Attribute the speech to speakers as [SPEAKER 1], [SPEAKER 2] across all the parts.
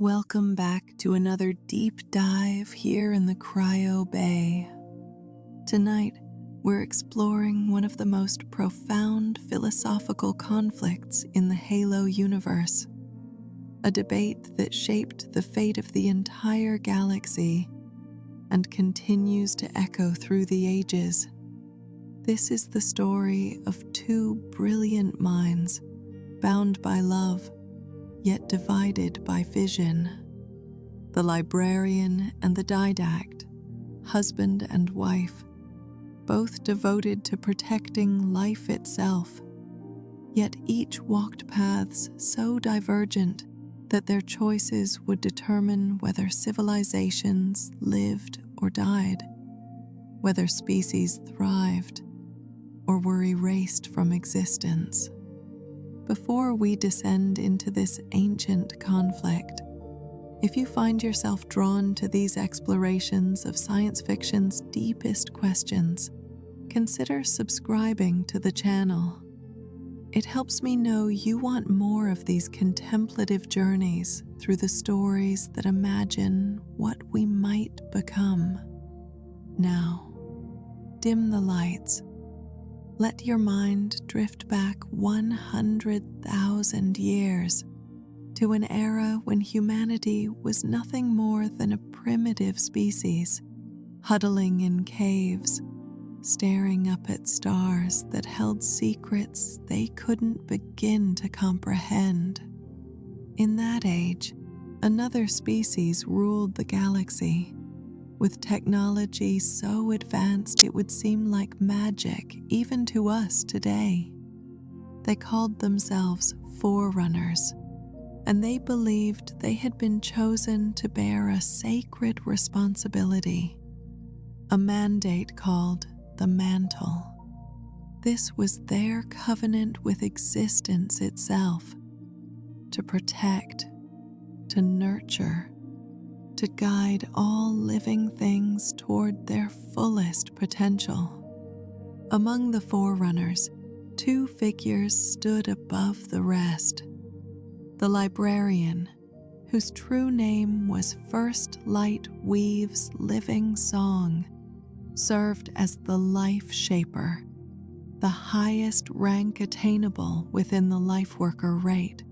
[SPEAKER 1] Welcome back to another deep dive here in the Cryo Bay. Tonight, we're exploring one of the most profound philosophical conflicts in the Halo universe, a debate that shaped the fate of the entire galaxy and continues to echo through the ages. This is the story of two brilliant minds, bound by love, yet divided by vision. The Librarian and the Didact, husband and wife, both devoted to protecting life itself, yet each walked paths so divergent that their choices would determine whether civilizations lived or died, whether species thrived or were erased from existence. Before we descend into this ancient conflict, if you find yourself drawn to these explorations of science fiction's deepest questions, consider subscribing to the channel. It helps me know you want more of these contemplative journeys through the stories that imagine what we might become. Now, dim the lights. Let your mind drift back 100,000 years to an era when humanity was nothing more than a primitive species, huddling in caves, staring up at stars that held secrets they couldn't begin to comprehend. In that age, another species ruled the galaxy, with technology so advanced it would seem like magic even to us today. They called themselves Forerunners, and they believed they had been chosen to bear a sacred responsibility, a mandate called the Mantle. This was their covenant with existence itself, to protect, to nurture, to guide all living things toward their fullest potential. Among the Forerunners, two figures stood above the rest. The Librarian, whose true name was First Light Weave's living song, served as the life shaper, the highest rank attainable within the lifeworker rate.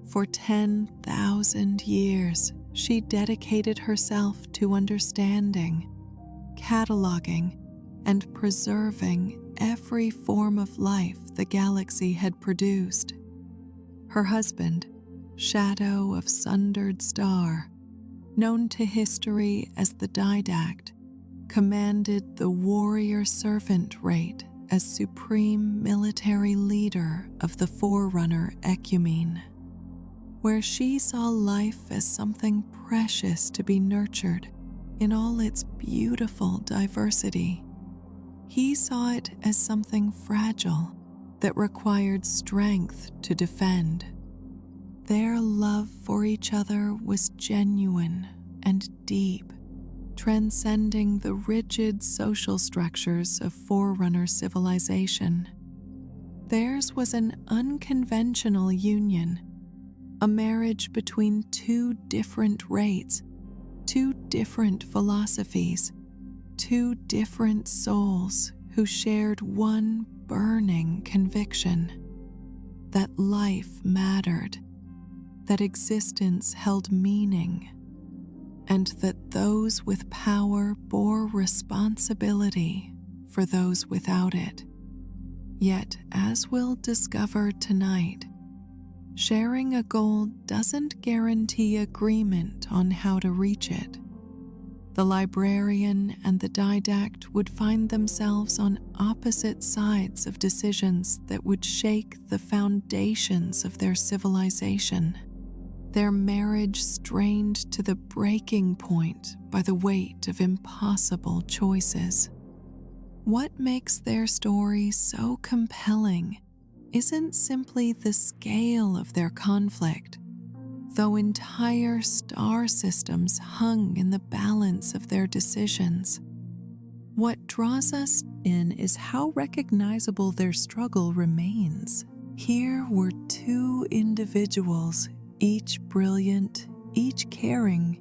[SPEAKER 1] For 10,000 years, she dedicated herself to understanding, cataloging, and preserving every form of life the galaxy had produced. Her husband, Shadow of Sundered Star, known to history as the Didact, commanded the warrior servant rate as supreme military leader of the Forerunner ecumene. Where she saw life as something precious to be nurtured in all its beautiful diversity, he saw it as something fragile that required strength to defend. Their love for each other was genuine and deep, transcending the rigid social structures of Forerunner civilization. Theirs was an unconventional union, a marriage between two different rates, two different philosophies, two different souls who shared one burning conviction: that life mattered, that existence held meaning, and that those with power bore responsibility for those without it. Yet, as we'll discover tonight, sharing a goal doesn't guarantee agreement on how to reach it. The Librarian and the Didact would find themselves on opposite sides of decisions that would shake the foundations of their civilization, their marriage strained to the breaking point by the weight of impossible choices. What makes their story so compelling isn't simply the scale of their conflict, though entire star systems hung in the balance of their decisions. What draws us in is how recognizable their struggle remains. Here were two individuals, each brilliant, each caring,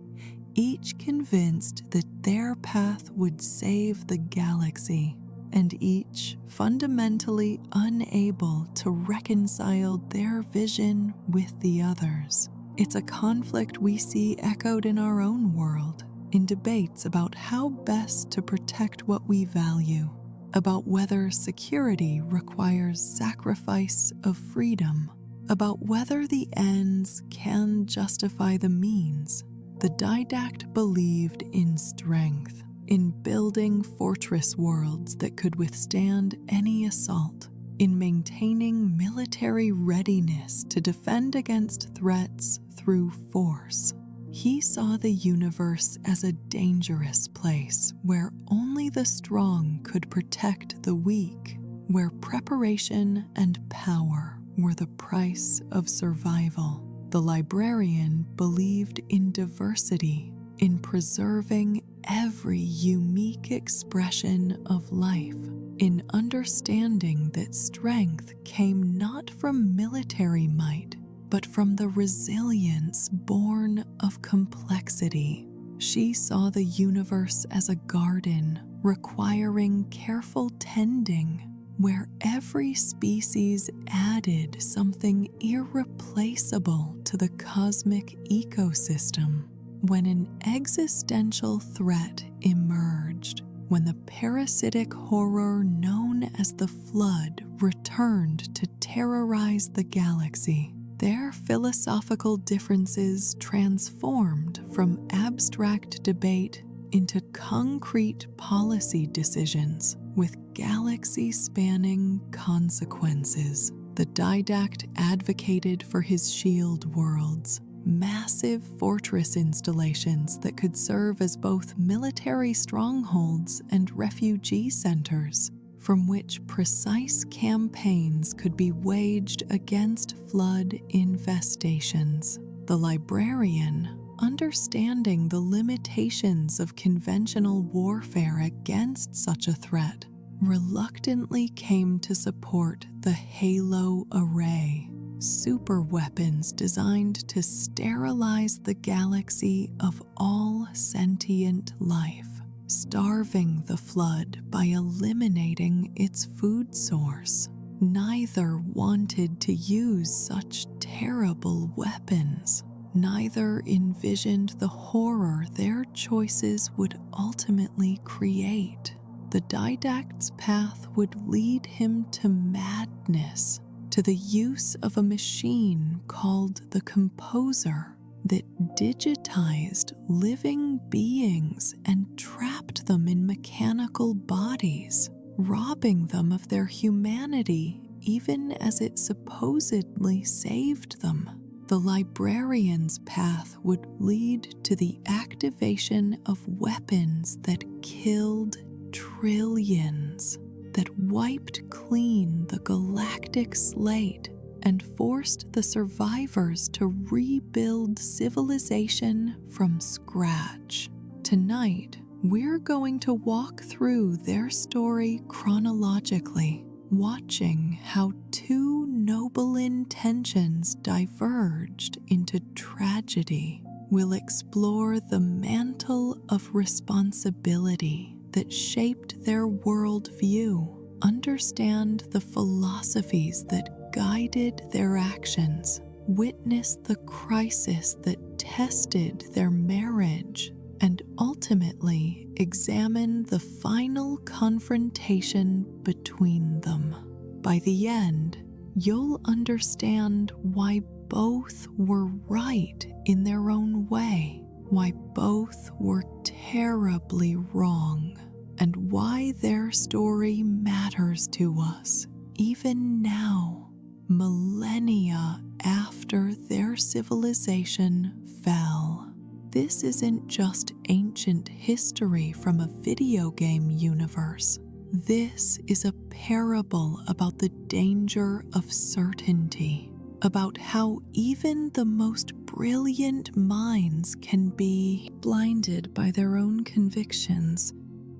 [SPEAKER 1] each convinced that their path would save the galaxy, and each fundamentally unable to reconcile their vision with the others. It's a conflict we see echoed in our own world, in debates about how best to protect what we value, about whether security requires sacrifice of freedom, about whether the ends can justify the means. The Didact believed in strength, in building fortress worlds that could withstand any assault, in maintaining military readiness to defend against threats through force. He saw the universe as a dangerous place where only the strong could protect the weak, where preparation and power were the price of survival. The Librarian believed in diversity, in preserving every unique expression of life, in understanding that strength came not from military might, but from the resilience born of complexity. She saw the universe as a garden requiring careful tending, where every species added something irreplaceable to the cosmic ecosystem. When an existential threat emerged, when the parasitic horror known as the Flood returned to terrorize the galaxy, their philosophical differences transformed from abstract debate into concrete policy decisions with galaxy-spanning consequences. The Didact advocated for his shield worlds, massive fortress installations that could serve as both military strongholds and refugee centers, from which precise campaigns could be waged against Flood infestations. The Librarian, understanding the limitations of conventional warfare against such a threat, reluctantly came to support the Halo Array, superweapons designed to sterilize the galaxy of all sentient life, starving the Flood by eliminating its food source. Neither wanted to use such terrible weapons. Neither envisioned the horror their choices would ultimately create. The Didact's path would lead him to madness, to the use of a machine called the Composer that digitized living beings and trapped them in mechanical bodies, robbing them of their humanity even as it supposedly saved them. The Librarian's path would lead to the activation of weapons that killed trillions, that wiped clean the galactic slate and forced the survivors to rebuild civilization from scratch. Tonight, we're going to walk through their story chronologically, watching how two noble intentions diverged into tragedy. We'll explore the mantle of responsibility that shaped their worldview, understand the philosophies that guided their actions, witness the crisis that tested their marriage, and ultimately examine the final confrontation between them. By the end, you'll understand why both were right in their own way, why both were terribly wrong, and why their story matters to us, even now, millennia after their civilization fell. This isn't just ancient history from a video game universe. This is a parable about the danger of certainty, about how even the most brilliant minds can be blinded by their own convictions,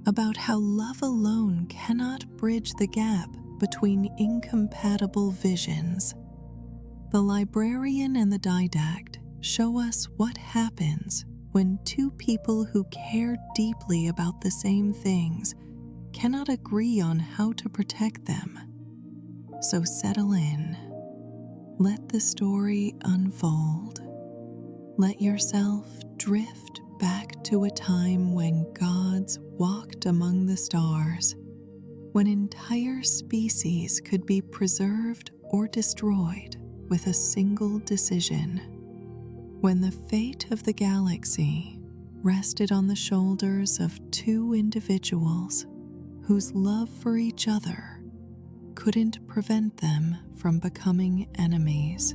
[SPEAKER 1] about how love alone cannot bridge the gap between incompatible visions. The Librarian and the Didact show us what happens when two people who care deeply about the same things cannot agree on how to protect them. So settle in. Let the story unfold. Let yourself drift back to a time when gods walked among the stars, when entire species could be preserved or destroyed with a single decision, when the fate of the galaxy rested on the shoulders of two individuals whose love for each other couldn't prevent them from becoming enemies.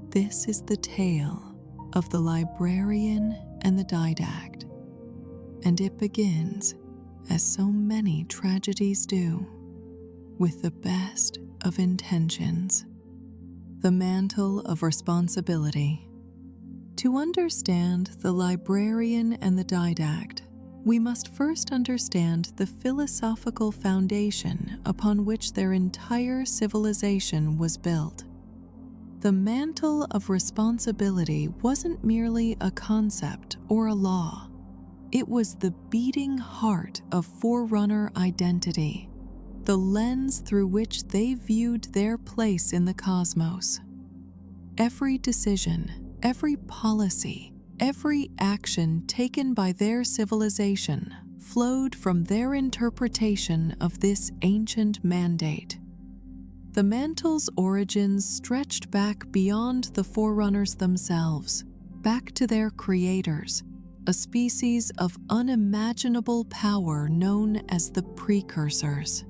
[SPEAKER 1] This is the tale of the Librarian and the Didact, and it begins, as so many tragedies do, with the best of intentions. The mantle of responsibility. To understand the Librarian and the Didact, we must first understand the philosophical foundation upon which their entire civilization was built. The mantle of responsibility wasn't merely a concept or a law. It was the beating heart of Forerunner identity, the lens through which they viewed their place in the cosmos. Every decision, every policy, every action taken by their civilization flowed from their interpretation of this ancient mandate. The mantle's origins stretched back beyond the Forerunners themselves, back to their creators, a species of unimaginable power known as the Precursors.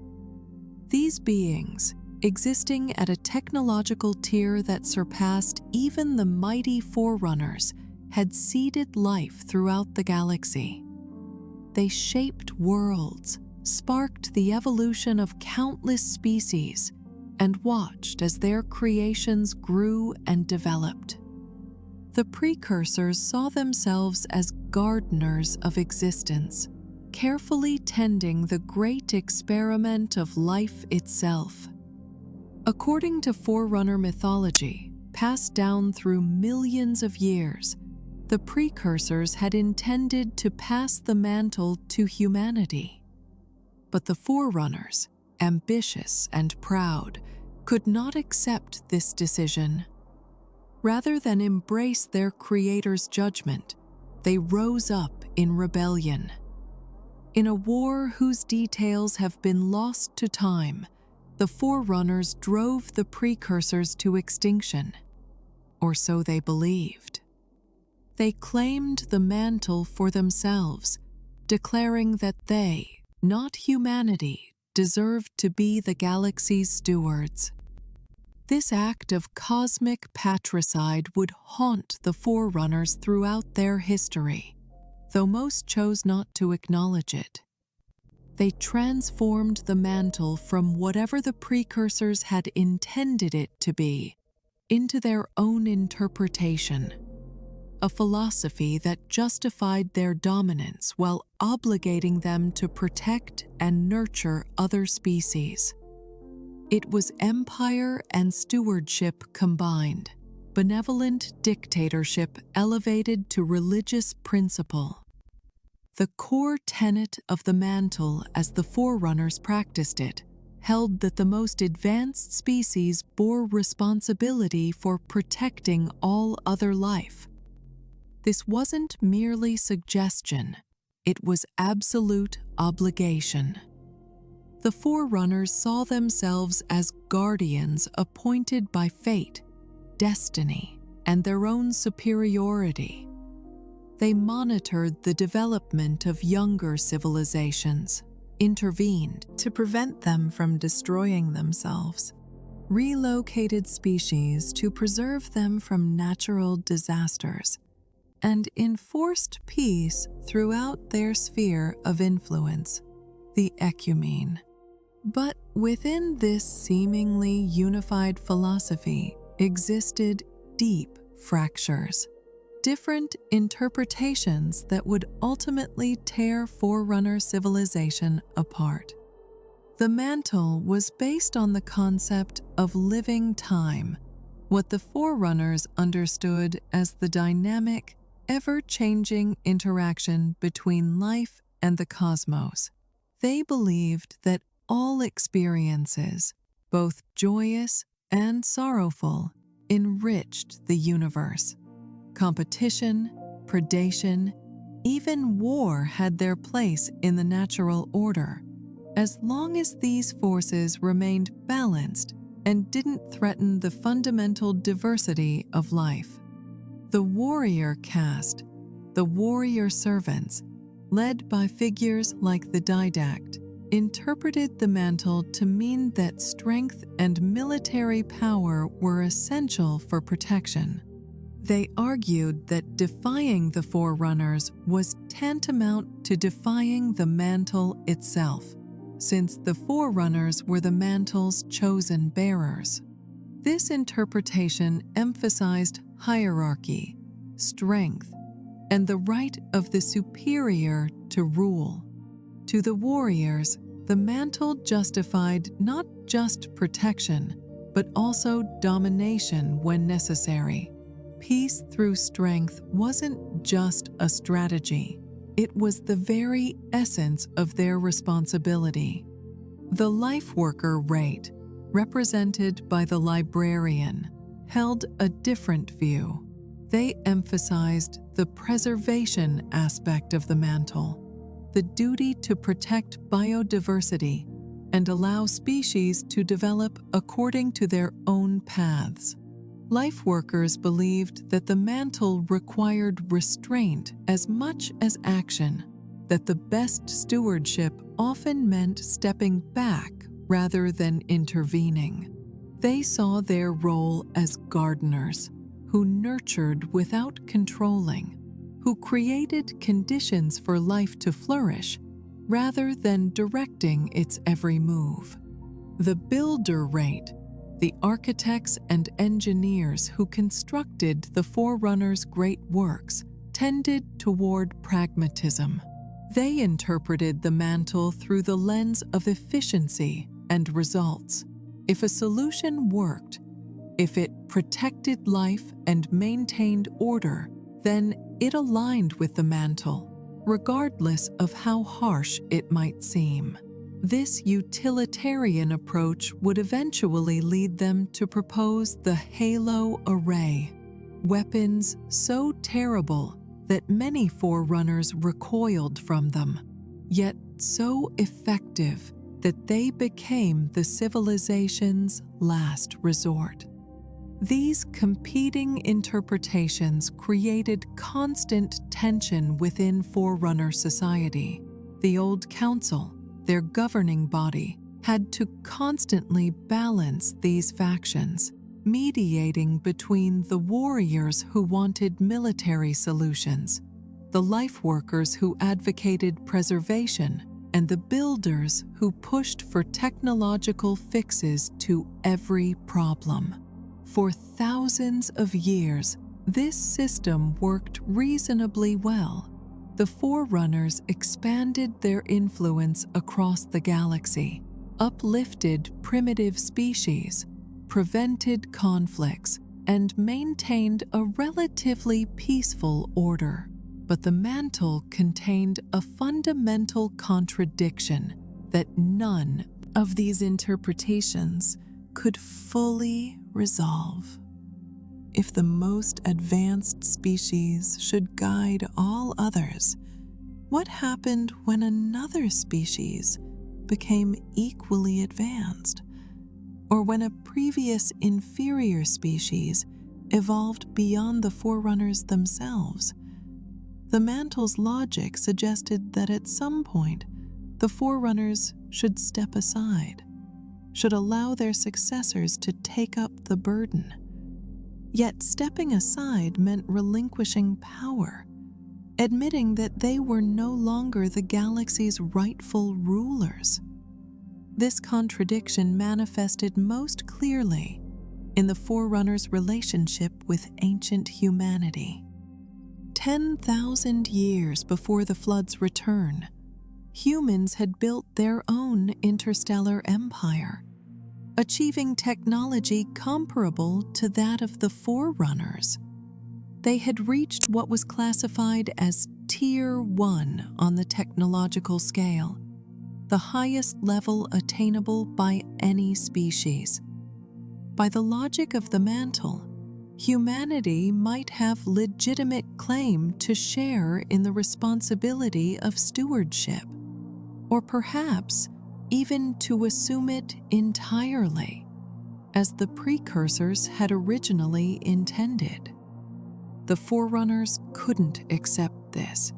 [SPEAKER 1] These beings, existing at a technological tier that surpassed even the mighty Forerunners, had seeded life throughout the galaxy. They shaped worlds, sparked the evolution of countless species, and watched as their creations grew and developed. The Precursors saw themselves as gardeners of existence, carefully tending the great experiment of life itself. According to Forerunner mythology, passed down through millions of years, the Precursors had intended to pass the mantle to humanity. But the Forerunners, ambitious and proud, could not accept this decision. Rather than embrace their creator's judgment, they rose up in rebellion. In a war whose details have been lost to time, the Forerunners drove the Precursors to extinction, or so they believed. They claimed the mantle for themselves, declaring that they, not humanity, deserved to be the galaxy's stewards. This act of cosmic patricide would haunt the Forerunners throughout their history, though most chose not to acknowledge it. They transformed the mantle from whatever the Precursors had intended it to be into their own interpretation, a philosophy that justified their dominance while obligating them to protect and nurture other species. It was empire and stewardship combined, benevolent dictatorship elevated to religious principle. The core tenet of the mantle as the Forerunners practiced it held that the most advanced species bore responsibility for protecting all other life. This wasn't merely suggestion, it was absolute obligation. The Forerunners saw themselves as guardians appointed by fate, destiny, and their own superiority. They monitored the development of younger civilizations, intervened to prevent them from destroying themselves, relocated species to preserve them from natural disasters, and enforced peace throughout their sphere of influence, the ecumene. But within this seemingly unified philosophy existed deep fractures, different interpretations that would ultimately tear Forerunner civilization apart. The mantle was based on the concept of living time, what the Forerunners understood as the dynamic, ever-changing interaction between life and the cosmos. They believed that all experiences, both joyous and sorrowful, enriched the universe. Competition, predation, even war had their place in the natural order, as long as these forces remained balanced and didn't threaten the fundamental diversity of life. The warrior caste, the warrior servants, led by figures like the Didact, interpreted the mantle to mean that strength and military power were essential for protection. They argued that defying the Forerunners was tantamount to defying the mantle itself, since the Forerunners were the mantle's chosen bearers. This interpretation emphasized hierarchy, strength, and the right of the superior to rule. To the warriors, the mantle justified not just protection, but also domination when necessary. Peace through strength wasn't just a strategy. It was the very essence of their responsibility. The life worker rate, represented by the Librarian, held a different view. They emphasized the preservation aspect of the mantle, the duty to protect biodiversity and allow species to develop according to their own paths. Life workers believed that the mantle required restraint as much as action, that the best stewardship often meant stepping back rather than intervening. They saw their role as gardeners, who nurtured without controlling, who created conditions for life to flourish rather than directing its every move. The builder rate, the architects and engineers who constructed the Forerunners' great works, tended toward pragmatism. They interpreted the mantle through the lens of efficiency and results. If a solution worked, if it protected life and maintained order, then it aligned with the mantle, regardless of how harsh it might seem. This utilitarian approach would eventually lead them to propose the Halo Array, weapons so terrible that many Forerunners recoiled from them, yet so effective that they became the civilization's last resort. These competing interpretations created constant tension within Forerunner society. The Old Council, their governing body, had to constantly balance these factions, mediating between the warriors who wanted military solutions, the life workers who advocated preservation, and the builders who pushed for technological fixes to every problem. For thousands of years, this system worked reasonably well. The Forerunners expanded their influence across the galaxy, uplifted primitive species, prevented conflicts, and maintained a relatively peaceful order. But the mantle contained a fundamental contradiction that none of these interpretations could fully resolve. If the most advanced species should guide all others, what happened when another species became equally advanced? Or when a previous inferior species evolved beyond the Forerunners themselves? The mantle's logic suggested that at some point, the Forerunners should step aside, should allow their successors to take up the burden. Yet stepping aside meant relinquishing power, admitting that they were no longer the galaxy's rightful rulers. This contradiction manifested most clearly in the Forerunners' relationship with ancient humanity. 10,000 years before the Flood's return, humans had built their own interstellar empire. achieving technology comparable to that of the Forerunners. They had reached what was classified as Tier 1 on the technological scale, the highest level attainable by any species. By the logic of the mantle, humanity might have legitimate claim to share in the responsibility of stewardship, or perhaps even to assume it entirely, as the precursors had originally intended. The Forerunners couldn't accept this.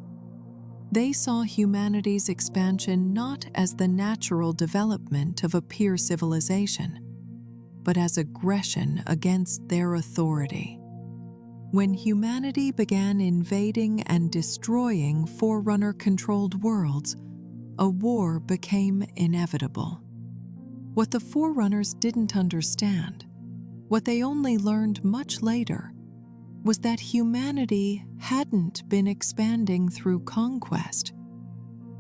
[SPEAKER 1] They saw humanity's expansion not as the natural development of a peer civilization, but as aggression against their authority. When humanity began invading and destroying Forerunner-controlled worlds, a war became inevitable. What the Forerunners didn't understand, what they only learned much later, was that humanity hadn't been expanding through conquest.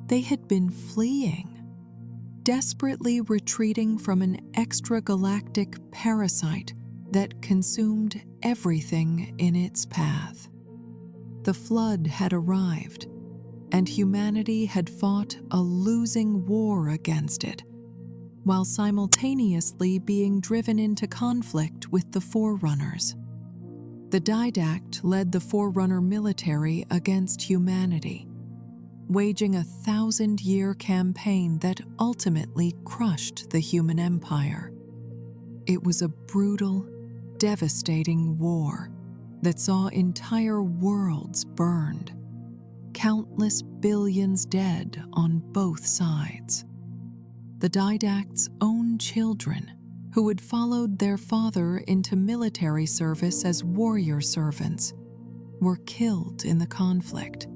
[SPEAKER 1] They had been fleeing, desperately retreating from an extragalactic parasite that consumed everything in its path. The flood had arrived, and humanity had fought a losing war against it, while simultaneously being driven into conflict with the Forerunners. The Didact led the Forerunner military against humanity, waging a 1,000-year campaign that ultimately crushed the human empire. It was a brutal, devastating war that saw entire worlds burned, countless billions dead on both sides. The Didact's own children, who had followed their father into military service as warrior servants, were killed in the conflict.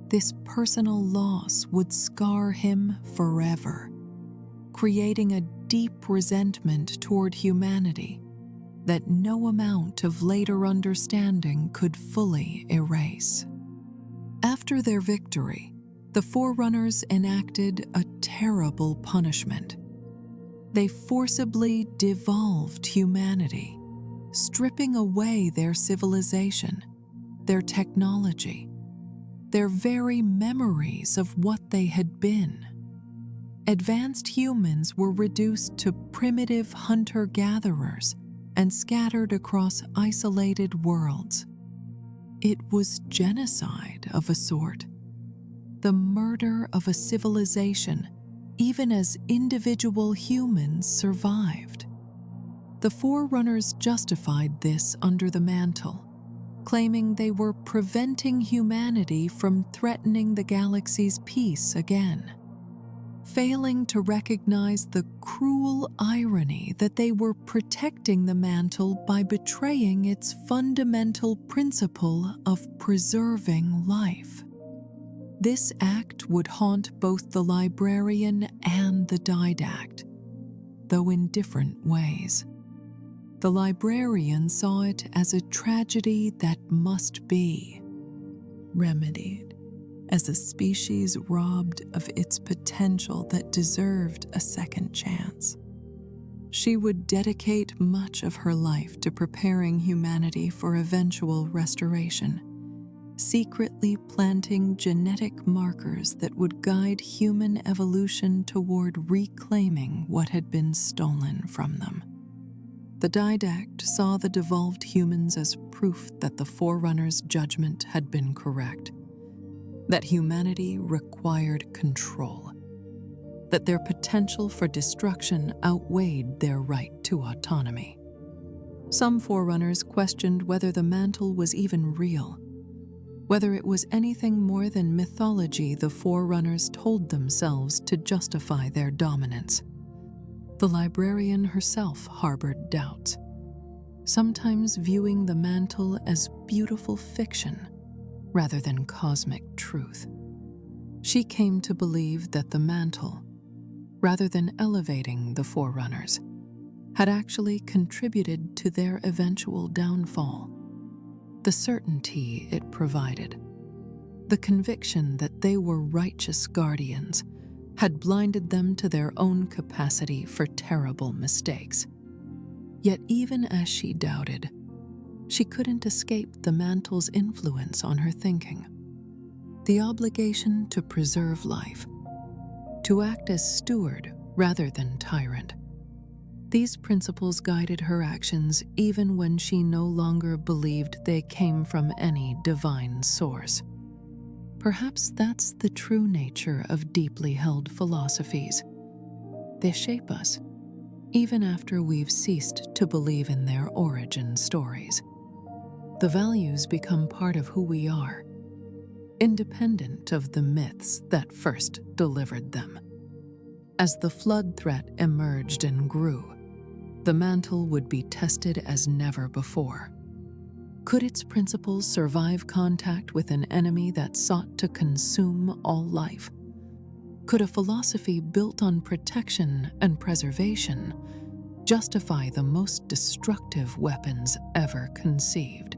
[SPEAKER 1] This personal loss would scar him forever, creating a deep resentment toward humanity that no amount of later understanding could fully erase. After their victory, the Forerunners enacted a terrible punishment. They forcibly devolved humanity, stripping away their civilization, their technology, their very memories of what they had been. Advanced humans were reduced to primitive hunter-gatherers and scattered across isolated worlds. It was genocide of a sort, the murder of a civilization, even as individual humans survived. The Forerunners justified this under the mantle, claiming they were preventing humanity from threatening the galaxy's peace again, failing to recognize the cruel irony that they were protecting the mantle by betraying its fundamental principle of preserving life. This act would haunt both the Librarian and the Didact, though in different ways. The Librarian saw it as a tragedy that must be remedied, as a species robbed of its potential that deserved a second chance. She would dedicate much of her life to preparing humanity for eventual restoration, secretly planting genetic markers that would guide human evolution toward reclaiming what had been stolen from them. The Didact saw the devolved humans as proof that the Forerunners' judgment had been correct, that humanity required control, that their potential for destruction outweighed their right to autonomy. Some Forerunners questioned whether the mantle was even real, whether it was anything more than mythology the Forerunners told themselves to justify their dominance. The Librarian herself harbored doubts, sometimes viewing the mantle as beautiful fiction rather than cosmic truth. She came to believe that the mantle, rather than elevating the Forerunners, had actually contributed to their eventual downfall. The certainty it provided, the conviction that they were righteous guardians, had blinded them to their own capacity for terrible mistakes. Yet even as she doubted, she couldn't escape the mantle's influence on her thinking. The obligation to preserve life, to act as steward rather than tyrant. These principles guided her actions even when she no longer believed they came from any divine source. Perhaps that's the true nature of deeply held philosophies. They shape us, even after we've ceased to believe in their origin stories. The values become part of who we are, independent of the myths that first delivered them. As the flood threat emerged and grew, the mantle would be tested as never before. Could its principles survive contact with an enemy that sought to consume all life? Could a philosophy built on protection and preservation justify the most destructive weapons ever conceived?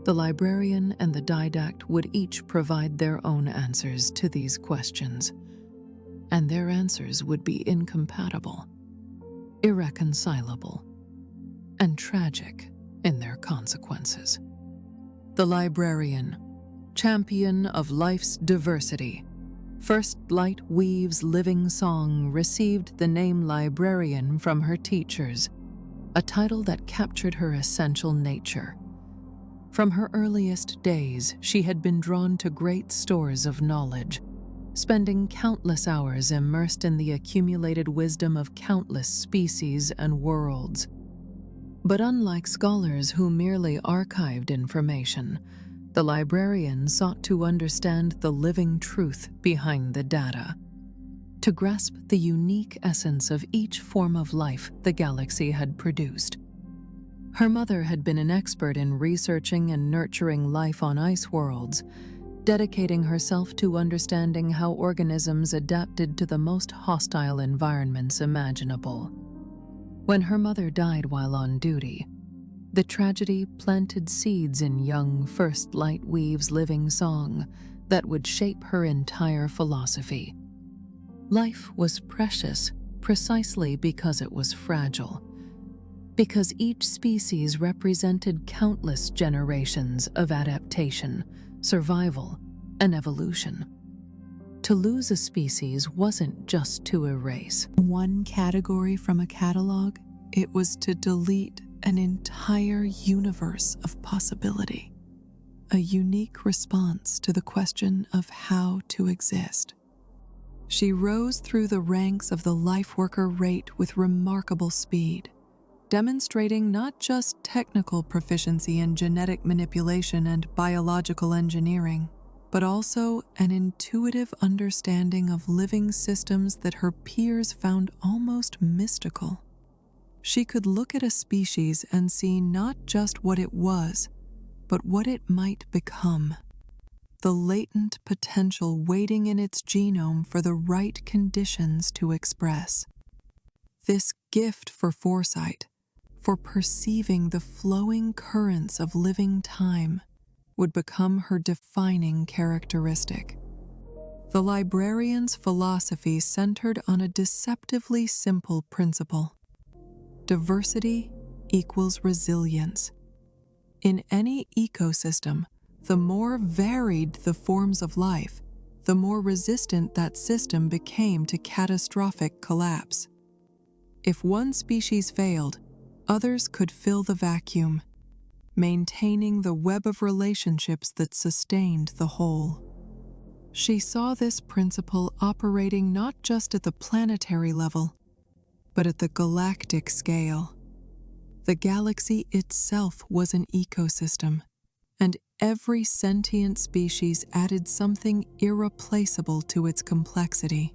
[SPEAKER 1] The Librarian and the Didact would each provide their own answers to these questions, and their answers would be incompatible, irreconcilable, and tragic in their consequences. The Librarian, champion of life's diversity, first light weave's living song, received the name Librarian from her teachers, a title that captured her essential nature. From her earliest days, she had been drawn to great stores of knowledge, spending countless hours immersed in the accumulated wisdom of countless species and worlds. But unlike scholars who merely archived information, the Librarian sought to understand the living truth behind the data, to grasp the unique essence of each form of life the galaxy had produced. Her mother had been an expert in researching and nurturing life on ice worlds, dedicating herself to understanding how organisms adapted to the most hostile environments imaginable. When her mother died while on duty, the tragedy planted seeds in young First Light Weave's living song that would shape her entire philosophy. Life was precious precisely because it was fragile, because each species represented countless generations of adaptation, survival, and evolution. To lose a species wasn't just to erase one category from a catalog, it was to delete an entire universe of possibility, a unique response to the question of how to exist. She rose through the ranks of the Lifeworker rate with remarkable speed, demonstrating not just technical proficiency in genetic manipulation and biological engineering, but also an intuitive understanding of living systems that her peers found almost mystical. She could look at a species and see not just what it was, but what it might become. The latent potential waiting in its genome for the right conditions to express. This gift for foresight, for perceiving the flowing currents of living time, would become her defining characteristic. The Librarian's philosophy centered on a deceptively simple principle. Diversity equals resilience. In any ecosystem, the more varied the forms of life, the more resistant that system became to catastrophic collapse. If one species failed, others could fill the vacuum, maintaining the web of relationships that sustained the whole. She saw this principle operating not just at the planetary level, but at the galactic scale. The galaxy itself was an ecosystem, and every sentient species added something irreplaceable to its complexity.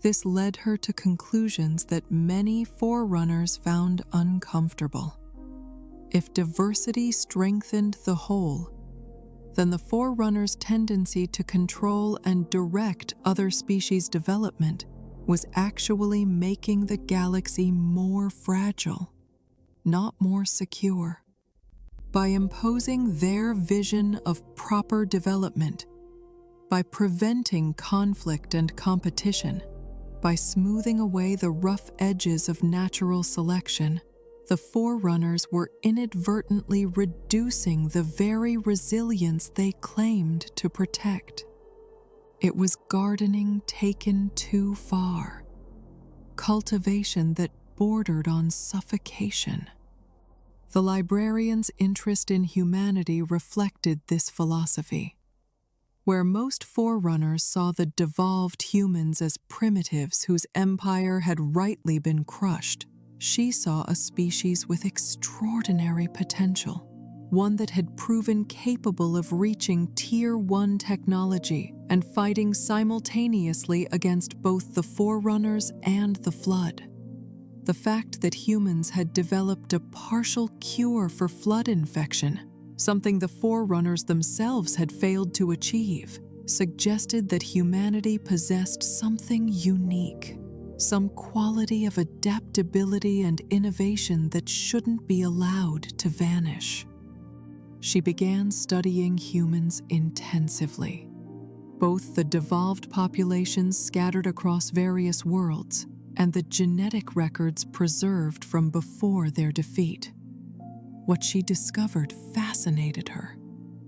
[SPEAKER 1] This led her to conclusions that many Forerunners found uncomfortable. If diversity strengthened the whole, then the Forerunners' tendency to control and direct other species' development was actually making the galaxy more fragile, not more secure. By imposing their vision of proper development, by preventing conflict and competition, by smoothing away the rough edges of natural selection, the Forerunners were inadvertently reducing the very resilience they claimed to protect. It was gardening taken too far, cultivation that bordered on suffocation. The Librarian's interest in humanity reflected this philosophy. Where most Forerunners saw the devolved humans as primitives whose empire had rightly been crushed, she saw a species with extraordinary potential, one that had proven capable of reaching Tier 1 technology and fighting simultaneously against both the Forerunners and the Flood. The fact that humans had developed a partial cure for flood infection, something the Forerunners themselves had failed to achieve, suggested that humanity possessed something unique, some quality of adaptability and innovation that shouldn't be allowed to vanish. She began studying humans intensively, both the devolved populations scattered across various worlds and the genetic records preserved from before their defeat. What she discovered fascinated her.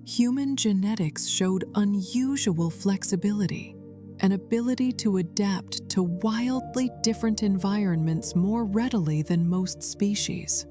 [SPEAKER 1] Human genetics showed unusual flexibility, an ability to adapt to wildly different environments more readily than most species.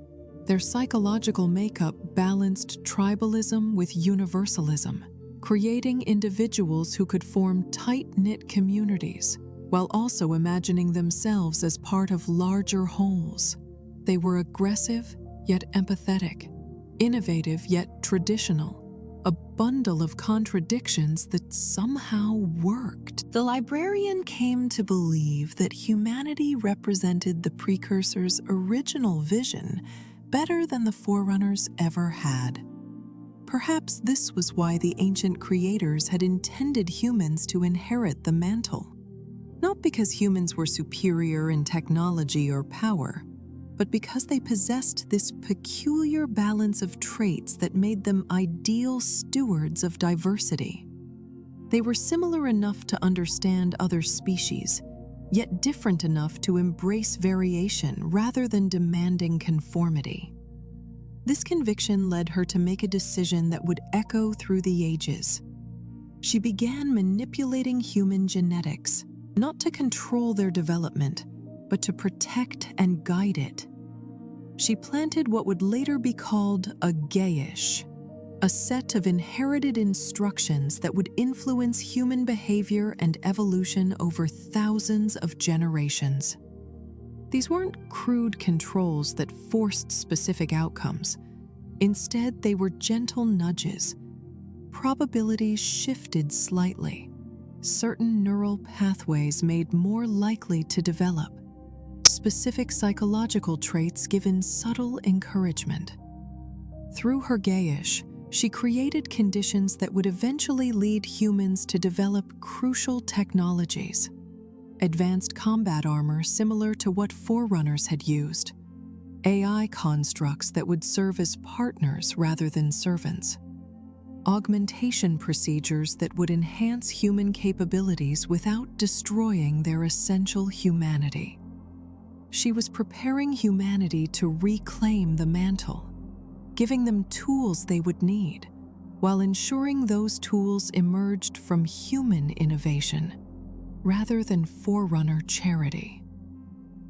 [SPEAKER 1] Their psychological makeup balanced tribalism with universalism, creating individuals who could form tight-knit communities, while also imagining themselves as part of larger wholes. They were aggressive yet empathetic, innovative yet traditional, a bundle of contradictions that somehow worked. The Librarian came to believe that humanity represented the Precursor's original vision better than the Forerunners ever had. Perhaps this was why the ancient creators had intended humans to inherit the mantle. Not because humans were superior in technology or power, but because they possessed this peculiar balance of traits that made them ideal stewards of diversity. They were similar enough to understand other species, yet different enough to embrace variation rather than demanding conformity. This conviction led her to make a decision that would echo through the ages. She began manipulating human genetics, not to control their development, but to protect and guide it. She planted what would later be called a gayish, a set of inherited instructions that would influence human behavior and evolution over thousands of generations. These weren't crude controls that forced specific outcomes. Instead, they were gentle nudges. Probabilities shifted slightly. Certain neural pathways made more likely to develop. Specific psychological traits given subtle encouragement. Through her gayish, she created conditions that would eventually lead humans to develop crucial technologies. Advanced combat armor similar to what Forerunners had used. AI constructs that would serve as partners rather than servants. Augmentation procedures that would enhance human capabilities without destroying their essential humanity. She was preparing humanity to reclaim the mantle, giving them tools they would need, while ensuring those tools emerged from human innovation rather than Forerunner charity.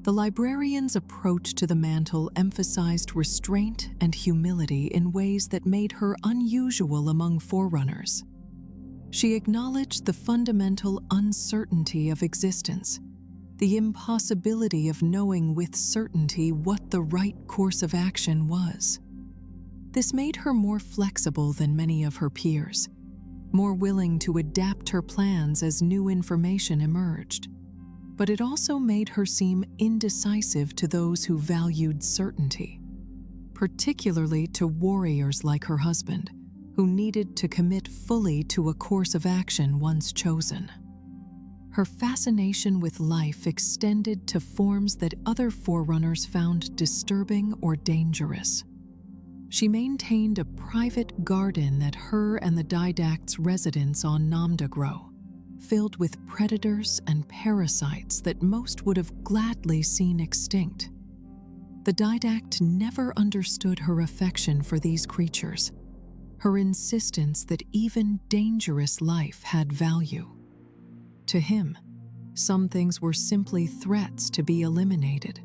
[SPEAKER 1] The Librarian's approach to the mantle emphasized restraint and humility in ways that made her unusual among Forerunners. She acknowledged the fundamental uncertainty of existence, the impossibility of knowing with certainty what the right course of action was. This made her more flexible than many of her peers, more willing to adapt her plans as new information emerged. But it also made her seem indecisive to those who valued certainty, particularly to warriors like her husband, who needed to commit fully to a course of action once chosen. Her fascination with life extended to forms that other Forerunners found disturbing or dangerous. She maintained a private garden at her and the Didact's residence on Namdagro, filled with predators and parasites that most would have gladly seen extinct. The Didact never understood her affection for these creatures, her insistence that even dangerous life had value. To him, some things were simply threats to be eliminated.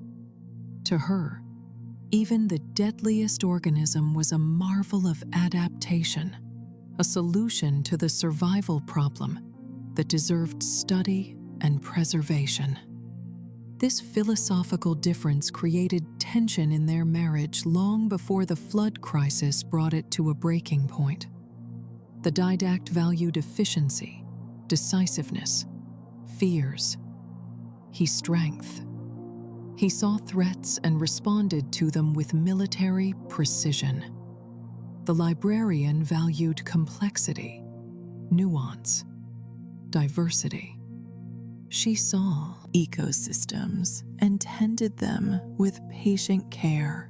[SPEAKER 1] To her, even the deadliest organism was a marvel of adaptation, a solution to the survival problem that deserved study and preservation. This philosophical difference created tension in their marriage long before the flood crisis brought it to a breaking point. The Didact valued efficiency, decisiveness, fears. He strength. He saw threats and responded to them with military precision. The Librarian valued complexity, nuance, diversity. She saw ecosystems and tended them with patient care.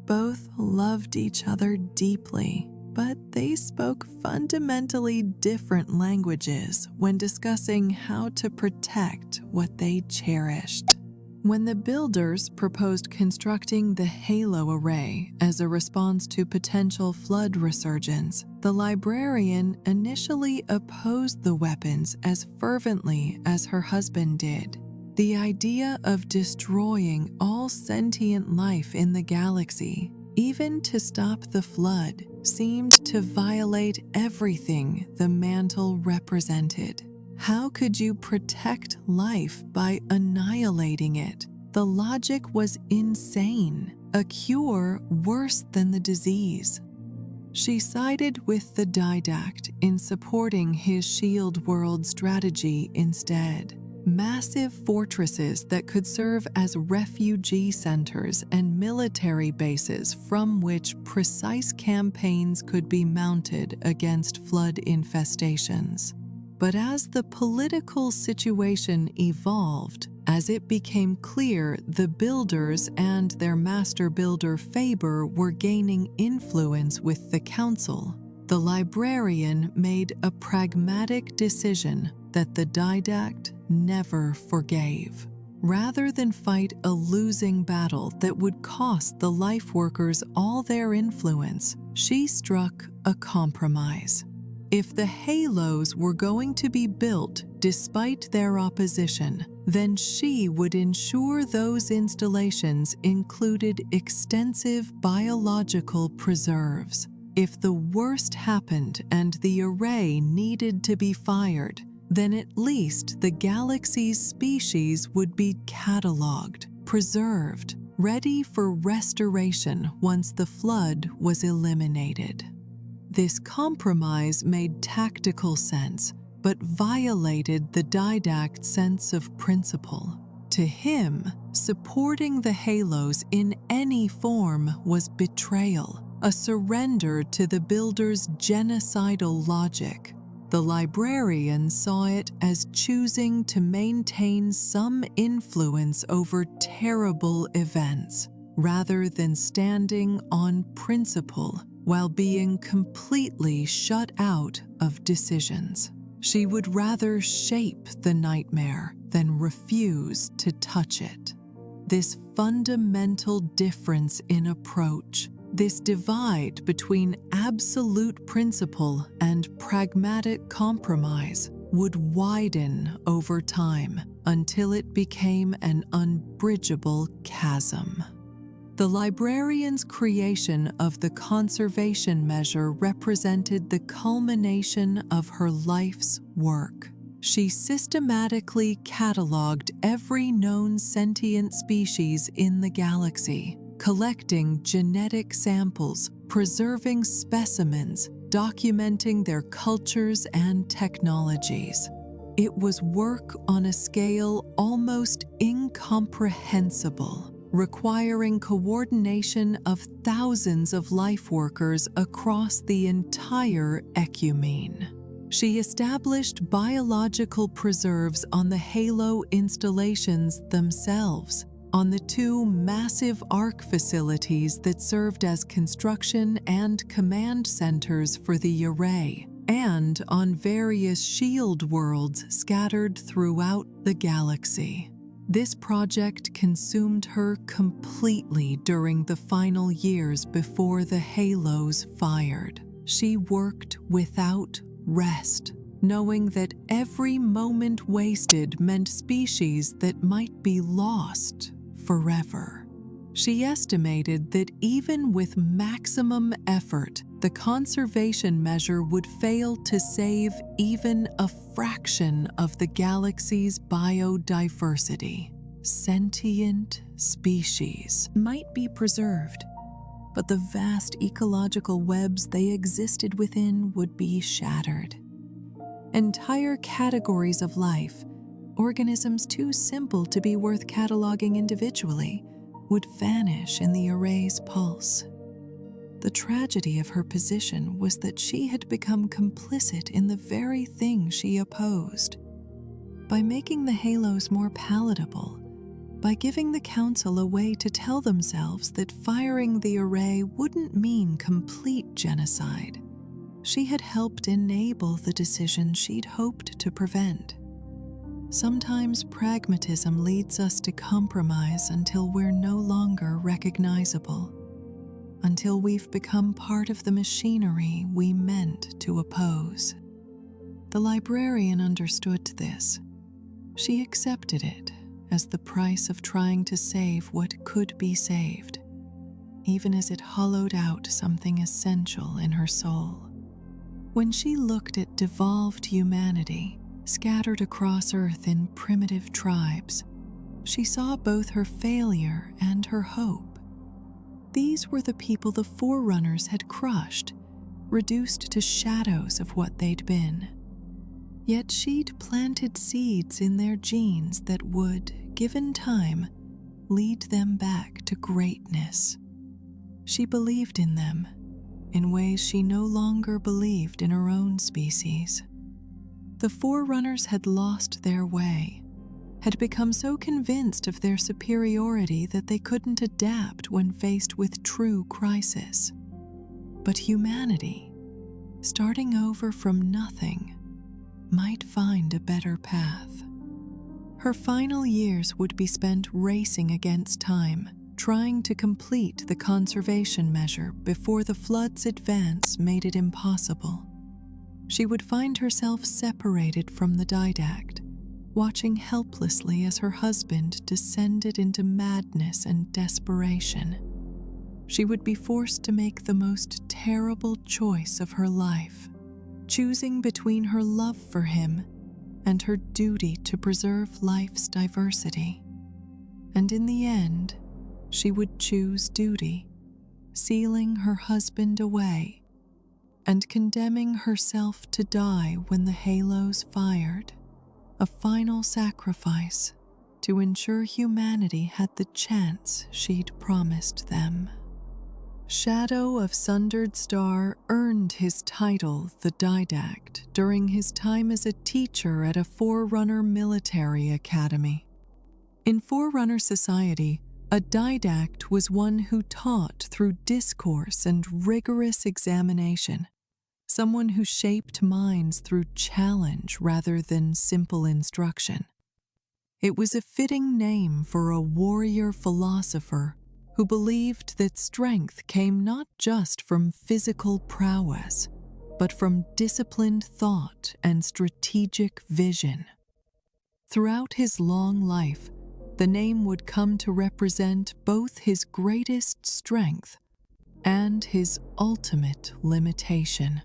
[SPEAKER 1] Both loved each other deeply, but they spoke fundamentally different languages when discussing how to protect what they cherished. When the builders proposed constructing the Halo Array as a response to potential flood resurgence, the Librarian initially opposed the weapons as fervently as her husband did. The idea of destroying all sentient life in the galaxy, even to stop the flood, seemed to violate everything the mantle represented. How could you protect life by annihilating it? The logic was insane, a cure worse than the disease. She sided with the Didact in supporting his shield world strategy instead. Massive fortresses that could serve as refugee centers and military bases from which precise campaigns could be mounted against flood infestations. But as the political situation evolved, as it became clear the builders and their master builder Faber were gaining influence with the council, the Librarian made a pragmatic decision that the Didact never forgave. Rather than fight a losing battle that would cost the Lifeworkers all their influence, she struck a compromise. If the Halos were going to be built despite their opposition, then she would ensure those installations included extensive biological preserves. If the worst happened and the array needed to be fired, then at least the galaxy's species would be cataloged, preserved, ready for restoration once the flood was eliminated. This compromise made tactical sense, but violated the Didact's sense of principle. To him, supporting the Halos in any form was betrayal, a surrender to the builder's genocidal logic. The Librarian saw it as choosing to maintain some influence over terrible events, rather than standing on principle while being completely shut out of decisions. She would rather shape the nightmare than refuse to touch it. This fundamental difference in approach, this divide between absolute principle and pragmatic compromise, would widen over time until it became an unbridgeable chasm. The Librarian's creation of the conservation measure represented the culmination of her life's work. She systematically cataloged every known sentient species in the galaxy, collecting genetic samples, preserving specimens, documenting their cultures and technologies. It was work on a scale almost incomprehensible, requiring coordination of thousands of lifeworkers across the entire ecumene. She established biological preserves on the Halo installations themselves, on the two massive ARC facilities that served as construction and command centers for the array, and on various shield worlds scattered throughout the galaxy. This project consumed her completely during the final years before the halos fired. She worked without rest, knowing that every moment wasted meant species that might be lost forever. She estimated that even with maximum effort, the conservation measure would fail to save even a fraction of the galaxy's biodiversity. Sentient species might be preserved, but the vast ecological webs they existed within would be shattered. Entire categories of life, organisms too simple to be worth cataloging individually, would vanish in the array's pulse. The tragedy of her position was that she had become complicit in the very thing she opposed. By making the halos more palatable, by giving the Council a way to tell themselves that firing the array wouldn't mean complete genocide, she had helped enable the decision she'd hoped to prevent. Sometimes pragmatism leads us to compromise until we're no longer recognizable, until we've become part of the machinery we meant to oppose. The Librarian understood this. She accepted it as the price of trying to save what could be saved, even as it hollowed out something essential in her soul. When she looked at devolved humanity, scattered across Earth in primitive tribes, she saw both her failure and her hope. These were the people the Forerunners had crushed, reduced to shadows of what they'd been. Yet she'd planted seeds in their genes that would, given time, lead them back to greatness. She believed in them, in ways she no longer believed in her own species. The Forerunners had lost their way, had become so convinced of their superiority that they couldn't adapt when faced with true crisis. But humanity, starting over from nothing, might find a better path. Her final years would be spent racing against time, trying to complete the conservation measure before the flood's advance made it impossible. She would find herself separated from the Didact, watching helplessly as her husband descended into madness and desperation. She would be forced to make the most terrible choice of her life, choosing between her love for him and her duty to preserve life's diversity. And in the end, she would choose duty, sealing her husband away and condemning herself to die when the halos fired, a final sacrifice to ensure humanity had the chance she'd promised them. Shadow of Sundered Star earned his title, the Didact, during his time as a teacher at a Forerunner military academy. In Forerunner society, a Didact was one who taught through discourse and rigorous examination, someone who shaped minds through challenge rather than simple instruction. It was a fitting name for a warrior philosopher who believed that strength came not just from physical prowess, but from disciplined thought and strategic vision. Throughout his long life, the name would come to represent both his greatest strength and his ultimate limitation.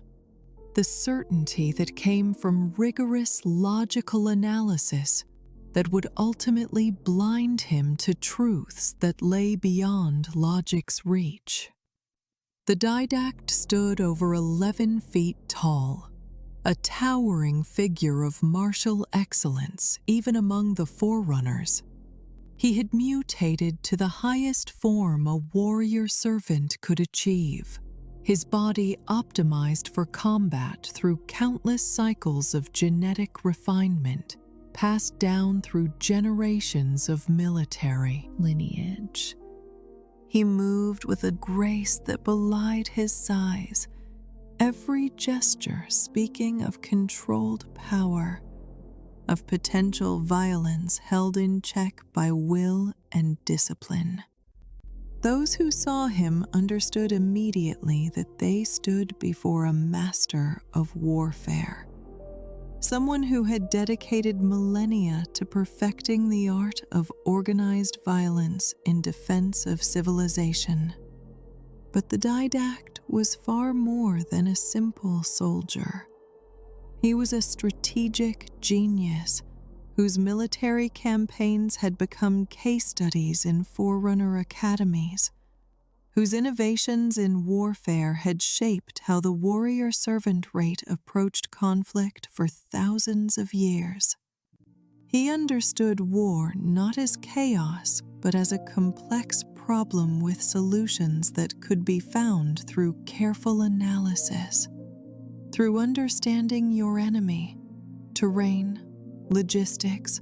[SPEAKER 1] The certainty that came from rigorous logical analysis that would ultimately blind him to truths that lay beyond logic's reach. The Didact stood over 11 feet tall, a towering figure of martial excellence even among the Forerunners. He had mutated to the highest form a warrior servant could achieve, his body optimized for combat through countless cycles of genetic refinement, passed down through generations of military lineage. He moved with a grace that belied his size, every gesture speaking of controlled power, of potential violence held in check by will and discipline. Those who saw him understood immediately that they stood before a master of warfare, someone who had dedicated millennia to perfecting the art of organized violence in defense of civilization. But the Didact was far more than a simple soldier. He was a strategic genius whose military campaigns had become case studies in Forerunner academies, whose innovations in warfare had shaped how the warrior servant rate approached conflict for thousands of years. He understood war not as chaos, but as a complex problem with solutions that could be found through careful analysis, through understanding your enemy, terrain, logistics,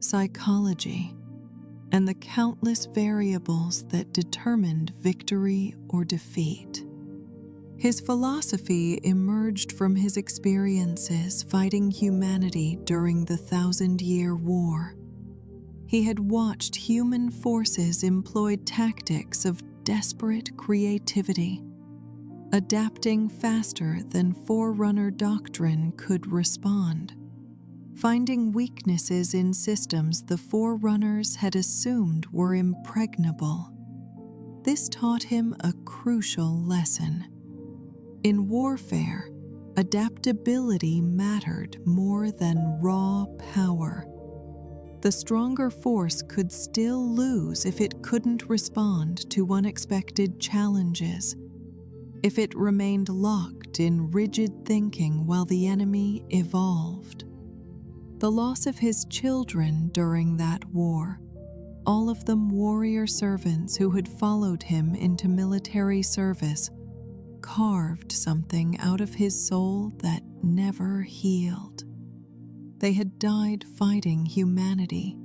[SPEAKER 1] psychology, and the countless variables that determined victory or defeat. His philosophy emerged from his experiences fighting humanity during the 1,000-Year War. He had watched human forces employ tactics of desperate creativity, adapting faster than Forerunner doctrine could respond, finding weaknesses in systems the Forerunners had assumed were impregnable. This taught him a crucial lesson. In warfare, adaptability mattered more than raw power. The stronger force could still lose if it couldn't respond to unexpected challenges, if it remained locked in rigid thinking while the enemy evolved. The loss of his children during that war, all of them warrior servants who had followed him into military service, carved something out of his soul that never healed. They had died fighting humanity,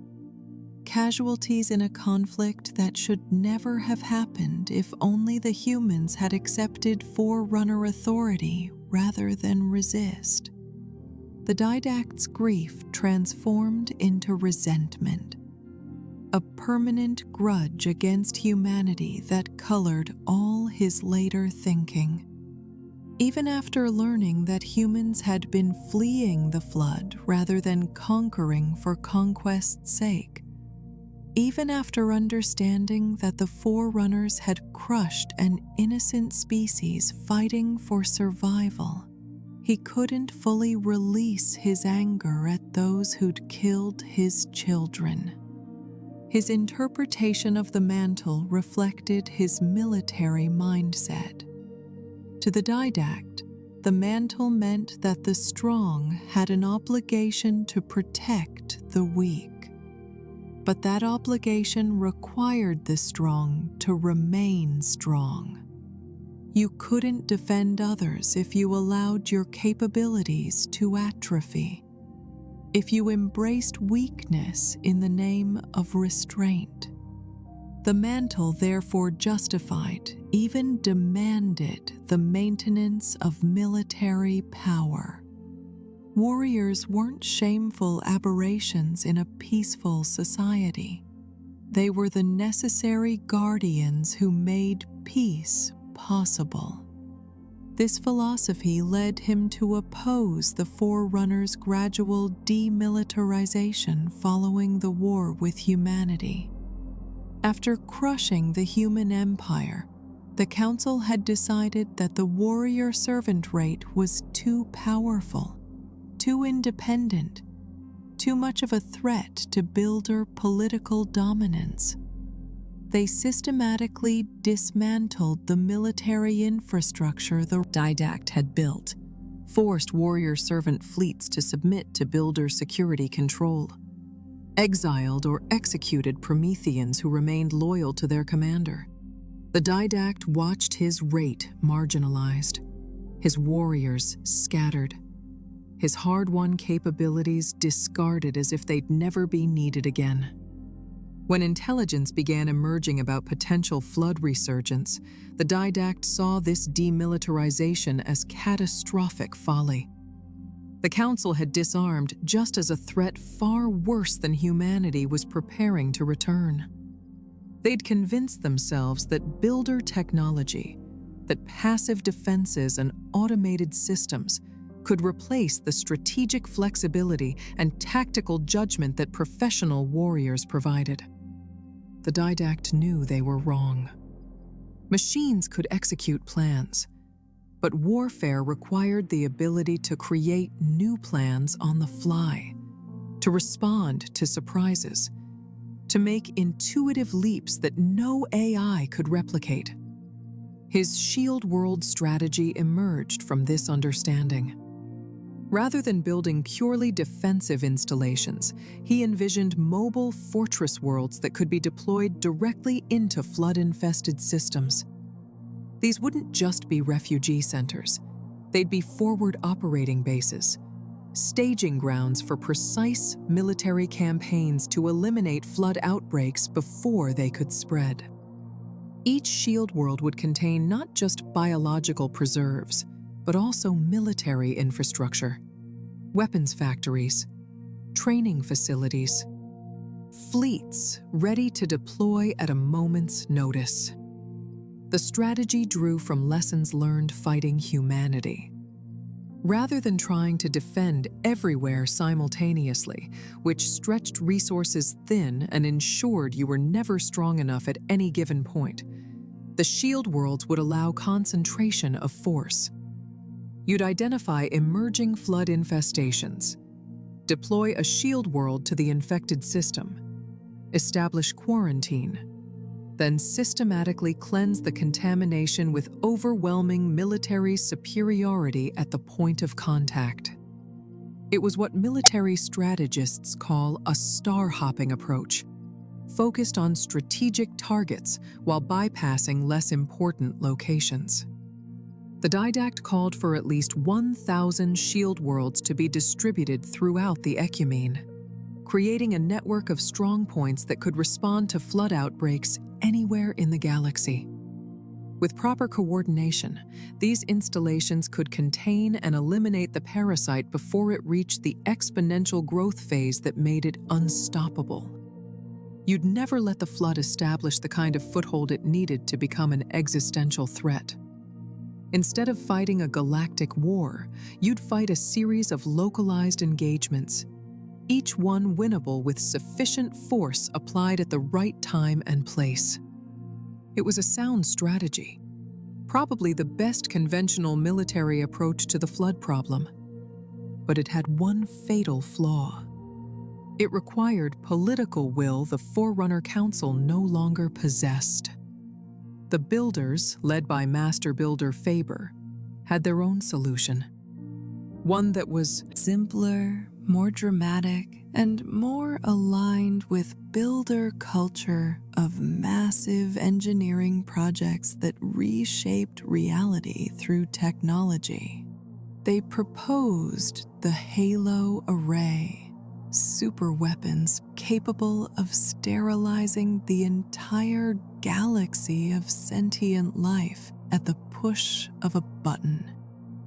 [SPEAKER 1] casualties in a conflict that should never have happened if only the humans had accepted Forerunner authority rather than resist. The Didact's grief transformed into resentment, a permanent grudge against humanity that colored all his later thinking. Even after learning that humans had been fleeing the flood rather than conquering for conquest's sake, even after understanding that the Forerunners had crushed an innocent species fighting for survival, he couldn't fully release his anger at those who'd killed his children. His interpretation of the mantle reflected his military mindset. To the Didact, the mantle meant that the strong had an obligation to protect the weak. But that obligation required the strong to remain strong. You couldn't defend others if you allowed your capabilities to atrophy, if you embraced weakness in the name of restraint. The mantle therefore justified, even demanded, the maintenance of military power. Warriors weren't shameful aberrations in a peaceful society. They were the necessary guardians who made peace possible. This philosophy led him to oppose the Forerunners' gradual demilitarization following the war with humanity. After crushing the human empire, the Council had decided that the warrior servant rate was too powerful, too independent, too much of a threat to builder political dominance. They systematically dismantled the military infrastructure the Didact had built, forced warrior servant fleets to submit to builder security control, exiled or executed Prometheans who remained loyal to their commander. The Didact watched his rate marginalized, his warriors scattered, his hard-won capabilities discarded as if they'd never be needed again.
[SPEAKER 2] When intelligence began emerging about potential flood resurgence, the Didact saw this demilitarization as catastrophic folly. The Council had disarmed just as a threat far worse than humanity was preparing to return. They'd convinced themselves that builder technology, that passive defenses and automated systems could replace the strategic flexibility and tactical judgment that professional warriors provided. The Didact knew they were wrong. Machines could execute plans, but warfare required the ability to create new plans on the fly, to respond to surprises, to make intuitive leaps that no AI could replicate. His Shield World strategy emerged from this understanding. Rather than building purely defensive installations, he envisioned mobile fortress worlds that could be deployed directly into flood-infested systems. These wouldn't just be refugee centers. They'd be forward operating bases, staging grounds for precise military campaigns to eliminate flood outbreaks before they could spread. Each shield world would contain not just biological preserves, but also military infrastructure, weapons factories, training facilities, fleets ready to deploy at a moment's notice. The strategy drew from lessons learned fighting humanity. Rather than trying to defend everywhere simultaneously, which stretched resources thin and ensured you were never strong enough at any given point, the shield worlds would allow concentration of force. You'd identify emerging flood infestations, deploy a shield world to the infected system, establish quarantine, then systematically cleanse the contamination with overwhelming military superiority at the point of contact. It was what military strategists call a star-hopping approach, focused on strategic targets while bypassing less important locations. The Didact called for at least 1,000 shield worlds to be distributed throughout the ecumene, creating a network of strongpoints that could respond to flood outbreaks anywhere in the galaxy. With proper coordination, these installations could contain and eliminate the parasite before it reached the exponential growth phase that made it unstoppable. You'd never let the flood establish the kind of foothold it needed to become an existential threat. Instead of fighting a galactic war, you'd fight a series of localized engagements, each one winnable with sufficient force applied at the right time and place. It was a sound strategy, probably the best conventional military approach to the flood problem. But it had one fatal flaw. It required political will the Forerunner Council no longer possessed. The builders, led by Master Builder Faber, had their own solution. One that was simpler, more dramatic, and more aligned with builder culture of massive engineering projects that reshaped reality through technology. They proposed the Halo Array, super weapons capable of sterilizing the entire galaxy of sentient life at the push of a button.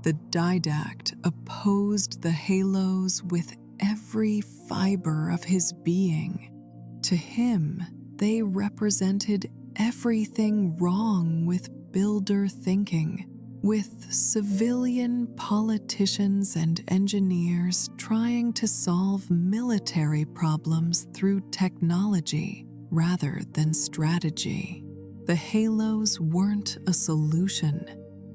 [SPEAKER 2] The Didact opposed the halos with every fiber of his being. To him, they represented everything wrong with builder thinking, with civilian politicians and engineers trying to solve military problems through technology rather than strategy. The halos weren't a solution.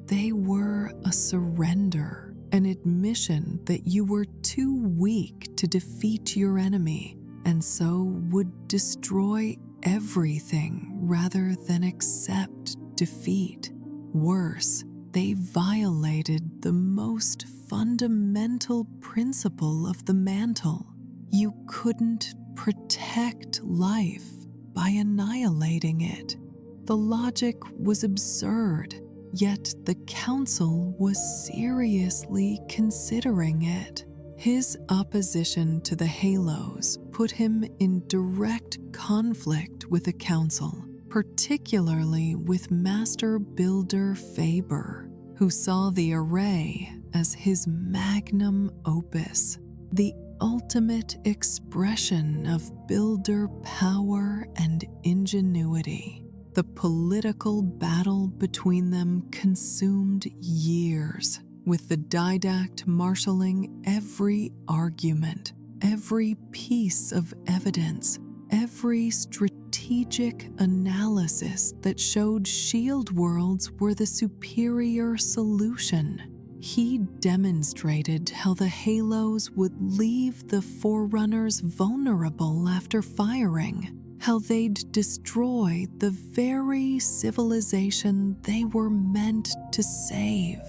[SPEAKER 2] They were a surrender, an admission that you were too weak to defeat your enemy, and so would destroy everything rather than accept defeat. Worse, they violated the most fundamental principle of the mantle. You couldn't protect life by annihilating it. The logic was absurd, yet the Council was seriously considering it.
[SPEAKER 1] His opposition to the Halos put him in direct conflict with the Council, particularly with Master Builder Faber, who saw the array as his magnum opus, the ultimate expression of builder power and ingenuity. The political battle between them consumed years, with the Didact marshalling every argument, every piece of evidence, every strategic analysis that showed shield worlds were the superior solution. He demonstrated how the Halos would leave the Forerunners vulnerable after firing, how they'd destroy the very civilization they were meant to save,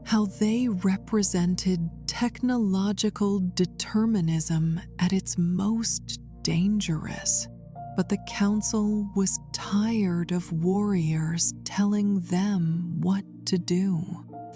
[SPEAKER 1] how they represented technological determinism at its most dangerous. But the Council was tired of warriors telling them what to do.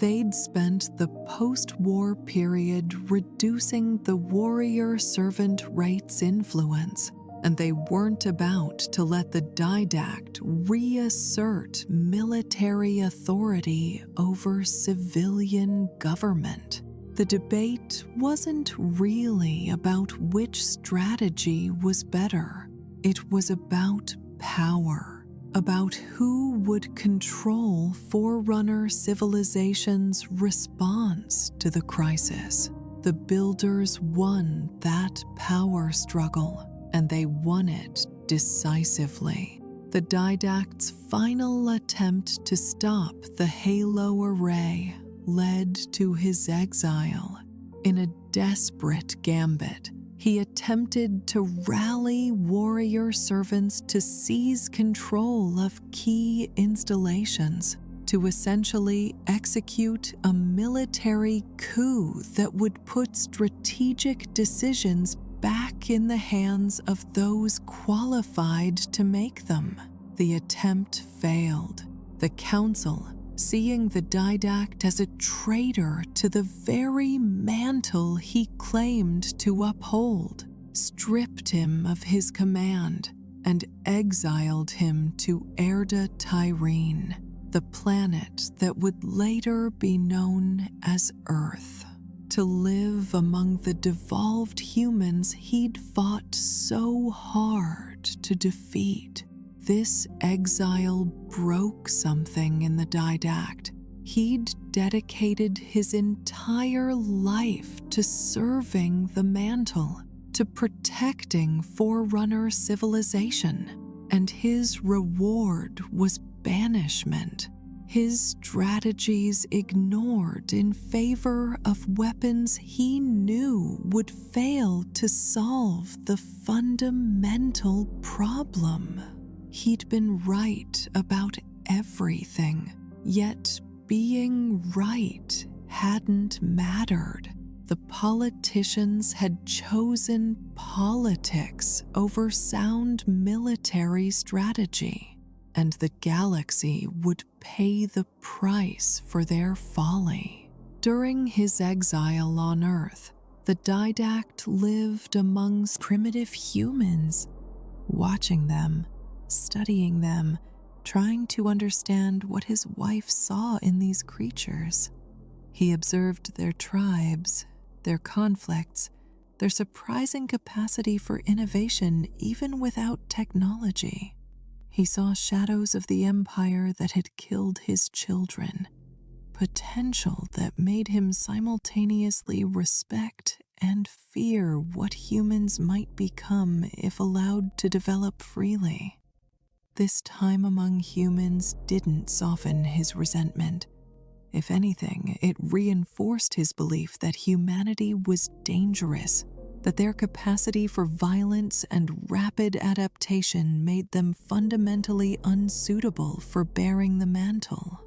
[SPEAKER 1] They'd spent the post-war period reducing the warrior servant rate's influence, and they weren't about to let the Didact reassert military authority over civilian government. The debate wasn't really about which strategy was better. It was about power, about who would control Forerunner civilization's response to the crisis. The Builders won that power struggle, and they won it decisively. The Didact's final attempt to stop the Halo array led to his exile. In a desperate gambit, he attempted to rally warrior servants to seize control of key installations, to essentially execute a military coup that would put strategic decisions back in the hands of those qualified to make them. The attempt failed. The Council, seeing the Didact as a traitor to the very mantle he claimed to uphold, stripped him of his command and exiled him to Erda Tyrene, the planet that would later be known as Earth, to live among the devolved humans he'd fought so hard to defeat. This exile broke something in the Didact. He'd dedicated his entire life to serving the mantle, to protecting Forerunner civilization, and his reward was banishment. His strategies ignored in favor of weapons he knew would fail to solve the fundamental problem. He'd been right about everything, yet being right hadn't mattered. The politicians had chosen politics over sound military strategy, and the galaxy would pay the price for their folly. During his exile on Earth, the Didact lived amongst primitive humans, watching them, studying them, trying to understand what his wife saw in these creatures. He observed their tribes, their conflicts, their surprising capacity for innovation even without technology. He saw shadows of the empire that had killed his children, potential that made him simultaneously respect and fear what humans might become if allowed to develop freely. This time among humans didn't soften his resentment. If anything, it reinforced his belief that humanity was dangerous, that their capacity for violence and rapid adaptation made them fundamentally unsuitable for bearing the mantle.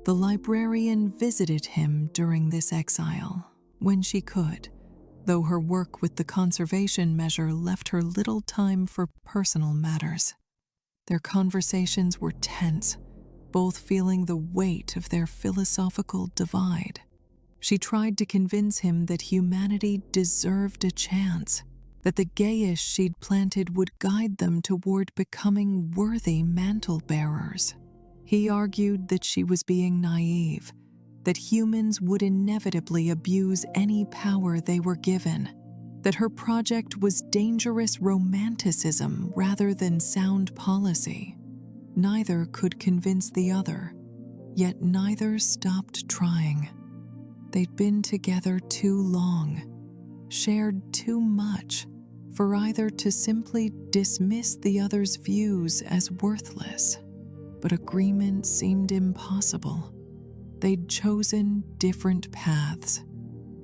[SPEAKER 1] The Librarian visited him during this exile, when she could, though her work with the conservation measure left her little time for personal matters. Their conversations were tense, both feeling the weight of their philosophical divide. She tried to convince him that humanity deserved a chance, that the gayish she'd planted would guide them toward becoming worthy mantle-bearers. He argued that she was being naive, that humans would inevitably abuse any power they were given, that her project was dangerous romanticism rather than sound policy. Neither could convince the other, yet neither stopped trying. They'd been together too long, shared too much, for either to simply dismiss the other's views as worthless. But agreement seemed impossible. They'd chosen different paths,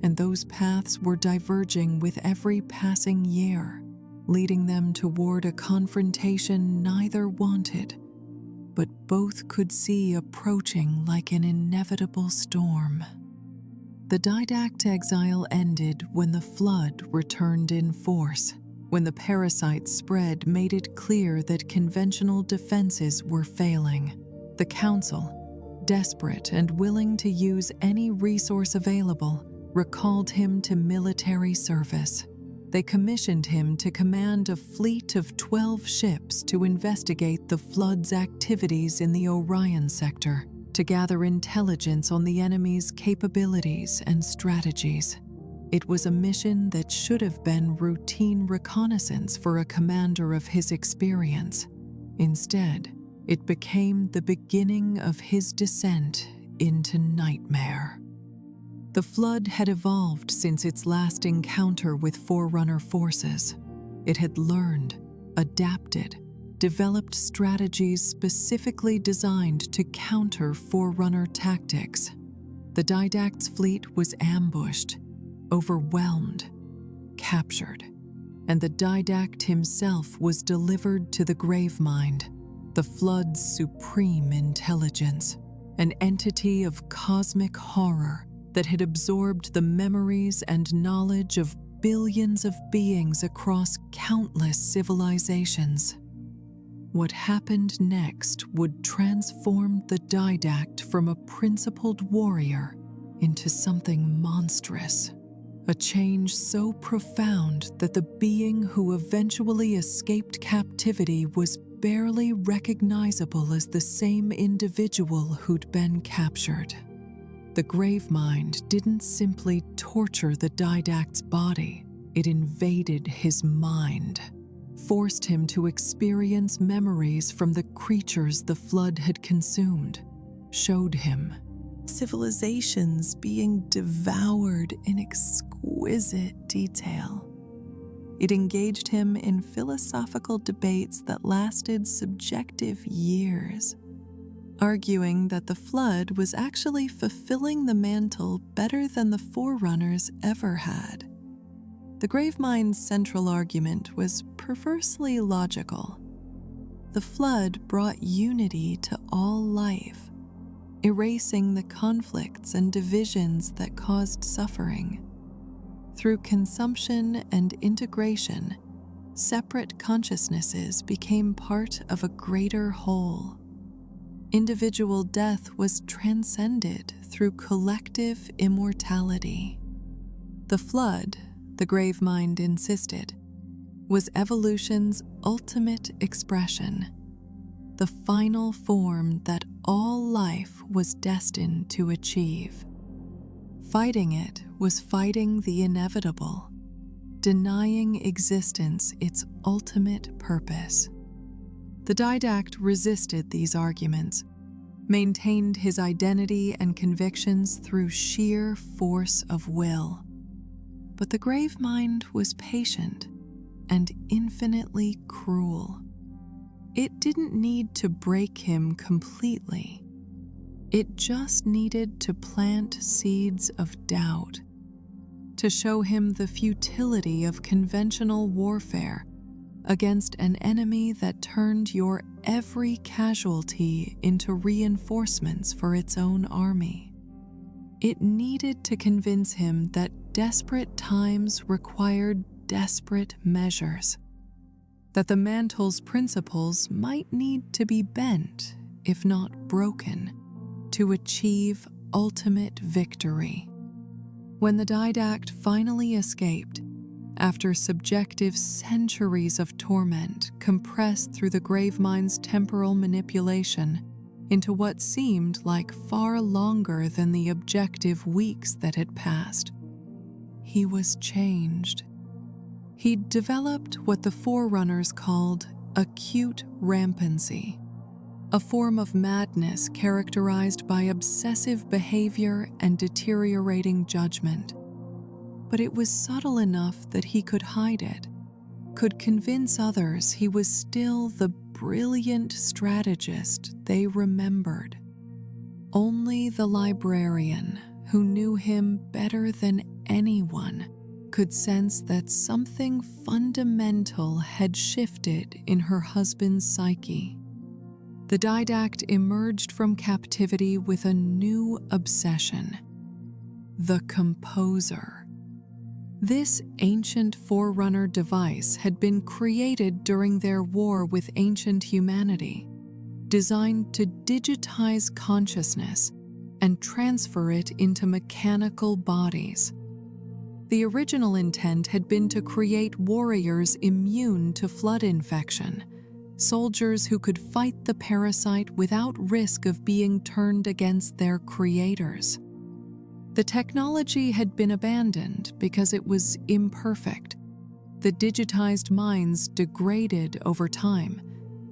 [SPEAKER 1] and those paths were diverging with every passing year, leading them toward a confrontation neither wanted, but both could see approaching like an inevitable storm. The Didact exile ended when the flood returned in force. When the parasite spread made it clear that conventional defenses were failing. The Council, desperate and willing to use any resource available, recalled him to military service. They commissioned him to command a fleet of 12 ships to investigate the flood's activities in the Orion sector, to gather intelligence on the enemy's capabilities and strategies. It was a mission that should have been routine reconnaissance for a commander of his experience. Instead, it became the beginning of his descent into nightmare. The flood had evolved since its last encounter with Forerunner forces. It had learned, adapted, developed strategies specifically designed to counter Forerunner tactics. The Didact's fleet was ambushed, overwhelmed, captured, and the Didact himself was delivered to the Gravemind, the flood's supreme intelligence, an entity of cosmic horror that had absorbed the memories and knowledge of billions of beings across countless civilizations. What happened next would transform the Didact from a principled warrior into something monstrous. A change so profound that the being who eventually escaped captivity was barely recognizable as the same individual who'd been captured. The Gravemind didn't simply torture the Didact's body, it invaded his mind, forced him to experience memories from the creatures the flood had consumed, showed him civilizations being devoured in exquisite detail. It engaged him in philosophical debates that lasted subjective years, arguing that the flood was actually fulfilling the mantle better than the Forerunners ever had. The Gravemind's central argument was perversely logical. The flood brought unity to all life, erasing the conflicts and divisions that caused suffering. Through consumption and integration, separate consciousnesses became part of a greater whole. Individual death was transcended through collective immortality. The flood, the Gravemind insisted, was evolution's ultimate expression, the final form that all life was destined to achieve. Fighting it was fighting the inevitable, denying existence its ultimate purpose. The Didact resisted these arguments, maintained his identity and convictions through sheer force of will. But the Gravemind was patient and infinitely cruel. It didn't need to break him completely. It just needed to plant seeds of doubt, to show him the futility of conventional warfare against an enemy that turned your every casualty into reinforcements for its own army. It needed to convince him that desperate times required desperate measures, that the mantle's principles might need to be bent, if not broken, to achieve ultimate victory.
[SPEAKER 2] When the Didact finally escaped, after subjective centuries of torment compressed through the Gravemind's temporal manipulation into what seemed like far longer than the objective weeks that had passed, he was changed. He'd developed what the Forerunners called acute rampancy, a form of madness characterized by obsessive behavior and deteriorating judgment. But it was subtle enough that he could hide it, could convince others he was still the brilliant strategist they remembered. Only the Librarian, who knew him better than anyone, could sense that something fundamental had shifted in her husband's psyche. The Didact emerged from captivity with a new obsession: the Composer. This ancient Forerunner device had been created during their war with ancient humanity, designed to digitize consciousness and transfer it into mechanical bodies. The original intent had been to create warriors immune to flood infection, soldiers who could fight the parasite without risk of being turned against their creators. The technology had been abandoned because it was imperfect. The digitized minds degraded over time,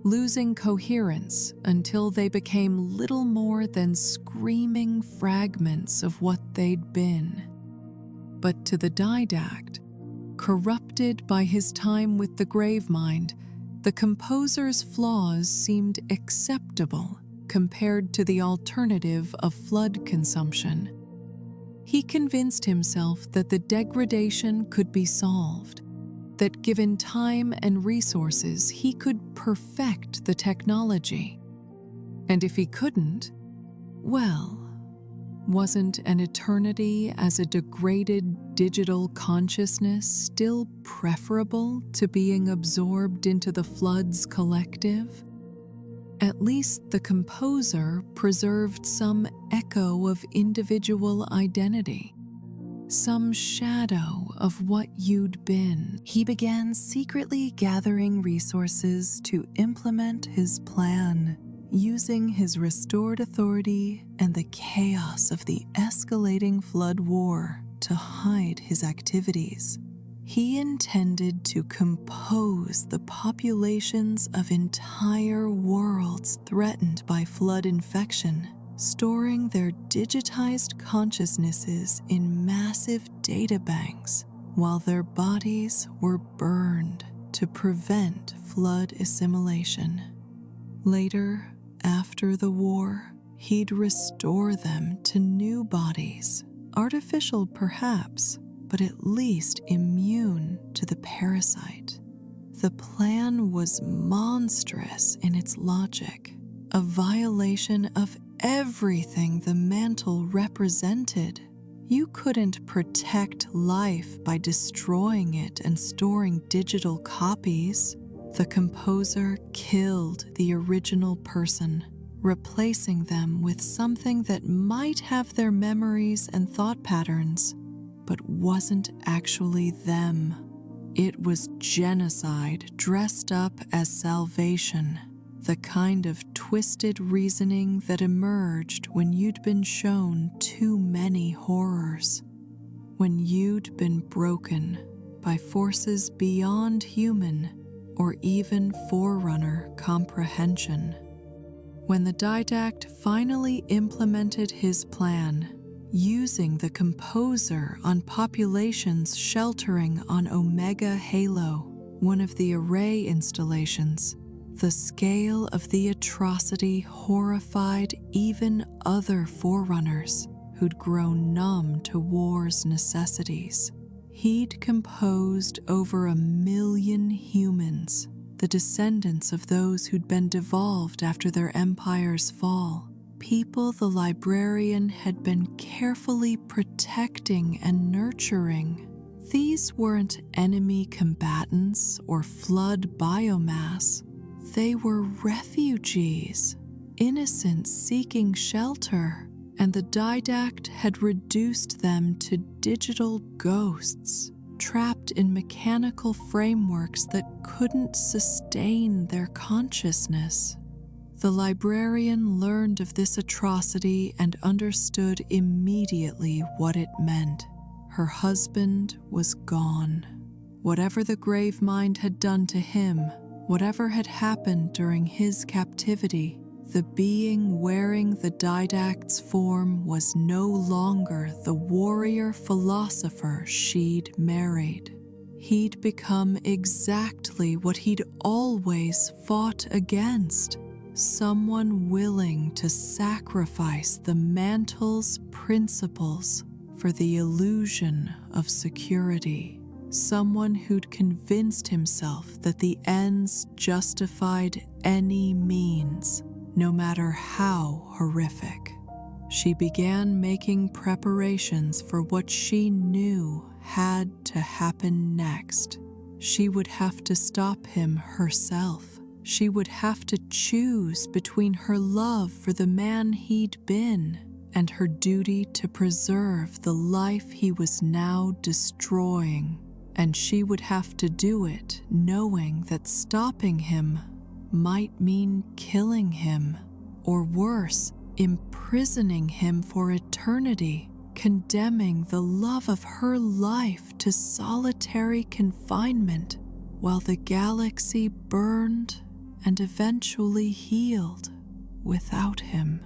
[SPEAKER 2] losing coherence until they became little more than screaming fragments of what they'd been. But to the Didact, corrupted by his time with the Gravemind, the Composer's flaws seemed acceptable compared to the alternative of flood consumption. He convinced himself that the degradation could be solved, that given time and resources, he could perfect the technology. And if he couldn't, well, wasn't an eternity as a degraded digital consciousness still preferable to being absorbed into the flood's collective? At least the Composer preserved some echo of individual identity, some shadow of what you'd been. He began secretly gathering resources to implement his plan, using his restored authority and the chaos of the escalating flood war to hide his activities. He intended to compose the populations of entire worlds threatened by flood infection, storing their digitized consciousnesses in massive databanks while their bodies were burned to prevent flood assimilation. Later, after the war, he'd restore them to new bodies, artificial perhaps, but at least immune to the parasite. The plan was monstrous in its logic, a violation of everything the mantle represented. You couldn't protect life by destroying it and storing digital copies. The Composer killed the original person, replacing them with something that might have their memories and thought patterns, but wasn't actually them. It was genocide dressed up as salvation, the kind of twisted reasoning that emerged when you'd been shown too many horrors, when you'd been broken by forces beyond human or even Forerunner comprehension. When the Didact finally implemented his plan, using the Composer on populations sheltering on Omega Halo, one of the array installations, the scale of the atrocity horrified even other Forerunners who'd grown numb to war's necessities. He'd composed over 1 million humans, the descendants of those who'd been devolved after their empire's fall, people the Librarian had been carefully protecting and nurturing. These weren't enemy combatants or flood biomass. They were refugees, innocents seeking shelter,
[SPEAKER 1] and the Didact had reduced them to digital ghosts, trapped in mechanical frameworks that couldn't sustain their consciousness. The Librarian learned of this atrocity and understood immediately what it meant. Her husband was gone. Whatever the grave mind had done to him, whatever had happened during his captivity, the being wearing the Didact's form was no longer the warrior philosopher she'd married. He'd become exactly what he'd always fought against. Someone willing to sacrifice the mantle's principles for the illusion of security. Someone who'd convinced himself that the ends justified any means, no matter how horrific. She began making preparations for what she knew had to happen next. She would have to stop him herself. She would have to choose between her love for the man he'd been and her duty to preserve the life he was now destroying. And she would have to do it knowing that stopping him might mean killing him, or worse, imprisoning him for eternity, condemning the love of her life to solitary confinement while the galaxy burned and eventually healed without him.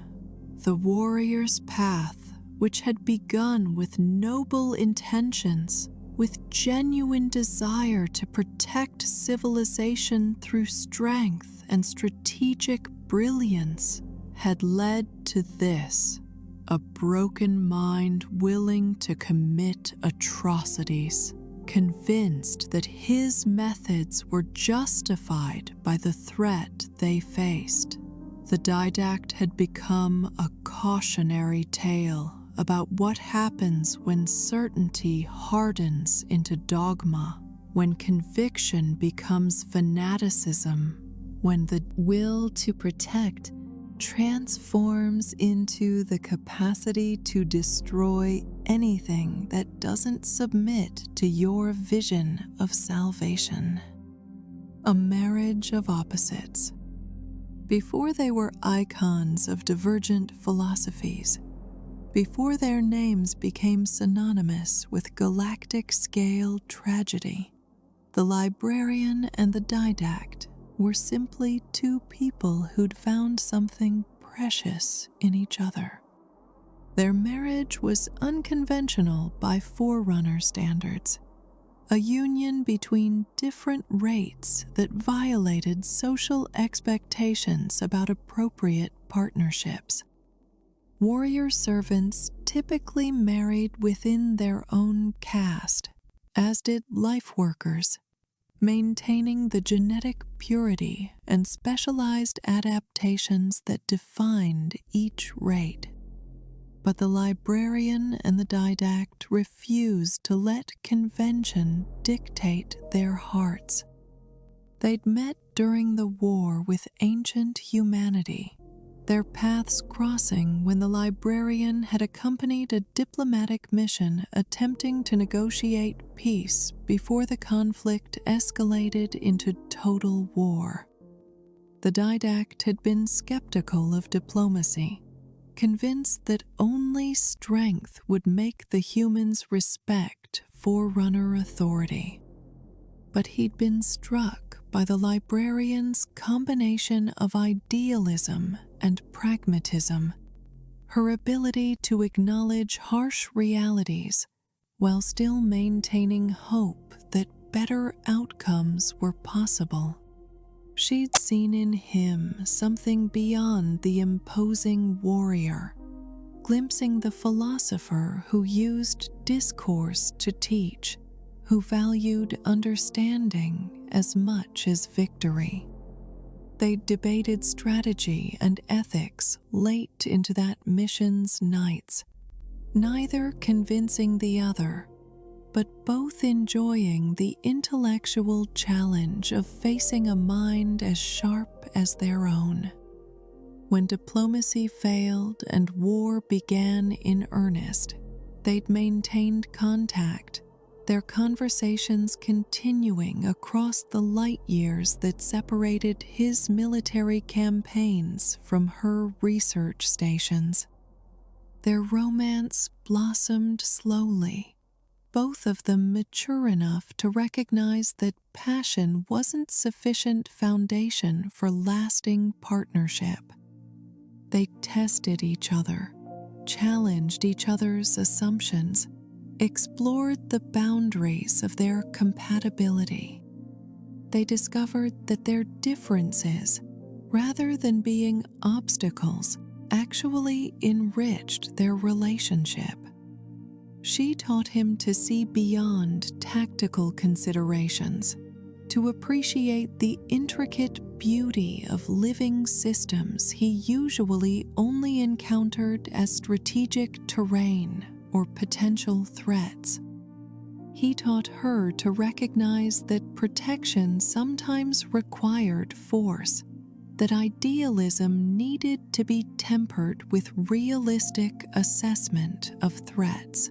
[SPEAKER 1] The warrior's path, which had begun with noble intentions, with genuine desire to protect civilization through strength and strategic brilliance, had led to this: a broken mind willing to commit atrocities, convinced that his methods were justified by the threat they faced. The Didact had become a cautionary tale about what happens when certainty hardens into dogma, when conviction becomes fanaticism, when the will to protect transforms into the capacity to destroy anything that doesn't submit to your vision of salvation. A marriage of opposites. Before they were icons of divergent philosophies, before their names became synonymous with galactic-scale tragedy, the Librarian and the Didact were simply two people who'd found something precious in each other. Their marriage was unconventional by Forerunner standards, a union between different rates that violated social expectations about appropriate partnerships. Warrior servants typically married within their own caste, as did life workers, maintaining the genetic purity and specialized adaptations that defined each rate. But the Librarian and the Didact refused to let convention dictate their hearts. They'd met during the war with ancient humanity, their paths crossing when the Librarian had accompanied a diplomatic mission attempting to negotiate peace before the conflict escalated into total war. The Didact had been skeptical of diplomacy, convinced that only strength would make the humans respect Forerunner authority. But he'd been struck by the Librarian's combination of idealism and pragmatism, her ability to acknowledge harsh realities while still maintaining hope that better outcomes were possible. She'd seen in him something beyond the imposing warrior, glimpsing the philosopher who used discourse to teach, who valued understanding as much as victory. They debated strategy and ethics late into that mission's nights, neither convincing the other, but both enjoying the intellectual challenge of facing a mind as sharp as their own. When diplomacy failed and war began in earnest, they'd maintained contact, their conversations continuing across the light years that separated his military campaigns from her research stations. Their romance blossomed slowly, both of them mature enough to recognize that passion wasn't sufficient foundation for lasting partnership. They tested each other, challenged each other's assumptions, explored the boundaries of their compatibility. They discovered that their differences, rather than being obstacles, actually enriched their relationship. She taught him to see beyond tactical considerations, to appreciate the intricate beauty of living systems he usually only encountered as strategic terrain or potential threats. He taught her to recognize that protection sometimes required force, that idealism needed to be tempered with realistic assessment of threats.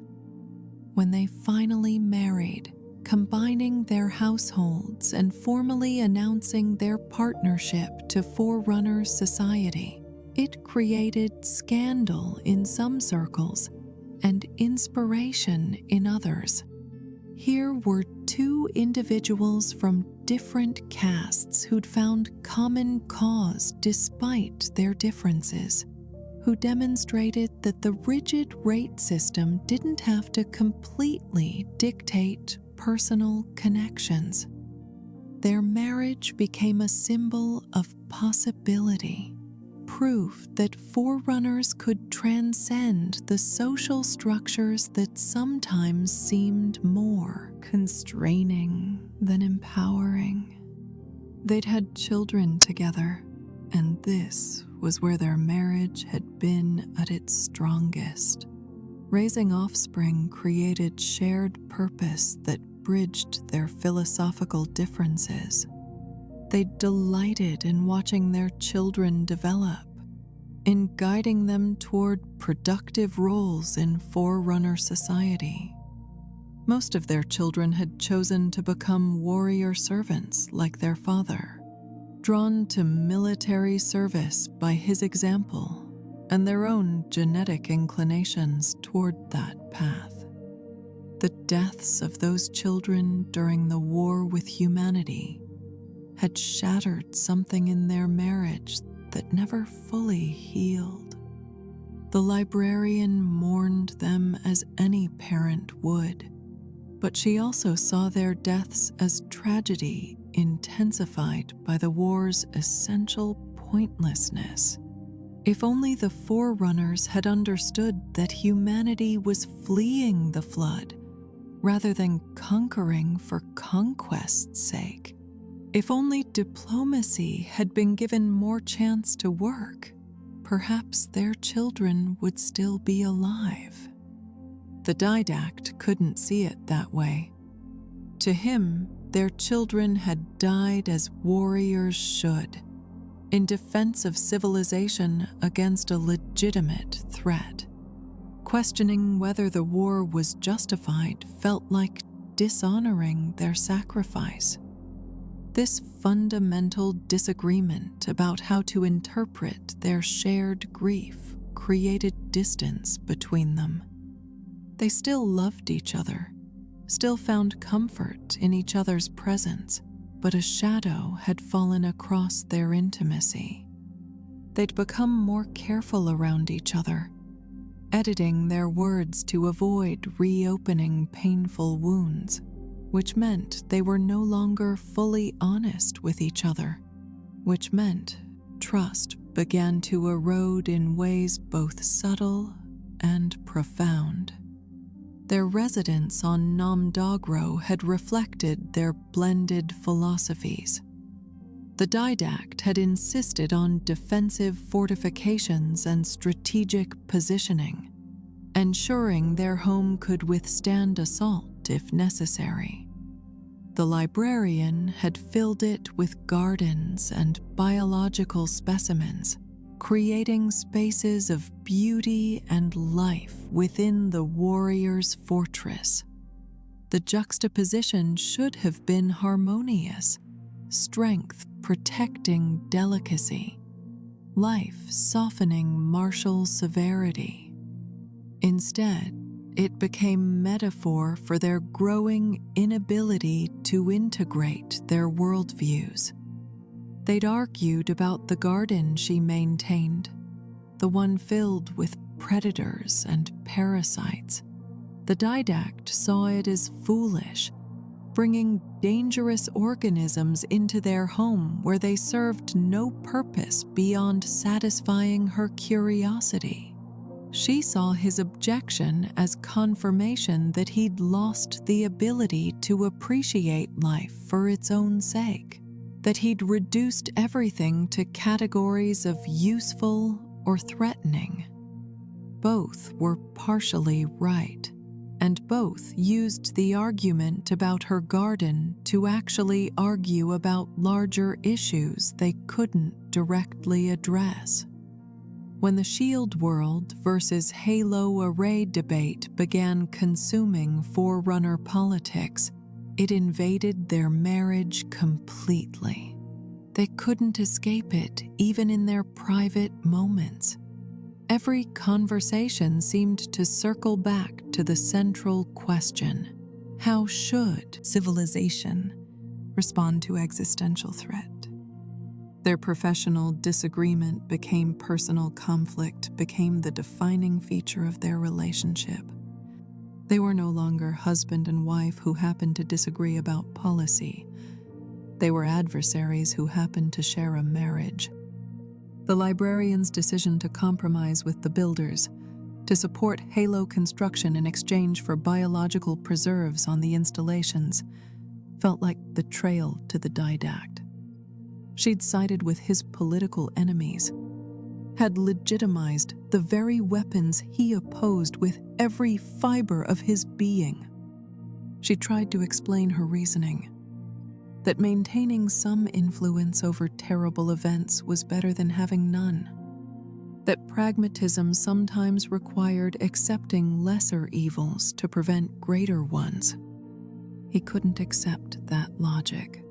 [SPEAKER 1] When they finally married, combining their households and formally announcing their partnership to Forerunner society, it created scandal in some circles and inspiration in others. Here were two individuals from different castes who'd found common cause despite their differences, who demonstrated that the rigid rate system didn't have to completely dictate personal connections. Their marriage became a symbol of possibility, proof that Forerunners could transcend the social structures that sometimes seemed more constraining than empowering. They'd had children together, and this was where their marriage had been at its strongest. Raising offspring created shared purpose that bridged their philosophical differences. They delighted in watching their children develop, in guiding them toward productive roles in Forerunner society. Most of their children had chosen to become warrior servants like their father, drawn to military service by his example and their own genetic inclinations toward that path. The deaths of those children during the war with humanity had shattered something in their marriage that never fully healed. The librarian mourned them as any parent would, but she also saw their deaths as tragedy intensified by the war's essential pointlessness. If only the Forerunners had understood that humanity was fleeing the flood rather than conquering for conquest's sake. If only diplomacy had been given more chance to work, perhaps their children would still be alive. The Didact couldn't see it that way. To him, their children had died as warriors should, in defense of civilization against a legitimate threat. Questioning whether the war was justified felt like dishonoring their sacrifice. This fundamental disagreement about how to interpret their shared grief created distance between them. They still loved each other, still found comfort in each other's presence, but a shadow had fallen across their intimacy. They'd become more careful around each other, editing their words to avoid reopening painful wounds, which meant they were no longer fully honest with each other, which meant trust began to erode in ways both subtle and profound. Their residence on Nam Dogro had reflected their blended philosophies. The Didact had insisted on defensive fortifications and strategic positioning, ensuring their home could withstand assault if necessary. The Librarian had filled it with gardens and biological specimens, creating spaces of beauty and life within the warrior's fortress. The juxtaposition should have been harmonious, strength protecting delicacy, life softening martial severity. Instead, it became metaphor for their growing inability to integrate their worldviews. They'd argued about the garden she maintained, the one filled with predators and parasites. The Didact saw it as foolish, bringing dangerous organisms into their home where they served no purpose beyond satisfying her curiosity. She saw his objection as confirmation that he'd lost the ability to appreciate life for its own sake, that he'd reduced everything to categories of useful or threatening. Both were partially right, and both used the argument about her garden to actually argue about larger issues they couldn't directly address. When the Shield World versus Halo Array debate began consuming Forerunner politics, it invaded their marriage completely. They couldn't escape it even in their private moments. Every conversation seemed to circle back to the central question: how should civilization respond to existential threat? Their professional disagreement became personal conflict, became the defining feature of their relationship. They were no longer husband and wife who happened to disagree about policy. They were adversaries who happened to share a marriage. The Librarian's decision to compromise with the builders, to support Halo construction in exchange for biological preserves on the installations, felt like betrayal to the Didact. She'd sided with his political enemies, had legitimized the very weapons he opposed with every fiber of his being. She tried to explain her reasoning, that maintaining some influence over terrible events was better than having none, that pragmatism sometimes required accepting lesser evils to prevent greater ones. He couldn't accept that logic.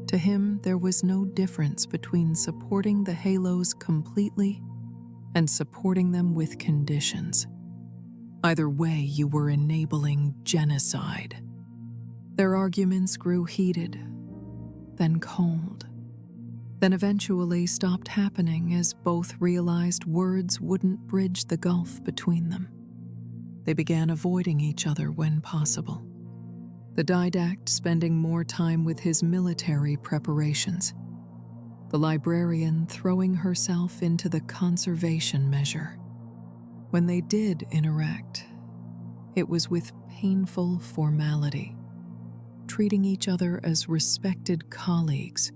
[SPEAKER 1] To him, there was no difference between supporting the Halos completely and supporting them with conditions. Either way, you were enabling genocide. Their arguments grew heated, then cold, then eventually stopped happening as both realized words wouldn't bridge the gulf between them. They began avoiding each other when possible. The Didact spending more time with his military preparations, the Librarian throwing herself into the conservation measure. When they did interact, it was with painful formality, treating each other as respected colleagues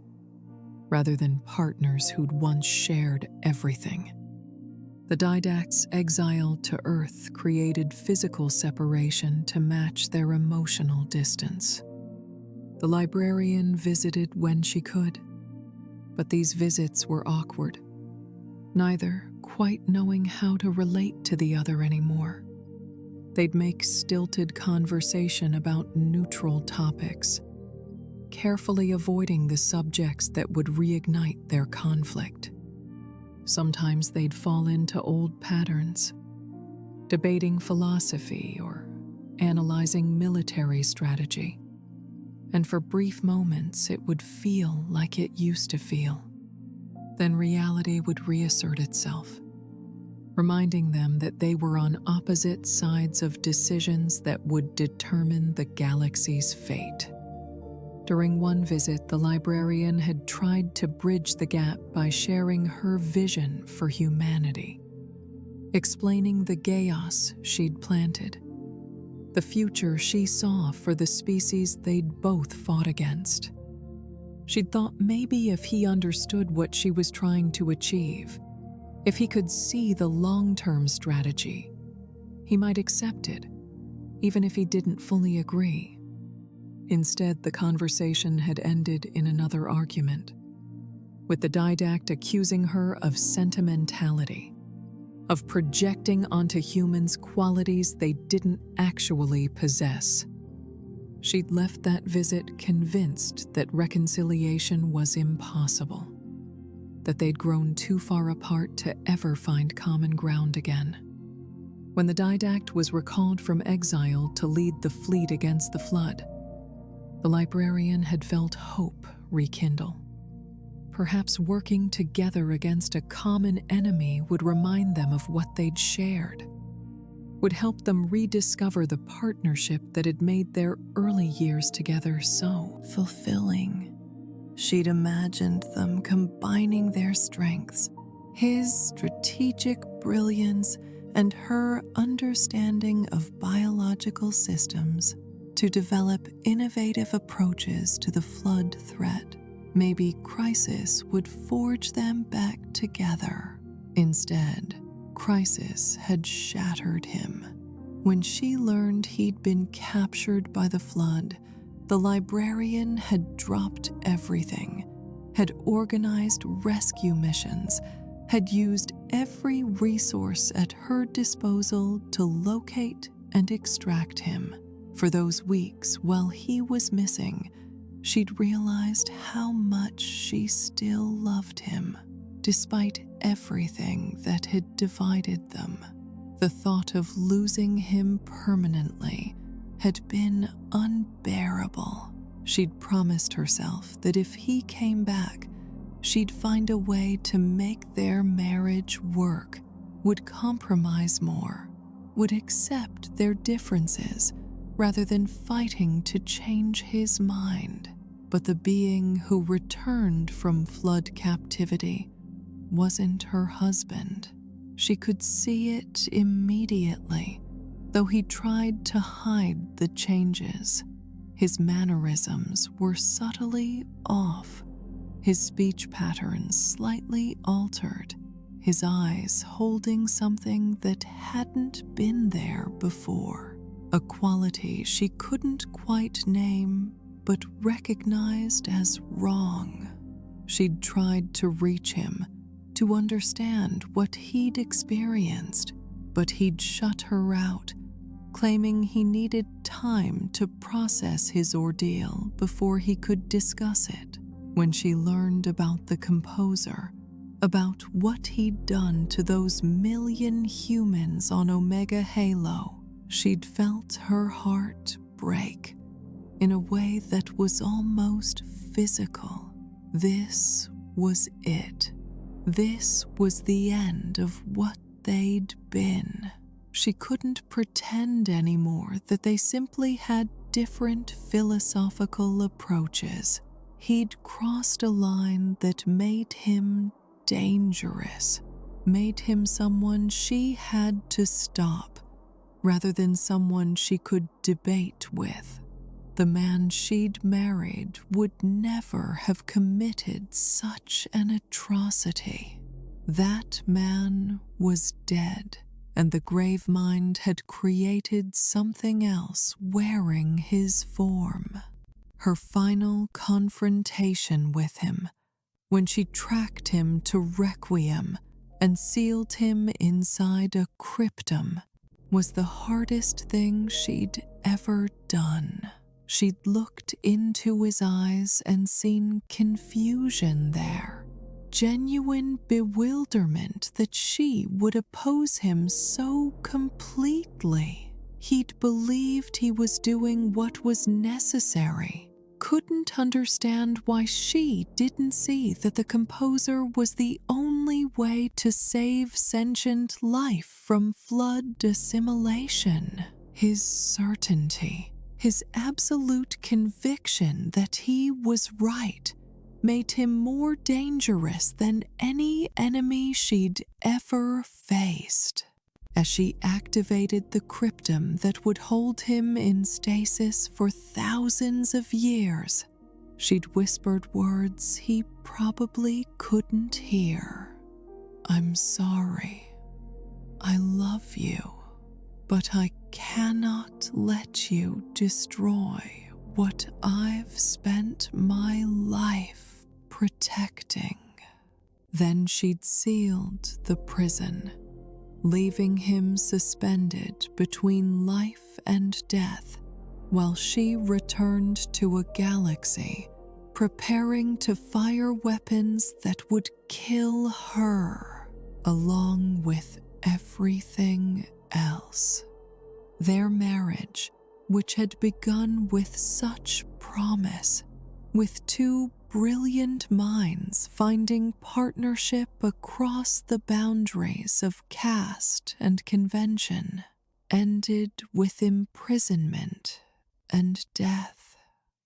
[SPEAKER 1] rather than partners who'd once shared everything. The Didact's exile to Earth created physical separation to match their emotional distance. The Librarian visited when she could, but these visits were awkward, neither quite knowing how to relate to the other anymore. They'd make stilted conversation about neutral topics, carefully avoiding the subjects that would reignite their conflict. Sometimes they'd fall into old patterns, debating philosophy or analyzing military strategy. And for brief moments, it would feel like it used to feel. Then reality would reassert itself, reminding them that they were on opposite sides of decisions that would determine the galaxy's fate. During one visit, the Librarian had tried to bridge the gap by sharing her vision for humanity, explaining the chaos she'd planted, the future she saw for the species they'd both fought against. She'd thought maybe if he understood what she was trying to achieve, if he could see the long-term strategy, he might accept it, even if he didn't fully agree. Instead, the conversation had ended in another argument,
[SPEAKER 2] with the Didact accusing her of sentimentality, of projecting onto humans qualities they didn't actually possess. She'd left that visit convinced that reconciliation was impossible, that they'd grown too far apart to ever find common ground again. When the Didact was recalled from exile to lead the fleet against the flood, the Librarian had felt hope rekindle. Perhaps working together against a common enemy would remind them of what they'd shared, would help them rediscover the partnership that had made their early years together so
[SPEAKER 1] fulfilling. She'd imagined them combining their strengths, his strategic brilliance and her understanding of biological systems, to develop innovative approaches to the flood threat. Maybe crisis would forge them back together. Instead, crisis had shattered him. When she learned he'd been captured by the flood, the Librarian had dropped everything, had organized rescue missions, had used every resource at her disposal to locate and extract him. For those weeks while he was missing, she'd realized how much she still loved him, despite everything that had divided them. The thought of losing him permanently had been unbearable. She'd promised herself that if he came back, she'd find a way to make their marriage work, would compromise more, would accept their differences rather than fighting to change his mind. But the being who returned from flood captivity wasn't her husband. She could see it immediately, though he tried to hide the changes. His mannerisms were subtly off, his speech patterns slightly altered, his eyes holding something that hadn't been there before, a quality she couldn't quite name but recognized as wrong. She'd tried to reach him, to understand what he'd experienced, but he'd shut her out, claiming he needed time to process his ordeal before he could discuss it. When she learned about the composer, about what he'd done to those million humans on Omega Halo, she'd felt her heart break in a way that was almost physical. This was it. This was the end of what they'd been. She couldn't pretend anymore that they simply had different philosophical approaches. He'd crossed a line that made him dangerous, made him someone she had to stop, rather than someone she could debate with. The man she'd married would never have committed such an atrocity. That man was dead, and the grave mind had created something else wearing his form. Her final confrontation with him, when she tracked him to Requiem and sealed him inside a cryptum, was the hardest thing she'd ever done. She'd looked into his eyes and seen confusion there, genuine bewilderment that she would oppose him so completely. He'd believed he was doing what was necessary, couldn't understand why she didn't see that the composer was the only way to save sentient life from flood assimilation. His certainty, his absolute conviction that he was right, made him more dangerous than any enemy she'd ever faced. As she activated the cryptum that would hold him in stasis for thousands of years, she'd whispered words he probably couldn't hear. "I'm sorry. I love you. But I cannot let you destroy what I've spent my life protecting." Then she'd sealed the prison, leaving him suspended between life and death, while she returned to a galaxy, preparing to fire weapons that would kill her, along with everything else. Their marriage, which had begun with such promise, with two brilliant minds finding partnership across the boundaries of caste and convention, ended with imprisonment and death.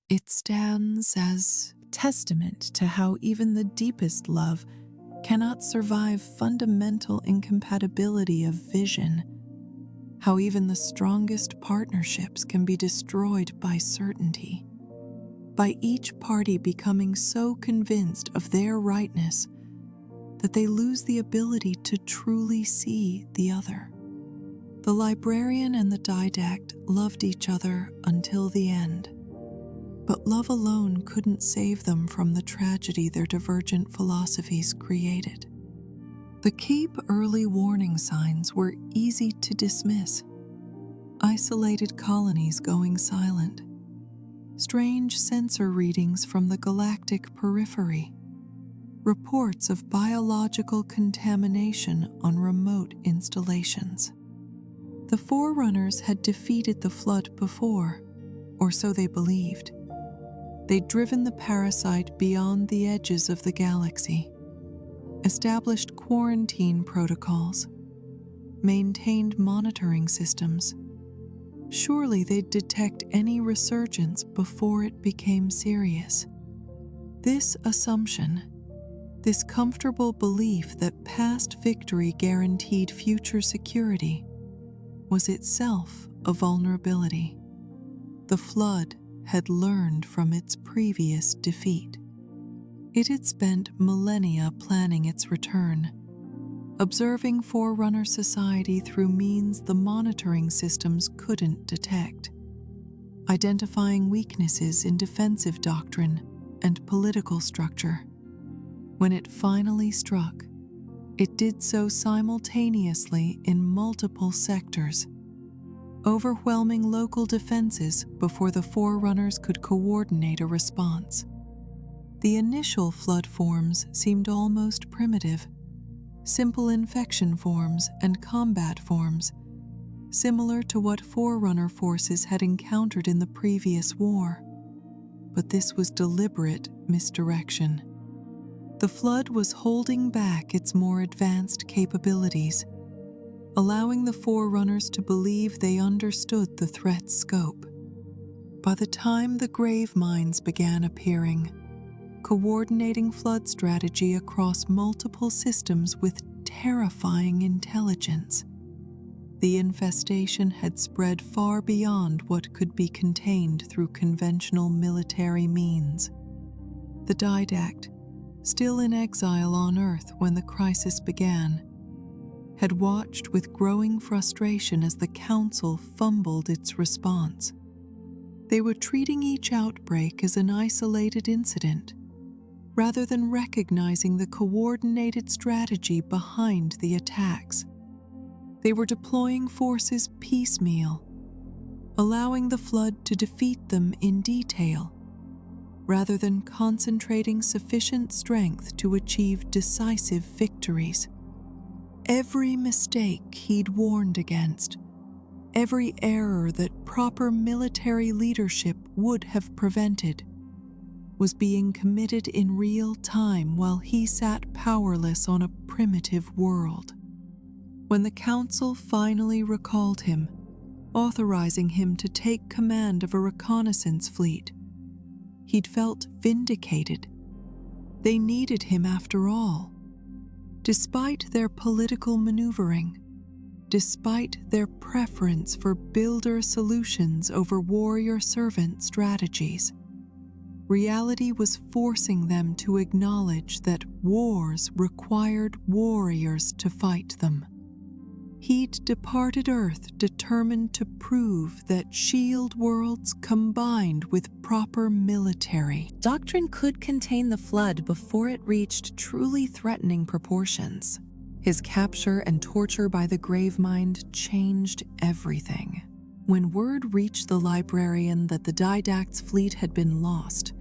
[SPEAKER 1] It stands as testament to how even the deepest love cannot survive fundamental incompatibility of vision, how even the strongest partnerships can be destroyed by certainty, by each party becoming so convinced of their rightness that they lose the ability to truly see the other. The Librarian and the Didact loved each other until the end, but love alone couldn't save them from the tragedy their divergent philosophies created. The Keep early warning signs were easy to dismiss. Isolated colonies going silent, strange sensor readings from the galactic periphery, reports of biological contamination on remote installations. The Forerunners had defeated the flood before, or so they believed. They'd driven the parasite beyond the edges of the galaxy, established quarantine protocols, maintained monitoring systems. Surely they'd detect any resurgence before it became serious. This assumption, this comfortable belief that past victory guaranteed future security, was itself a vulnerability. The flood had learned from its previous defeat. It had spent millennia planning its return, observing Forerunner society through means the monitoring systems couldn't detect, identifying weaknesses in defensive doctrine and political structure. When it finally struck, it did so simultaneously in multiple sectors, overwhelming local defenses before the Forerunners could coordinate a response. The initial flood forms seemed almost primitive, simple infection forms and combat forms, similar to what Forerunner forces had encountered in the previous war. But this was deliberate misdirection. The flood was holding back its more advanced capabilities, allowing the Forerunners to believe they understood the threat's scope. By the time the grave mines began appearing, coordinating flood strategy across multiple systems with terrifying intelligence, the infestation had spread far beyond what could be contained through conventional military means. The Didact, still in exile on Earth when the crisis began, had watched with growing frustration as the Council fumbled its response. They were treating each outbreak as an isolated incident, rather than recognizing the coordinated strategy behind the attacks. They were deploying forces piecemeal, allowing the flood to defeat them in detail, rather than concentrating sufficient strength to achieve decisive victories. Every mistake he'd warned against, every error that proper military leadership would have prevented, was being committed in real time while he sat powerless on a primitive world. When the Council finally recalled him, authorizing him to take command of a reconnaissance fleet, he'd felt vindicated. They needed him after all. Despite their political maneuvering, despite their preference for builder solutions over warrior servant strategies, reality was forcing them to acknowledge that wars required warriors to fight them. He'd departed Earth determined to prove that shield worlds combined with proper military
[SPEAKER 2] doctrine could contain the flood before it reached truly threatening proportions. His capture and torture by the Gravemind changed everything. When word reached the Librarian that the Didact's fleet had been lost,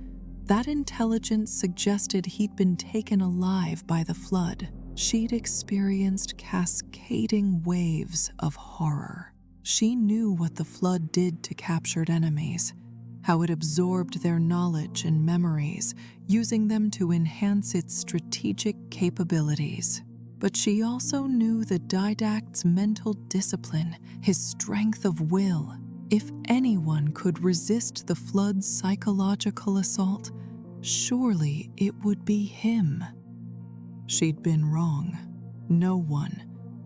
[SPEAKER 2] that intelligence suggested he'd been taken alive by the flood. She'd experienced cascading waves of horror. She knew what the flood did to captured enemies, how it absorbed their knowledge and memories, using them to enhance its strategic capabilities. But she also knew the Didact's mental discipline, his strength of will. If anyone could resist the flood's psychological assault, surely it would be him. She'd been wrong. No one,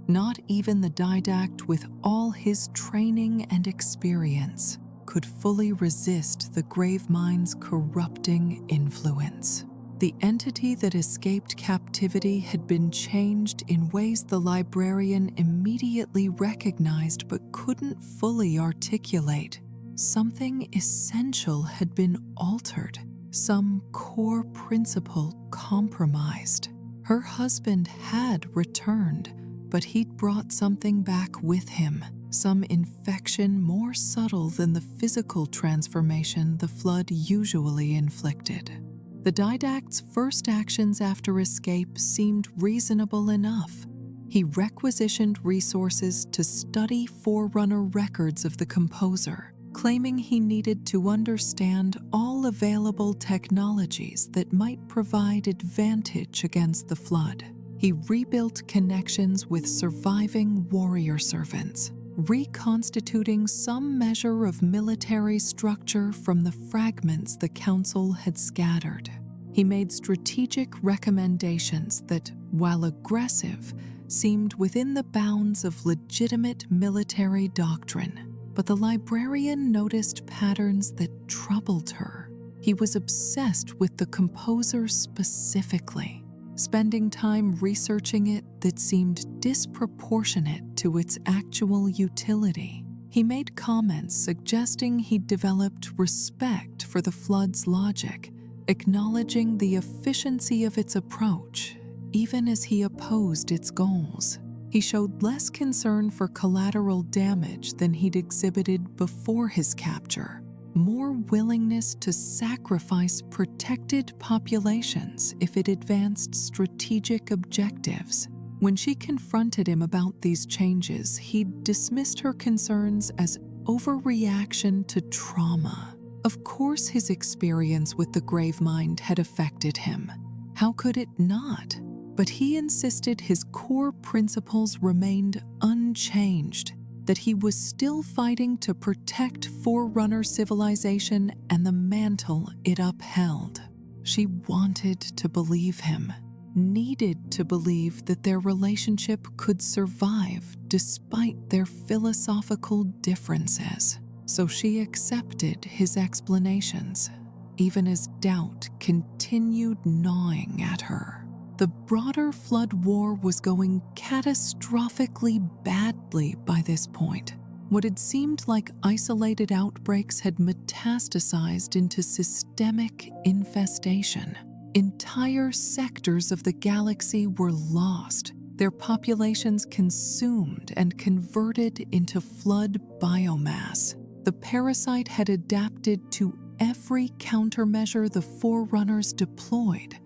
[SPEAKER 2] not even the Didact with all his training and experience, could fully resist the Gravemind's corrupting influence. The entity that escaped captivity had been changed in ways the Librarian immediately recognized but couldn't fully articulate. Something essential had been altered, some core principle compromised. Her husband had returned, but he'd brought something back with him, some infection more subtle than the physical transformation the flood usually inflicted. The Didact's first actions after escape seemed reasonable enough. He requisitioned resources to study Forerunner records of the composer, claiming he needed to understand all available technologies that might provide advantage against the flood. He rebuilt connections with surviving warrior servants, reconstituting some measure of military structure from the fragments the Council had scattered. He made strategic recommendations that, while aggressive, seemed within the bounds of legitimate military doctrine. But the Librarian noticed patterns that troubled her. He was obsessed with the composer specifically, spending time researching it that seemed disproportionate to its actual utility. He made comments suggesting he'd developed respect for the flood's logic, acknowledging the efficiency of its approach, even as he opposed its goals. He showed less concern for collateral damage than he'd exhibited before his capture, more willingness to sacrifice protected populations if it advanced strategic objectives. When she confronted him about these changes, he'd dismissed her concerns as overreaction to trauma. Of course, his experience with the Gravemind had affected him. How could it not? But he insisted his core principles remained unchanged, that he was still fighting to protect Forerunner civilization and the mantle it upheld. She wanted to believe him, needed to believe that their relationship could survive despite their philosophical differences. So she accepted his explanations, even as doubt continued gnawing at her. The broader flood war was going catastrophically badly by this point. What had seemed like isolated outbreaks had metastasized into systemic infestation. Entire sectors of the galaxy were lost, their populations consumed and converted into flood biomass. The parasite had adapted to every countermeasure the Forerunners deployed,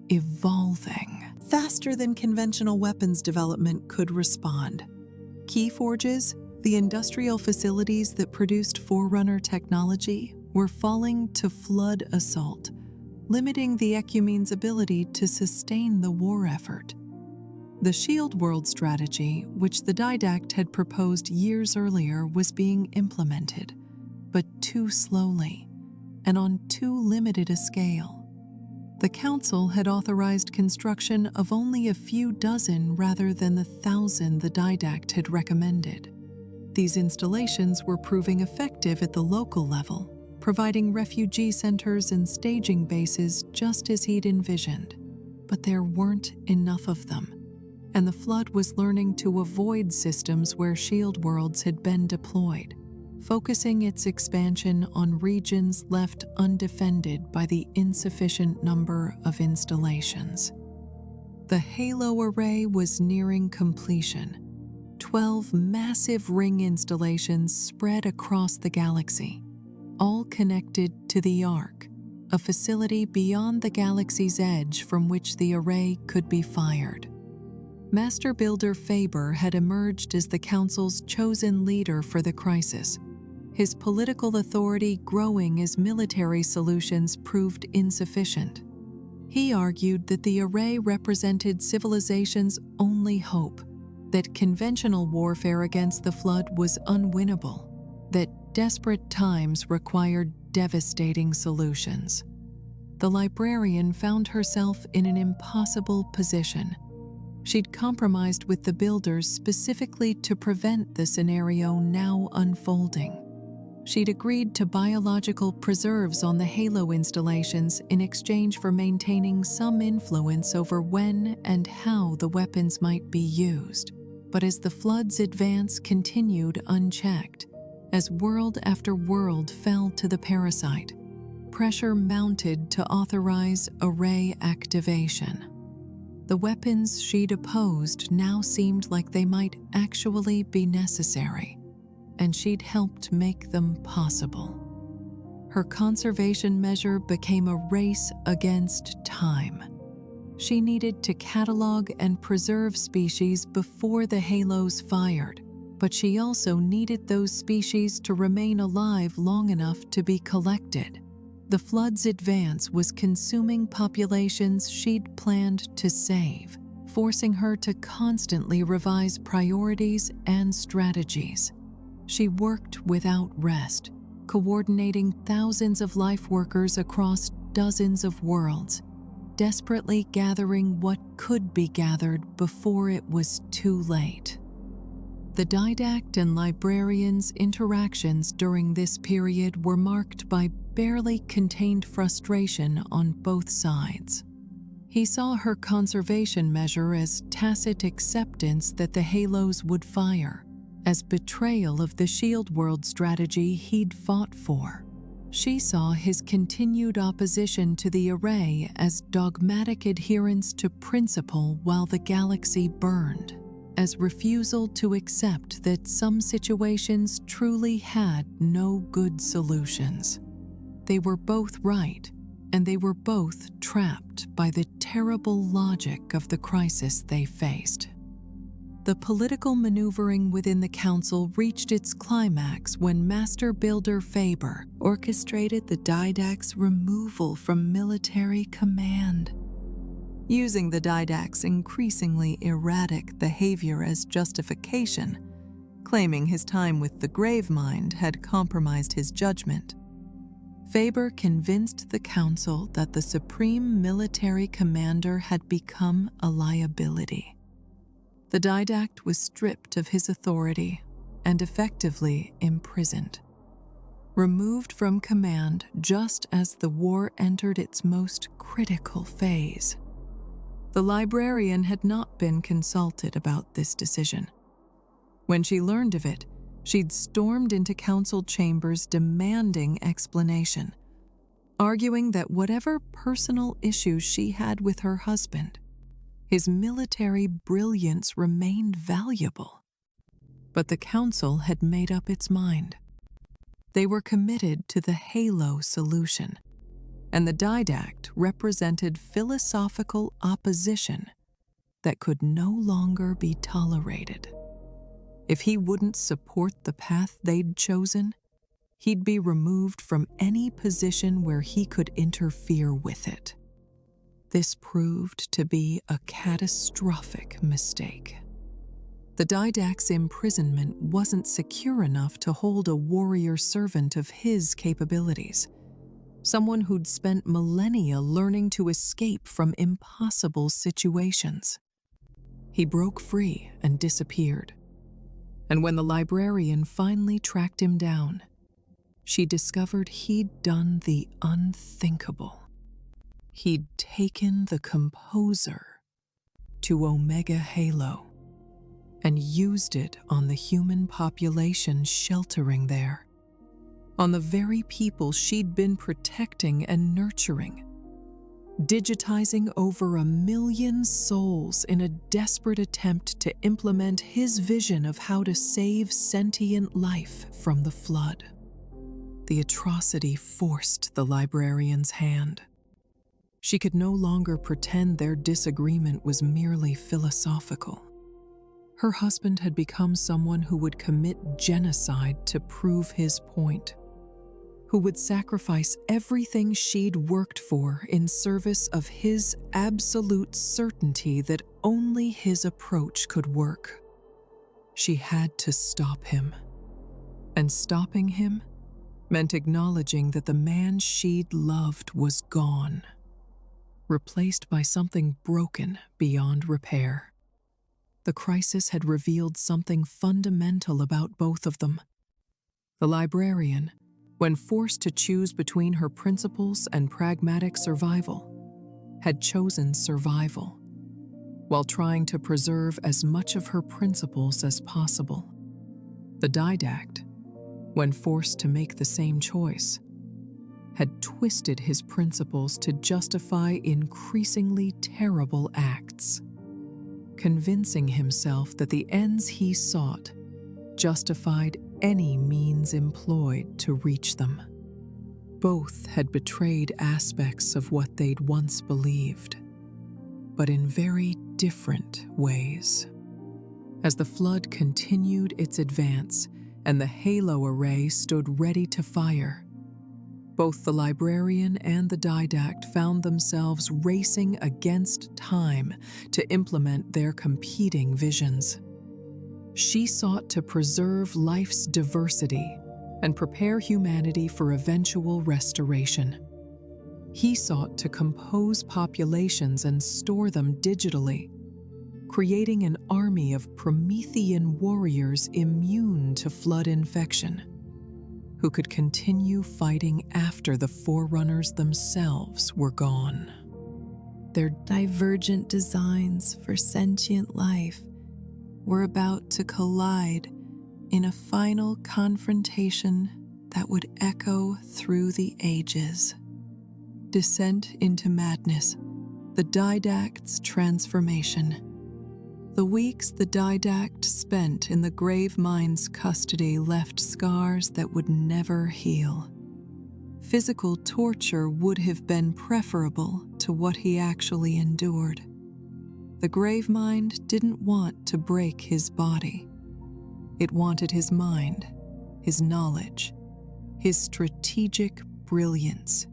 [SPEAKER 2] evolving faster than conventional weapons development could respond. Keyforges, the industrial facilities that produced Forerunner technology, were falling to flood assault, limiting the Ecumene's ability to sustain the war effort. The Shield World strategy, which the Didact had proposed years earlier, was being implemented, but too slowly and on too limited a scale. The Council had authorized construction of only a few dozen rather than the 1,000 the Didact had recommended. These installations were proving effective at the local level, providing refugee centers and staging bases just as he'd envisioned. But there weren't enough of them, and the Flood was learning to avoid systems where shield worlds had been deployed, focusing its expansion on regions left undefended by the insufficient number of installations. The Halo array was nearing completion. 12 massive ring installations spread across the galaxy, all connected to the Ark, a facility beyond the galaxy's edge from which the array could be fired. Master Builder Faber had emerged as the Council's chosen leader for the crisis, his political authority growing as military solutions proved insufficient. He argued that the array represented civilization's only hope, that conventional warfare against the Flood was unwinnable, that desperate times required devastating solutions. The Librarian found herself in an impossible position. She'd compromised with the Builders specifically to prevent the scenario now unfolding. She'd agreed to biological preserves on the Halo installations in exchange for maintaining some influence over when and how the weapons might be used. But as the Flood's advance continued unchecked, as world after world fell to the parasite, pressure mounted to authorize array activation. The weapons she'd opposed now seemed like they might actually be necessary, and she'd helped make them possible. Her conservation measure became a race against time. She needed to catalog and preserve species before the Halos fired, but she also needed those species to remain alive long enough to be collected. The Flood's advance was consuming populations she'd planned to save, forcing her to constantly revise priorities and strategies. She worked without rest, coordinating thousands of life workers across dozens of worlds, desperately gathering what could be gathered before it was too late. The Didact and Librarian's interactions during this period were marked by barely contained frustration on both sides. He saw her conservation measure as tacit acceptance that the Halos would fire, as betrayal of the Shield World strategy he'd fought for. She saw his continued opposition to the array as dogmatic adherence to principle while the galaxy burned, as refusal to accept that some situations truly had no good solutions. They were both right, and they were both trapped by the terrible logic of the crisis they faced. The political maneuvering within the Council reached its climax when Master Builder Faber orchestrated the Didact's removal from military command. Using the Didact's increasingly erratic behavior as justification, claiming his time with the Gravemind had compromised his judgment, Faber convinced the Council that the Supreme Military Commander had become a liability. The Didact was stripped of his authority and effectively imprisoned, removed from command just as the war entered its most critical phase. The Librarian had not been consulted about this decision. When she learned of it, she'd stormed into council chambers demanding explanation, arguing that whatever personal issues she had with her husband, his military brilliance remained valuable. But the council had made up its mind. They were committed to the Halo solution, and the Didact represented philosophical opposition that could no longer be tolerated. If he wouldn't support the path they'd chosen, he'd be removed from any position where he could interfere with it. This proved to be a catastrophic mistake. The Didact's imprisonment wasn't secure enough to hold a warrior servant of his capabilities, someone who'd spent millennia learning to escape from impossible situations. He broke free and disappeared. And when the Librarian finally tracked him down, she discovered he'd done the unthinkable. He'd taken the Composer to Omega Halo and used it on the human population sheltering there, on the very people she'd been protecting and nurturing, digitizing over 1 million souls in a desperate attempt to implement his vision of how to save sentient life from the flood. The atrocity forced the librarian's hand. She could no longer pretend their disagreement was merely philosophical. Her husband had become someone who would commit genocide to prove his point, who would sacrifice everything she'd worked for in service of his absolute certainty that only his approach could work. She had to stop him. And stopping him meant acknowledging that the man she'd loved was gone, replaced by something broken beyond repair. The crisis had revealed something fundamental about both of them. The librarian, when forced to choose between her principles and pragmatic survival, had chosen survival, while trying to preserve as much of her principles as possible. The Didact, when forced to make the same choice, had twisted his principles to justify increasingly terrible acts, convincing himself that the ends he sought justified any means employed to reach them. Both had betrayed aspects of what they'd once believed, but in very different ways. As the flood continued its advance and the Halo array stood ready to fire, both the librarian and the Didact found themselves racing against time to implement their competing visions. She sought to preserve life's diversity and prepare humanity for eventual restoration. He sought to compose populations and store them digitally, creating an army of Promethean warriors immune to flood infection, who could continue fighting after the Forerunners themselves were gone.
[SPEAKER 1] Their divergent designs for sentient life were about to collide in a final confrontation that would echo through the ages. Descent into madness, the Didact's transformation. The weeks the Didact spent in the Gravemind's custody left scars that would never heal. Physical torture would have been preferable to what he actually endured. The Gravemind didn't want to break his body. It wanted his mind, his knowledge, his strategic brilliance.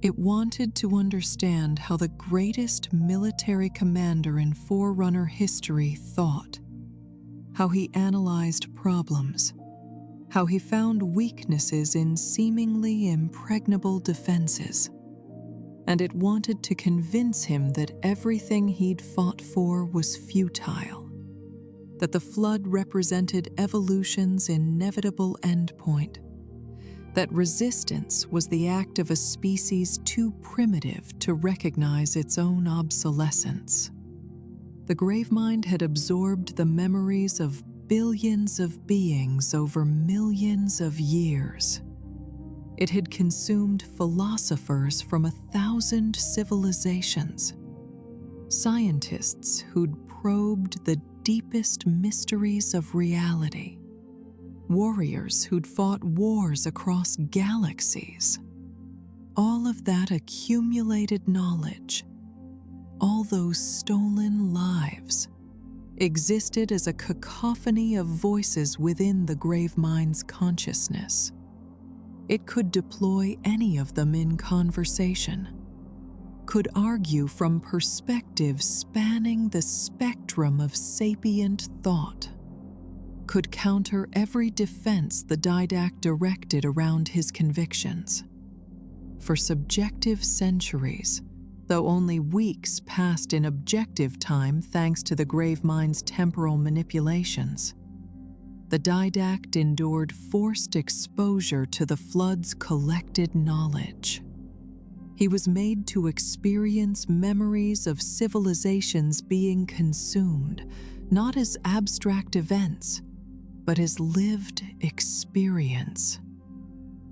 [SPEAKER 1] It wanted to understand how the greatest military commander in Forerunner history thought, how he analyzed problems, how he found weaknesses in seemingly impregnable defenses. And it wanted to convince him that everything he'd fought for was futile, that the flood represented evolution's inevitable endpoint, that resistance was the act of a species too primitive to recognize its own obsolescence. The Gravemind had absorbed the memories of billions of beings over millions of years. It had consumed philosophers from 1,000 civilizations, scientists who'd probed the deepest mysteries of reality, warriors who'd fought wars across galaxies. All of that accumulated knowledge, all those stolen lives, existed as a cacophony of voices within the Gravemind's consciousness. It could deploy any of them in conversation, could argue from perspectives spanning the spectrum of sapient thought, could counter every defense the Didact directed around his convictions. For subjective centuries, though only weeks passed in objective time thanks to the Gravemind's temporal manipulations, the Didact endured forced exposure to the flood's collected knowledge. He was made to experience memories of civilizations being consumed, not as abstract events, but as lived experience.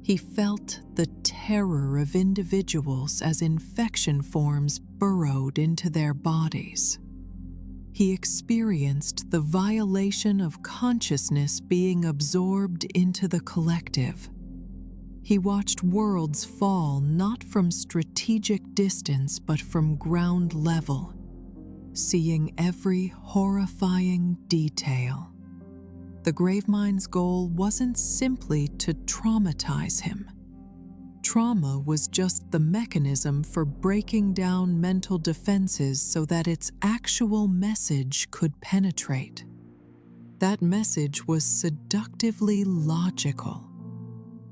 [SPEAKER 1] He felt the terror of individuals as infection forms burrowed into their bodies. He experienced the violation of consciousness being absorbed into the collective. He watched worlds fall not from strategic distance but from ground level, seeing every horrifying detail. The Gravemind's goal wasn't simply to traumatize him. Trauma was just the mechanism for breaking down mental defenses so that its actual message could penetrate. That message was seductively logical.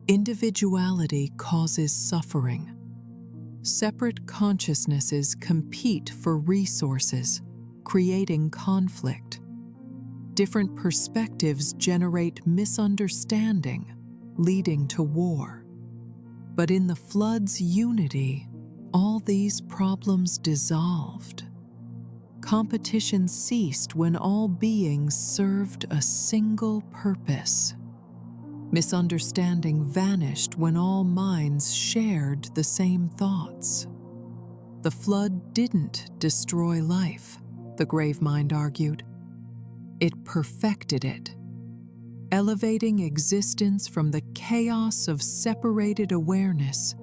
[SPEAKER 1] Individuality causes suffering. Separate consciousnesses compete for resources, creating conflict. Different perspectives generate misunderstanding, leading to war. But in the Flood's unity, all these problems dissolved. Competition ceased when all beings served a single purpose. Misunderstanding vanished when all minds shared the same thoughts. The Flood didn't destroy life, the Gravemind argued. It perfected it, elevating existence from the chaos of separated awareness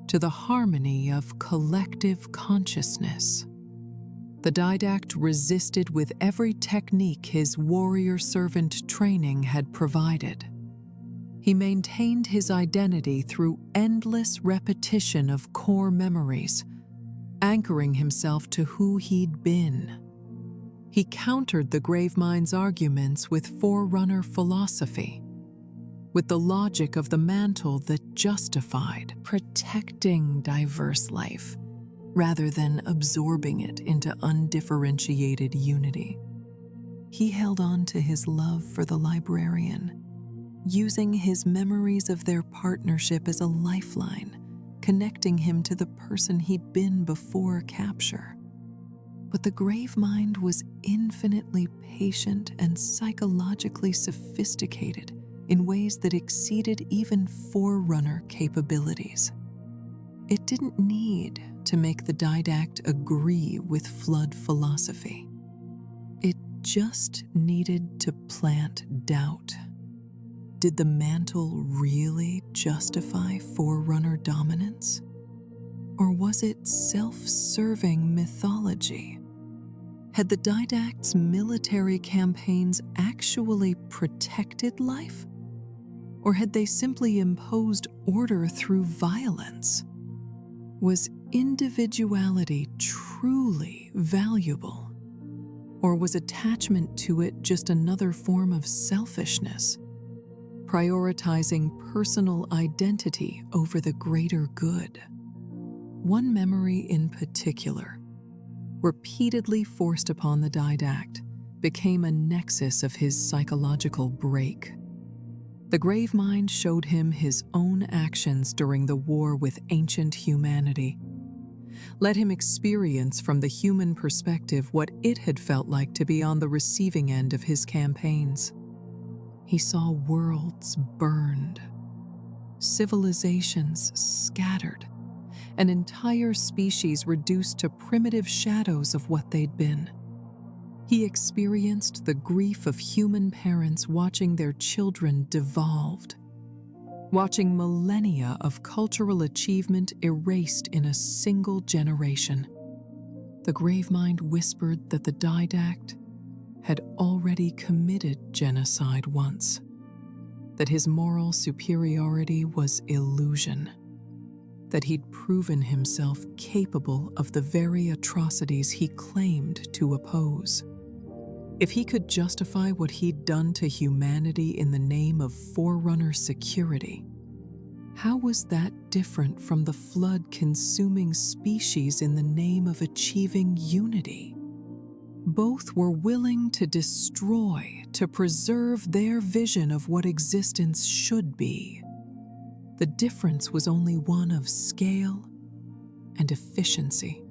[SPEAKER 1] to the harmony of collective consciousness. The Didact resisted with every technique his warrior servant training had provided. He maintained his identity through endless repetition of core memories, anchoring himself to who he'd been. He countered the Gravemind's arguments with Forerunner philosophy, with the logic of the mantle that justified protecting diverse life rather than absorbing it into undifferentiated unity. He held on to his love for the Librarian, using his memories of their partnership as a lifeline, connecting him to the person he'd been before capture. But the Gravemind was infinitely patient and psychologically sophisticated in ways that exceeded even Forerunner capabilities. It didn't need to make the Didact agree with Flood philosophy. It just needed to plant doubt. Did the mantle really justify Forerunner dominance? Or was it self-serving mythology? Had the Didact's military campaigns actually protected life? Or had they simply imposed order through violence? Was individuality truly valuable? Or was attachment to it just another form of selfishness, prioritizing personal identity over the greater good? One memory in particular, repeatedly forced upon the Didact, became a nexus of his psychological break. The Gravemind showed him his own actions during the war with ancient humanity, let him experience from the human perspective what it had felt like to be on the receiving end of his campaigns. He saw worlds burned, civilizations scattered, an entire species reduced to primitive shadows of what they'd been. He experienced the grief of human parents watching their children devolved, watching millennia of cultural achievement erased in a single generation. The Gravemind whispered that the Didact had already committed genocide once, that his moral superiority was illusion, that he'd proven himself capable of the very atrocities he claimed to oppose. If he could justify what he'd done to humanity in the name of Forerunner security, how was that different from the Flood consuming species in the name of achieving unity? Both were willing to destroy to preserve their vision of what existence should be. The difference was only one of scale
[SPEAKER 2] and efficiency,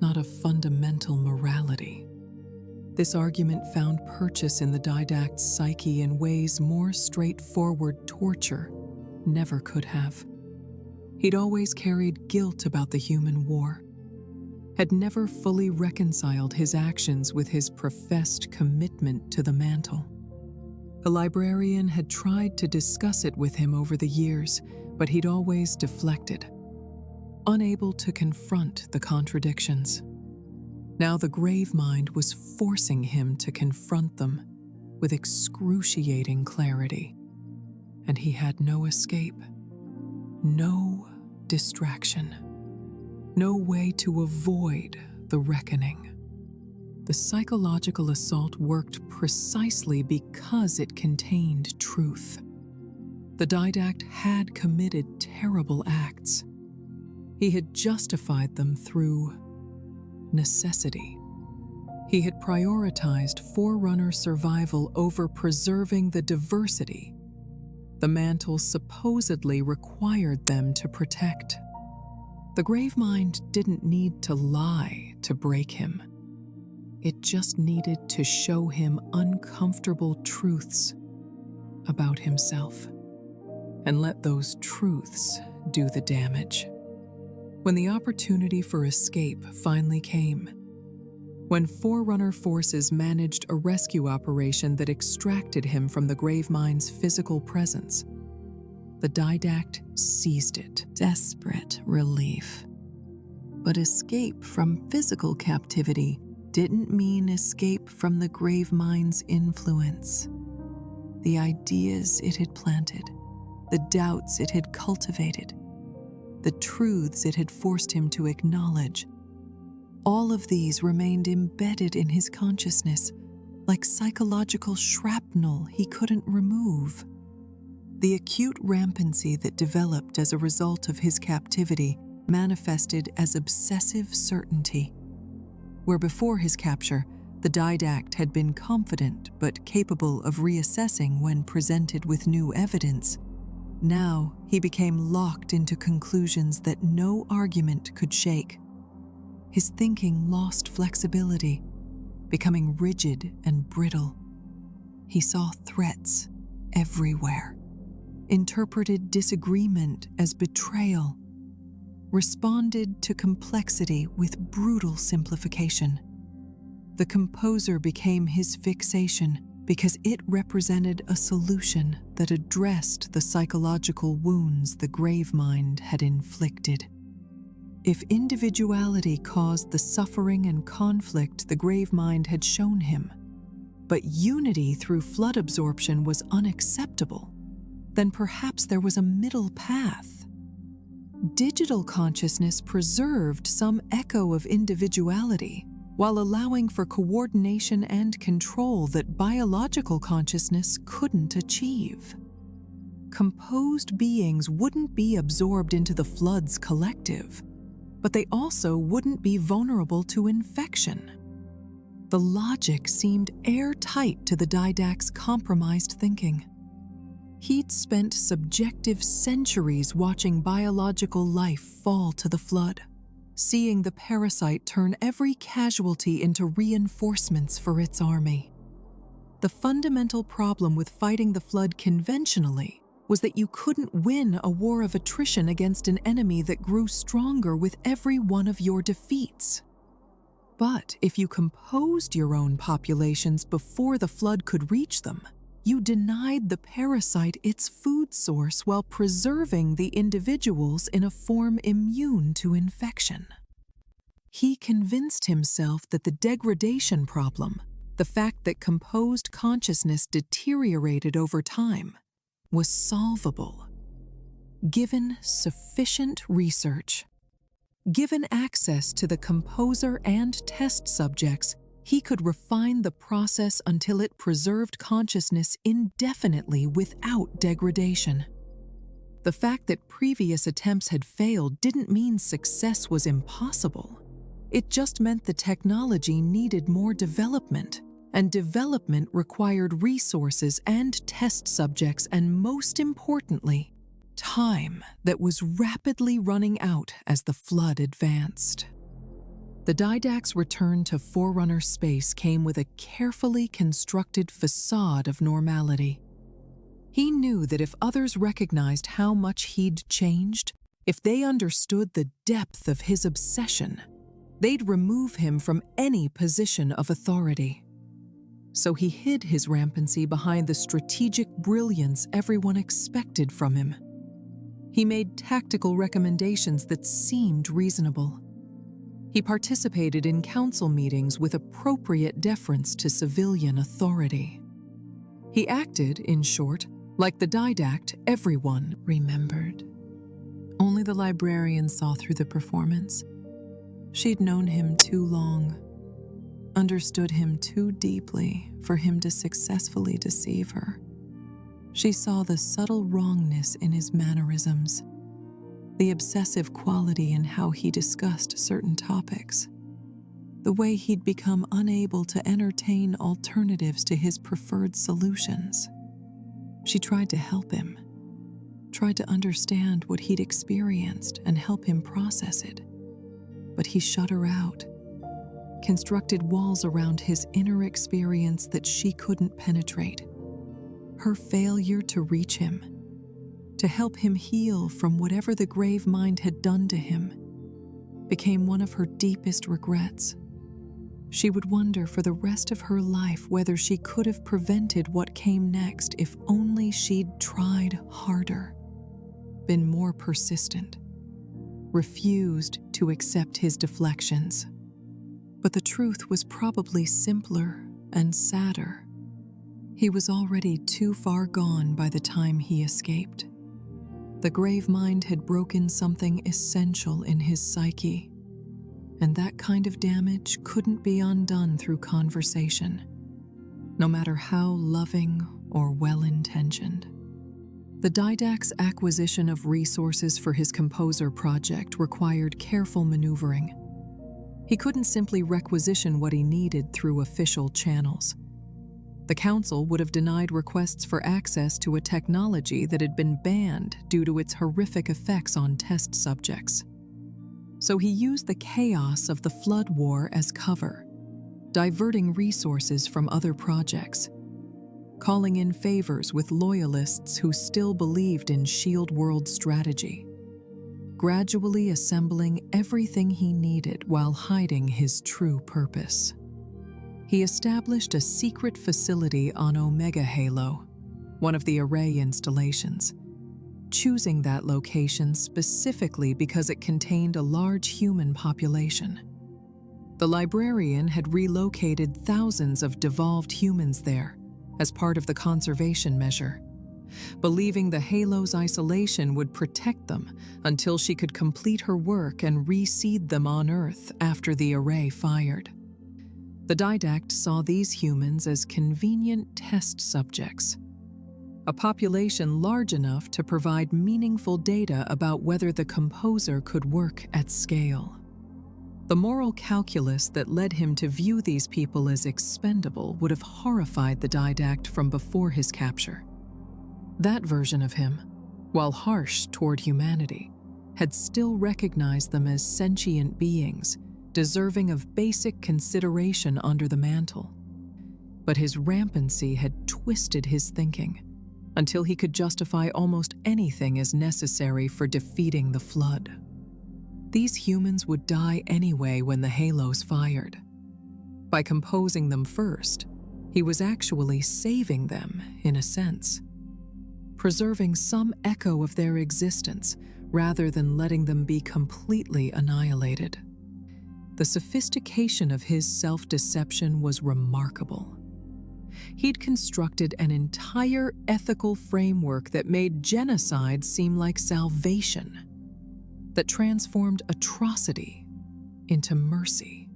[SPEAKER 2] not a fundamental morality. This argument found purchase in the Didact's psyche in ways more straightforward torture never could have. He'd always carried guilt about the human war, had never fully reconciled his actions with his professed commitment to the mantle. The librarian had tried to discuss it with him over the years, but he'd always deflected, unable to confront the contradictions. Now the grave mind was forcing him to confront them with excruciating clarity, and he had no escape, no distraction, no way to avoid the reckoning. The psychological assault worked precisely because it contained truth. The Didact had committed terrible acts. He had justified them through necessity. He had prioritized Forerunner survival over preserving the diversity the mantle supposedly required them to protect. The grave mind didn't need to lie to break him. It just needed to show him uncomfortable truths about himself, and let those truths do the damage. When the opportunity for escape finally came, when Forerunner forces managed a rescue operation that extracted him from the grave mind's physical presence, the Didact seized it.
[SPEAKER 1] Desperate relief. But escape from physical captivity didn't mean escape from the grave mind's influence. The ideas it had planted, the doubts it had cultivated, the truths it had forced him to acknowledge, all of these remained embedded in his consciousness, like psychological shrapnel he couldn't remove. The acute rampancy that developed as a result of his captivity manifested as obsessive certainty. Where before his capture, the Didact had been confident but capable of reassessing when presented with new evidence, now he became locked into conclusions that no argument could shake. His thinking lost flexibility, becoming rigid and brittle. He saw threats everywhere, interpreted disagreement as betrayal, responded to complexity with brutal simplification. The composer became his fixation because it represented a solution that addressed the psychological wounds the grave mind had inflicted. If individuality caused the suffering and conflict the grave mind had shown him, but unity through flood absorption was unacceptable, then perhaps there was a middle path. Digital consciousness preserved some echo of individuality while allowing for coordination and control that biological consciousness couldn't achieve. Composed beings wouldn't be absorbed into the flood's collective, but they also wouldn't be vulnerable to infection. The logic seemed airtight to the Didact's compromised thinking. He'd spent subjective centuries watching biological life fall to the flood, seeing the parasite turn every casualty into reinforcements for its army. The fundamental problem with fighting the flood conventionally was that you couldn't win a war of attrition against an enemy that grew stronger with every one of your defeats. But if you composed your own populations before the flood could reach them, you denied the parasite its food source while preserving the individuals in a form immune to infection. He convinced himself that the degradation problem, the fact that composed consciousness deteriorated over time, was solvable, given sufficient research. Given access to the composer and test subjects, he could refine the process until it preserved consciousness indefinitely without degradation. The fact that previous attempts had failed didn't mean success was impossible. It just meant the technology needed more development, and development required resources and test subjects, and most importantly,
[SPEAKER 2] time that was rapidly running out as the flood advanced. The Didact's return to Forerunner space came with a carefully constructed facade of normality. He knew that if others recognized how much he'd changed, if they understood the depth of his obsession, they'd remove him from any position of authority. So he hid his rampancy behind the strategic brilliance everyone expected from him. He made tactical recommendations that seemed reasonable. He participated in council meetings with appropriate deference to civilian authority. He acted, in short, like the Didact everyone remembered. Only the Librarian saw through the performance. She'd known him too long, understood him too deeply for him to successfully deceive her. She saw the subtle wrongness in his mannerisms, the obsessive quality in how he discussed certain topics, the way he'd become unable to entertain alternatives to his preferred solutions. She tried to help him, tried to understand what he'd experienced and help him process it. But he shut her out, constructed walls around his inner experience that she couldn't penetrate. Her failure to reach him, to help him heal from whatever the grave mind had done to him, became one of her deepest regrets. She would wonder for the rest of her life whether she could have prevented what came next if only she'd tried harder, been more persistent, refused to accept his deflections. But the truth was probably simpler and sadder. He was already too far gone by the time he escaped. The grave mind had broken something essential in his psyche, and that kind of damage couldn't be undone through conversation, no matter how loving or well-intentioned. The Didact's acquisition of resources for his composer project required careful maneuvering. He couldn't simply requisition what he needed through official channels. The council would have denied requests for access to a technology that had been banned due to its horrific effects on test subjects. So he used the chaos of the Flood War as cover, diverting resources from other projects, calling in favors with loyalists who still believed in Shield World strategy, gradually assembling everything he needed while hiding his true purpose. He established a secret facility on Omega Halo, one of the array installations, choosing that location specifically because it contained a large human population. The Librarian had relocated thousands of devolved humans there as part of the conservation measure, believing the Halo's isolation would protect them until she could complete her work and reseed them on Earth after the array fired. The Didact saw these humans as convenient test subjects, a population large enough to provide meaningful data about whether the composer could work at scale. The moral calculus that led him to view these people as expendable would have horrified the Didact from before his capture. That version of him, while harsh toward humanity, had still recognized them as sentient beings, deserving of basic consideration under the mantle. But his rampancy had twisted his thinking until he could justify almost anything as necessary for defeating the Flood. These humans would die anyway when the Halos fired. By composing them first, he was actually saving them, in a sense, preserving some echo of their existence rather than letting them be completely annihilated. The sophistication of his self-deception was remarkable. He'd constructed an entire ethical framework that made genocide seem like salvation, that transformed atrocity into mercy.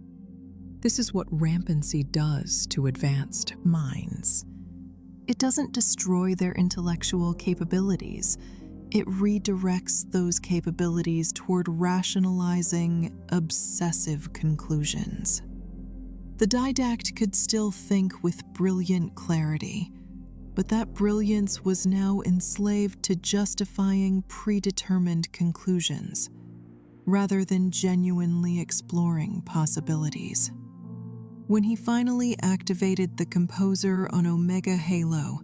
[SPEAKER 2] This is what rampancy does to advanced minds. It doesn't destroy their intellectual capabilities. It redirects those capabilities toward rationalizing obsessive conclusions. The Didact could still think with brilliant clarity,
[SPEAKER 1] but that brilliance was now enslaved to justifying predetermined conclusions, rather than genuinely exploring possibilities. When he finally activated the composer on Omega Halo,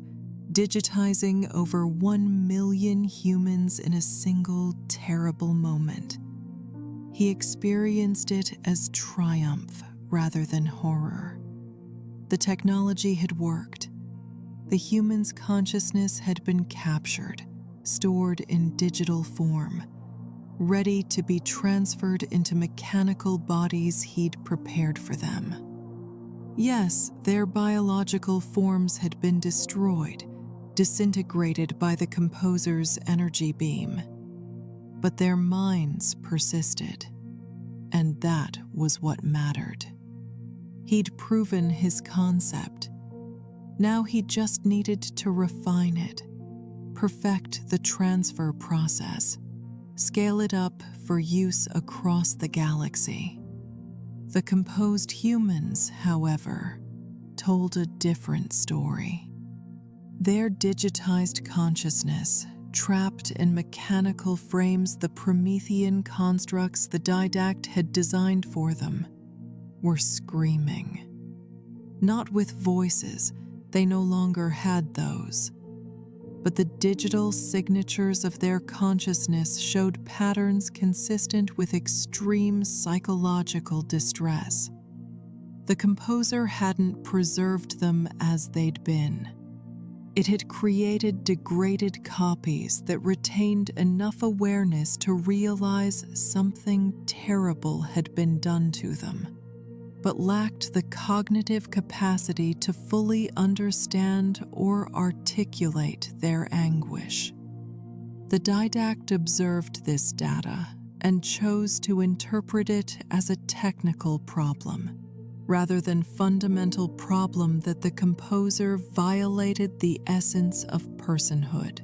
[SPEAKER 1] digitizing over 1 million humans in a single terrible moment, he experienced it as triumph rather than horror. The technology had worked. The human's consciousness had been captured, stored in digital form, ready to be transferred into mechanical bodies he'd prepared for them. Yes, their biological forms had been destroyed, disintegrated by the composer's energy beam. But their minds persisted, and that was what mattered. He'd proven his concept. Now he just needed to refine it, perfect the transfer process, scale it up for use across the galaxy. The composed humans, however, told a different story. Their digitized consciousness, trapped in mechanical frames, the Promethean constructs the Didact had designed for them, were screaming. Not with voices, they no longer had those, but the digital signatures of their consciousness showed patterns consistent with extreme psychological distress. The composer hadn't preserved them as they'd been. It had created degraded copies that retained enough awareness to realize something terrible had been done to them, but lacked the cognitive capacity to fully understand or articulate their anguish. The Didact observed this data and chose to interpret it as a technical problem, rather than fundamental problem that the composer violated the essence of personhood.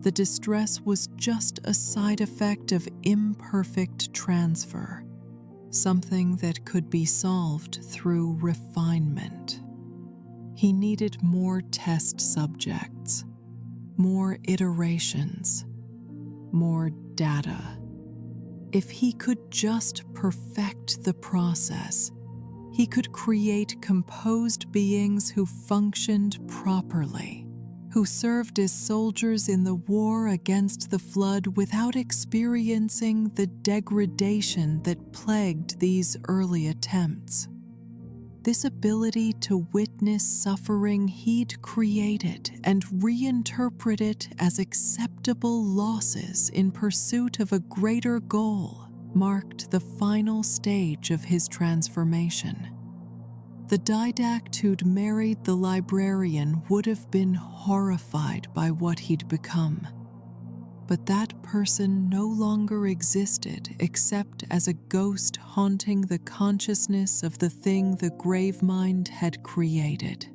[SPEAKER 1] The distress was just a side effect of imperfect transfer, something that could be solved through refinement. He needed more test subjects, more iterations, more data. If he could just perfect the process, he could create composed beings who functioned properly, who served as soldiers in the war against the Flood without experiencing the degradation that plagued these early attempts. This ability to witness suffering he'd created and reinterpret it as acceptable losses in pursuit of a greater goal marked the final stage of his transformation. The Didact who'd married the Librarian would have been horrified by what he'd become. But that person no longer existed except as a ghost haunting the consciousness of the thing the Gravemind had created.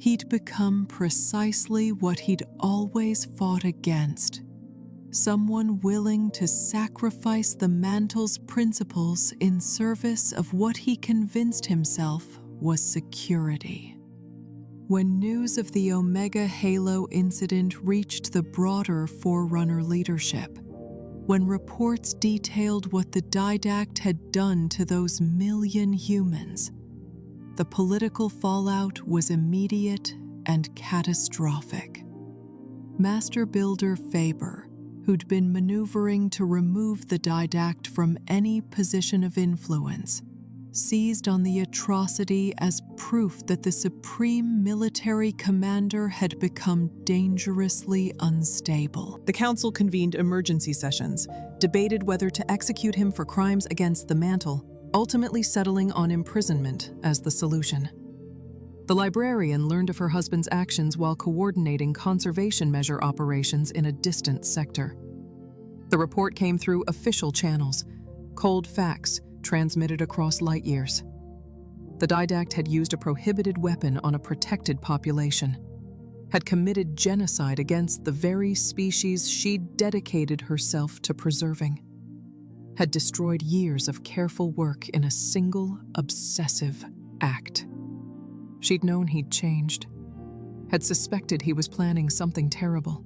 [SPEAKER 1] He'd become precisely what he'd always fought against: someone willing to sacrifice the Mantle's principles in service of what he convinced himself was security. When news of the Omega Halo incident reached the broader Forerunner leadership, when reports detailed what the Didact had done to those million humans, the political fallout was immediate and catastrophic. Master Builder Faber, who'd been maneuvering to remove the Didact from any position of influence, seized on the atrocity as proof that the supreme military commander had become dangerously unstable.
[SPEAKER 2] The council convened emergency sessions, debated whether to execute him for crimes against the Mantle, ultimately settling on imprisonment as the solution. The Librarian learned of her husband's actions while coordinating conservation measure operations in a distant sector. The report came through official channels, cold facts transmitted across light years. The Didact had used a prohibited weapon on a protected population, had committed genocide against the very species she'd dedicated herself to preserving, had destroyed years of careful work in a single obsessive act. She'd known he'd changed, had suspected he was planning something terrible.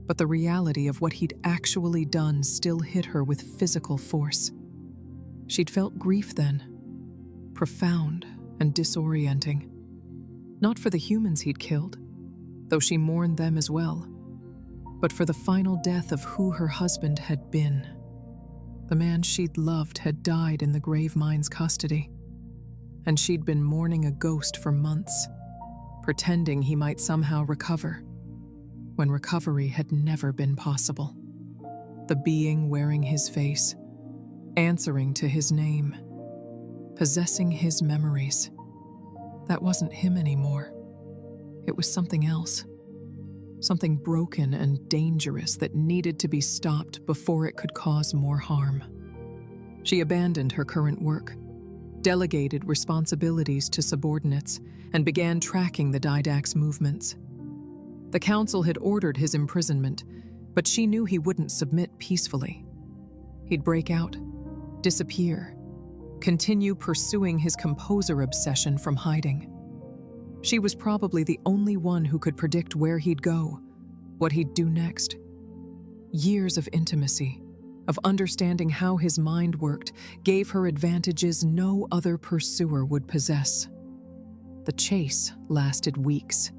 [SPEAKER 2] But the reality of what he'd actually done still hit her with physical force. She'd felt grief then, profound and disorienting. Not for the humans he'd killed, though she mourned them as well, but for the final death of who her husband had been. The man she'd loved had died in the Gravemine's custody, and she'd been mourning a ghost for months, pretending he might somehow recover, when recovery had never been possible. The being wearing his face, answering to his name, possessing his memories. That wasn't him anymore. It was something else. Something broken and dangerous that needed to be stopped before it could cause more harm. She abandoned her current work, delegated responsibilities to subordinates, and began tracking the Didact's movements. The council had ordered his imprisonment, but she knew he wouldn't submit peacefully. He'd break out, disappear, continue pursuing his composer obsession from hiding. She was probably the only one who could predict where he'd go, what he'd do next. Years of intimacy, of understanding how his mind worked, gave her advantages no other pursuer would possess. The chase lasted weeks,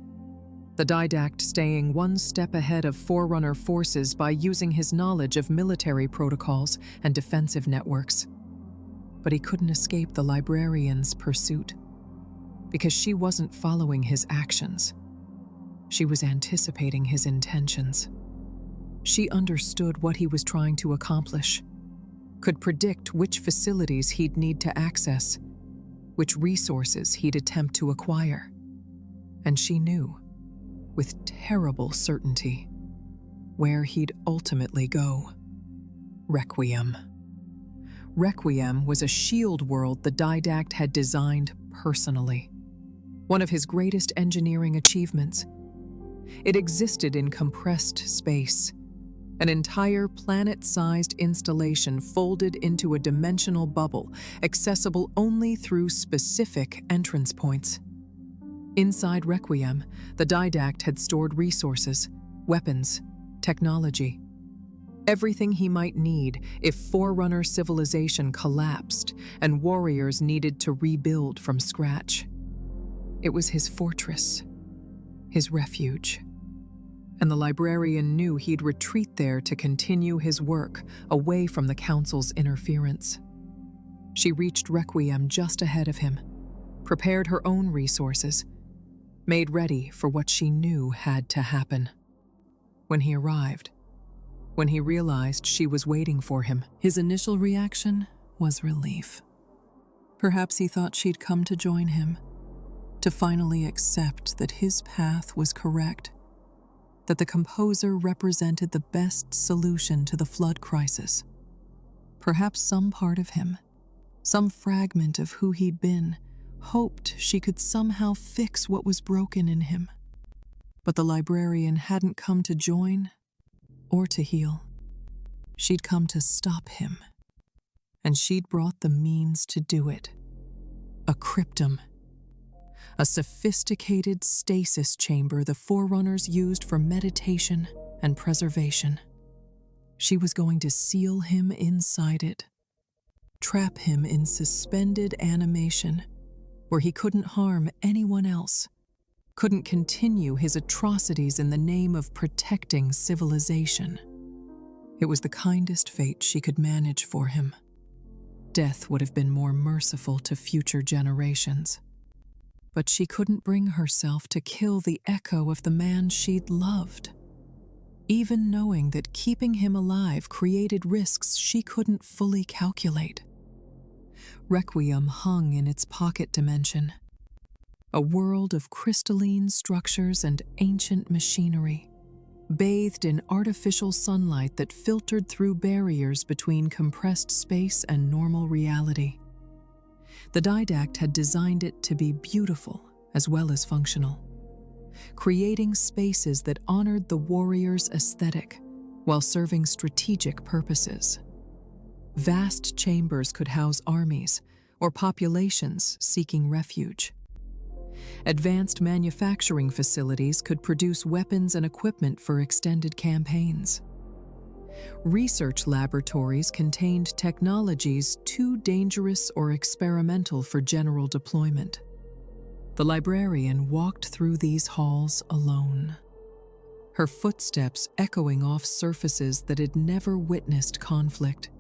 [SPEAKER 2] the Didact staying one step ahead of Forerunner forces by using his knowledge of military protocols and defensive networks. But he couldn't escape the Librarian's pursuit, because she wasn't following his actions. She was anticipating his intentions. She understood what he was trying to accomplish, could predict which facilities he'd need to access, which resources he'd attempt to acquire. And she knew, with terrible certainty, where he'd ultimately go. Requiem. Requiem was a shield world the Didact had designed personally, one of his greatest engineering achievements. It existed in compressed space, an entire planet-sized installation folded into a dimensional bubble, accessible only through specific entrance points. Inside Requiem, the Didact had stored resources, weapons, technology, everything he might need if Forerunner civilization collapsed and warriors needed to rebuild from scratch. It was his fortress, his refuge, and the Librarian knew he'd retreat there to continue his work away from the Council's interference. She reached Requiem just ahead of him, prepared her own resources, made ready for what she knew had to happen. When he arrived, when he realized she was waiting for him, his initial reaction was relief. Perhaps he thought she'd come to join him, to finally accept that his path was correct, that the composer represented the best solution to the flood crisis. Perhaps some part of him, some fragment of who he'd been, hoped she could somehow fix what was broken in him. But the Librarian hadn't come to join or to heal. She'd come to stop him, and she'd brought the means to do it. A cryptum, a sophisticated stasis chamber the Forerunners used for meditation and preservation. She was going to seal him inside it, trap him in suspended animation, where he couldn't harm anyone else, couldn't continue his atrocities in the name of protecting civilization. It was the kindest fate she could manage for him. Death would have been more merciful to future generations. But she couldn't bring herself to kill the echo of the man she'd loved, even knowing that keeping him alive created risks she couldn't fully calculate. Requiem hung in its pocket dimension, a world of crystalline structures and ancient machinery, bathed in artificial sunlight that filtered through barriers between compressed space and normal reality. The Didact had designed it to be beautiful as well as functional, creating spaces that honored the warrior's aesthetic while serving strategic purposes. Vast chambers could house armies or populations seeking refuge. Advanced manufacturing facilities could produce weapons and equipment for extended campaigns. Research laboratories contained technologies too dangerous or experimental for general deployment. The librarian walked through these halls alone, her footsteps echoing off surfaces that had never witnessed conflict,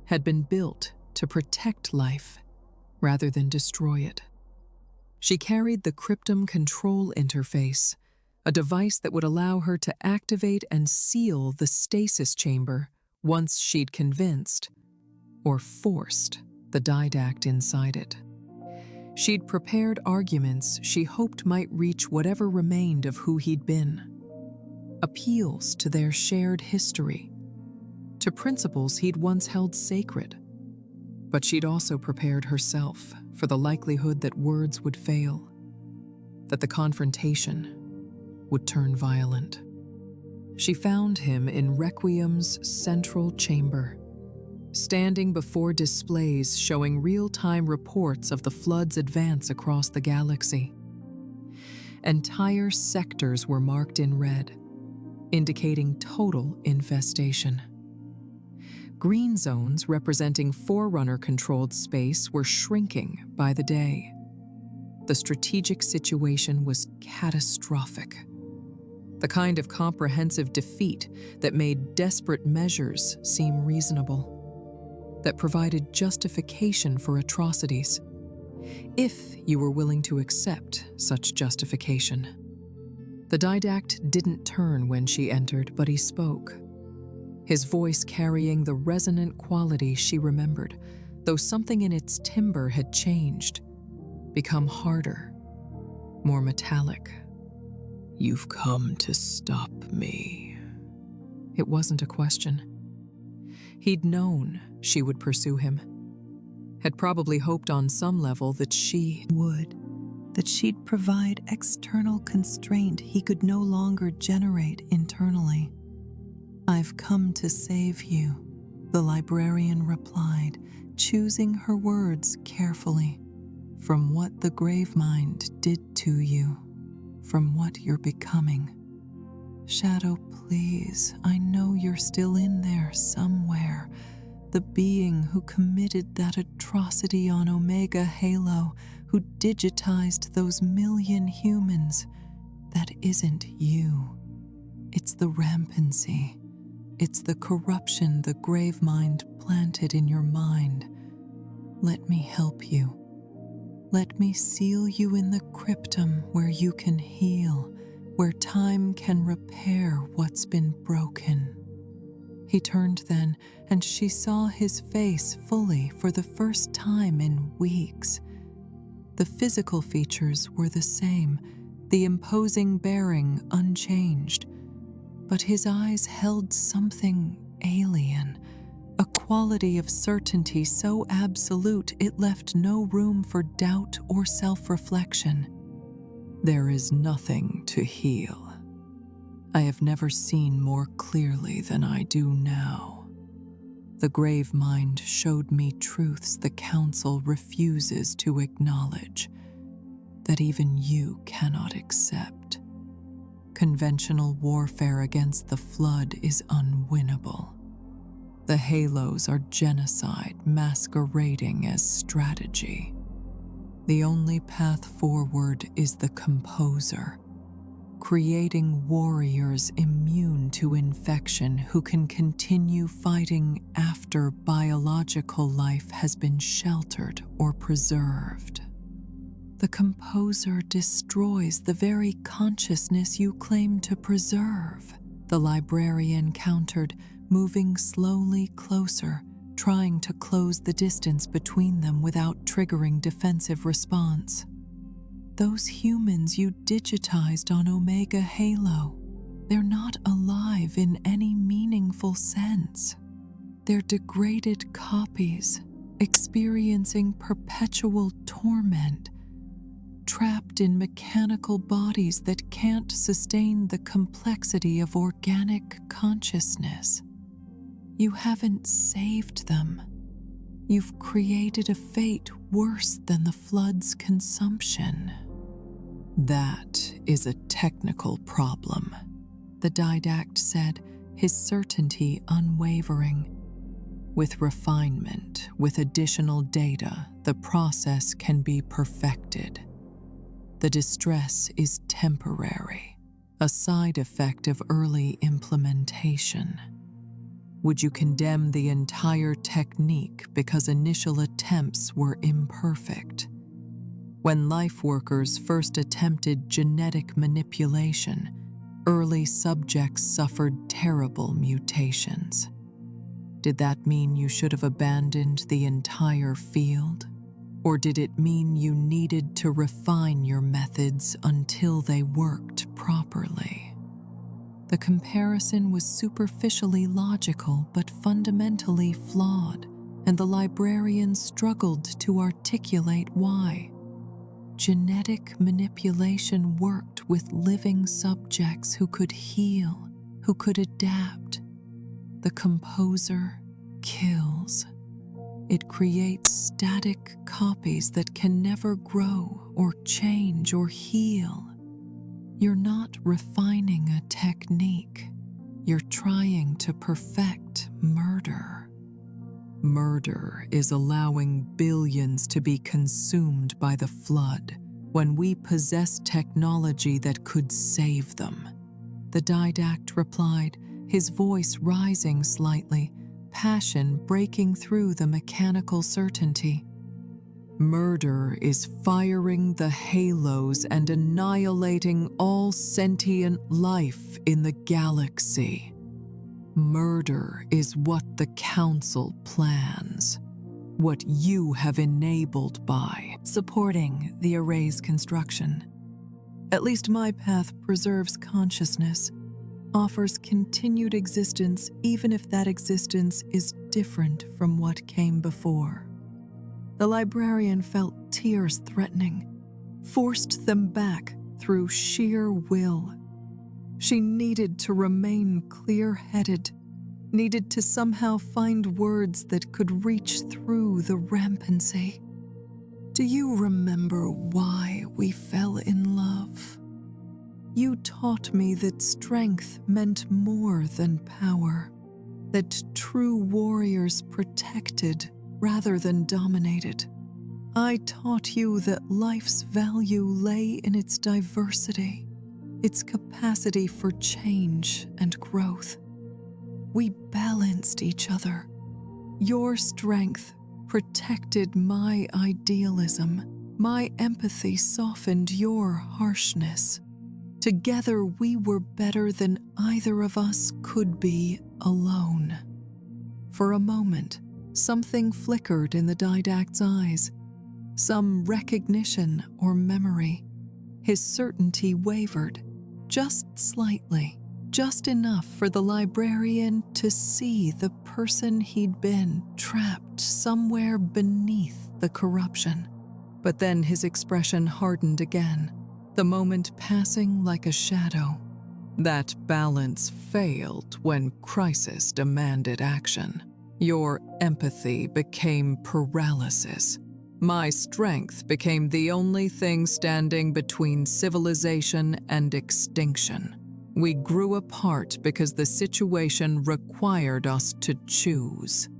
[SPEAKER 2] had been built to protect life rather than destroy it. She carried the Cryptum Control Interface, a device that would allow her to activate and seal the stasis chamber once she'd convinced, or forced, the Didact inside it. She'd prepared arguments she hoped might reach whatever remained of who he'd been. Appeals to their shared history, to principles he'd once held sacred. But she'd also prepared herself for the likelihood that words would fail, that the confrontation would turn violent. She found him in Requiem's central chamber, standing before displays showing real-time reports of the flood's advance across the galaxy. Entire sectors were marked in red, indicating total infestation. Green zones representing Forerunner-controlled space were shrinking by the day. The strategic situation was catastrophic. The kind of comprehensive defeat that made desperate measures seem reasonable, that provided justification for atrocities, if you were willing to accept such justification. The Didact didn't turn when she entered, but he spoke, his voice carrying the resonant quality she remembered, though something in its timbre had changed, become harder, more metallic. "You've come to stop me." It wasn't a question. He'd known she would pursue him, had probably hoped on some level that she
[SPEAKER 1] would, that she'd provide external constraint he could no longer generate internally. "I've come to save you," the librarian replied, choosing her words carefully. "From what the Gravemind did to you, from what you're becoming. Shadow, please, I know you're still in there somewhere. The being who committed that atrocity on Omega Halo, who digitized those million humans. That isn't you. It's the rampancy. It's the corruption the Gravemind planted in your mind. Let me help you. Let me seal you in the cryptum where you can heal, where time can repair what's been broken." He turned then, and she saw his face fully for the first time in weeks. The physical features were the same, the imposing bearing unchanged, but his eyes held something alien, a quality of certainty so absolute it left no room for doubt or self-reflection. "There is nothing to heal. I have never seen more clearly than I do now. The Gravemind showed me truths the Council refuses to acknowledge, that even you cannot accept. Conventional warfare against the Flood is unwinnable. The Halos are genocide masquerading as strategy. The only path forward is the Composer, creating warriors immune to infection who can continue fighting after biological life has been sheltered or preserved. The Composer destroys the very consciousness you claim to preserve," the librarian countered, moving slowly closer, trying to close the distance between them without triggering defensive response. "Those humans you digitized on Omega Halo, they're not alive in any meaningful sense. They're degraded copies, experiencing perpetual torment, trapped in mechanical bodies that can't sustain the complexity of organic consciousness. You haven't saved them. You've created a fate worse than the Flood's consumption."
[SPEAKER 2] That is a technical problem, the Didact said, his certainty unwavering. With refinement, with additional data, the process can be perfected. The distress is temporary, a side effect of early implementation. Would you condemn the entire technique because initial attempts were imperfect? When life workers first attempted genetic manipulation, early subjects suffered terrible mutations. Did that mean you should have abandoned the entire field? Or did it mean you needed to refine your methods until they worked properly? The comparison was superficially logical but fundamentally flawed, and the librarian struggled to articulate why. Genetic manipulation worked with living subjects who could heal, who could adapt. The composer kills. It creates static copies that can never grow or change or heal. You're not refining a technique. You're trying to perfect murder. Murder is allowing billions to be consumed by the flood when we possess technology that could save them. The Didact replied, his voice rising slightly, passion breaking through the mechanical certainty. Murder is firing the halos and annihilating all sentient life in the galaxy. Murder is what the Council plans, what you have enabled by supporting the array's construction. At least my path preserves consciousness, offers continued existence even if that existence is different from what came before. The librarian felt tears threatening, forced them back through sheer will. She needed to remain clear-headed, needed to somehow find words that could reach through the rampancy. Do you remember why we fell in love? You taught me that strength meant more than power, that true warriors protected rather than dominated. I taught you that life's value lay in its diversity, its capacity for change and growth. We balanced each other. Your strength protected my idealism. My empathy softened your harshness. Together we were better than either of us could be alone. For a moment, something flickered in the Didact's eyes, some recognition or memory. His certainty wavered, just slightly, just enough for the librarian to see the person he'd been trapped somewhere beneath the corruption. But then his expression hardened again, the moment passing like a shadow. That balance failed when crisis demanded action. Your empathy became paralysis. My strength became the only thing standing between civilization and extinction. We grew apart because the situation required us to choose.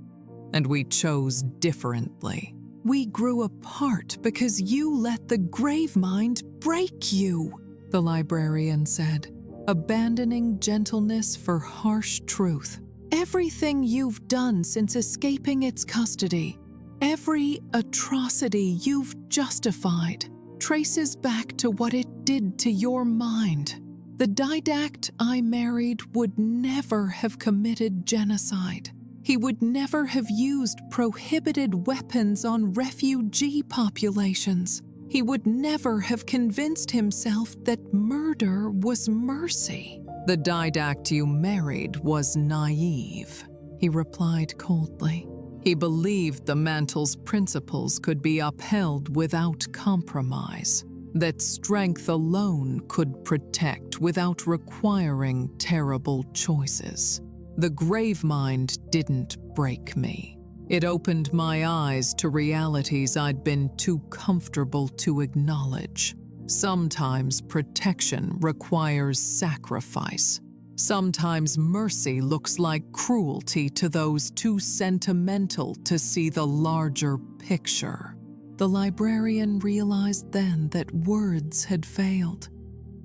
[SPEAKER 2] And we chose differently. We grew apart because you let the grave mind break you, the librarian said, abandoning gentleness for harsh truth. Everything you've done since escaping its custody, every atrocity you've justified, traces back to what it did to your mind. The Didact I married would never have committed genocide. He would never have used prohibited weapons on refugee populations. He would never have convinced himself that murder was mercy. The Didact you married was naive, he replied coldly. He believed the mantle's principles could be upheld without compromise, that strength alone could protect without requiring terrible choices. The grave mind didn't break me. It opened my eyes to realities I'd been too comfortable to acknowledge. Sometimes protection requires sacrifice. Sometimes mercy looks like cruelty to those too sentimental to see the larger picture. The librarian realized then that words had failed,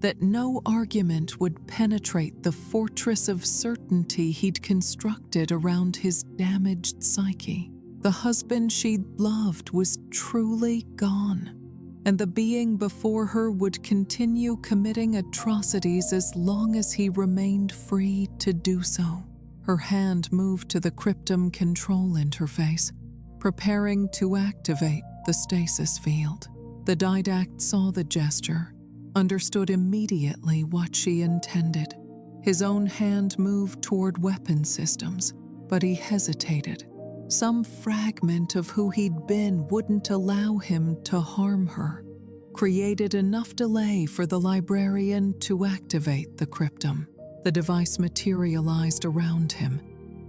[SPEAKER 2] that no argument would penetrate the fortress of certainty he'd constructed around his damaged psyche. The husband she'd loved was truly gone, and the being before her would continue committing atrocities as long as he remained free to do so. Her hand moved to the cryptum control interface, preparing to activate the stasis field. The Didact saw the gesture, understood immediately what she intended. His own hand moved toward weapon systems, but he hesitated. Some fragment of who he'd been wouldn't allow him to harm her, created enough delay for the librarian to activate the cryptum. The device materialized around him,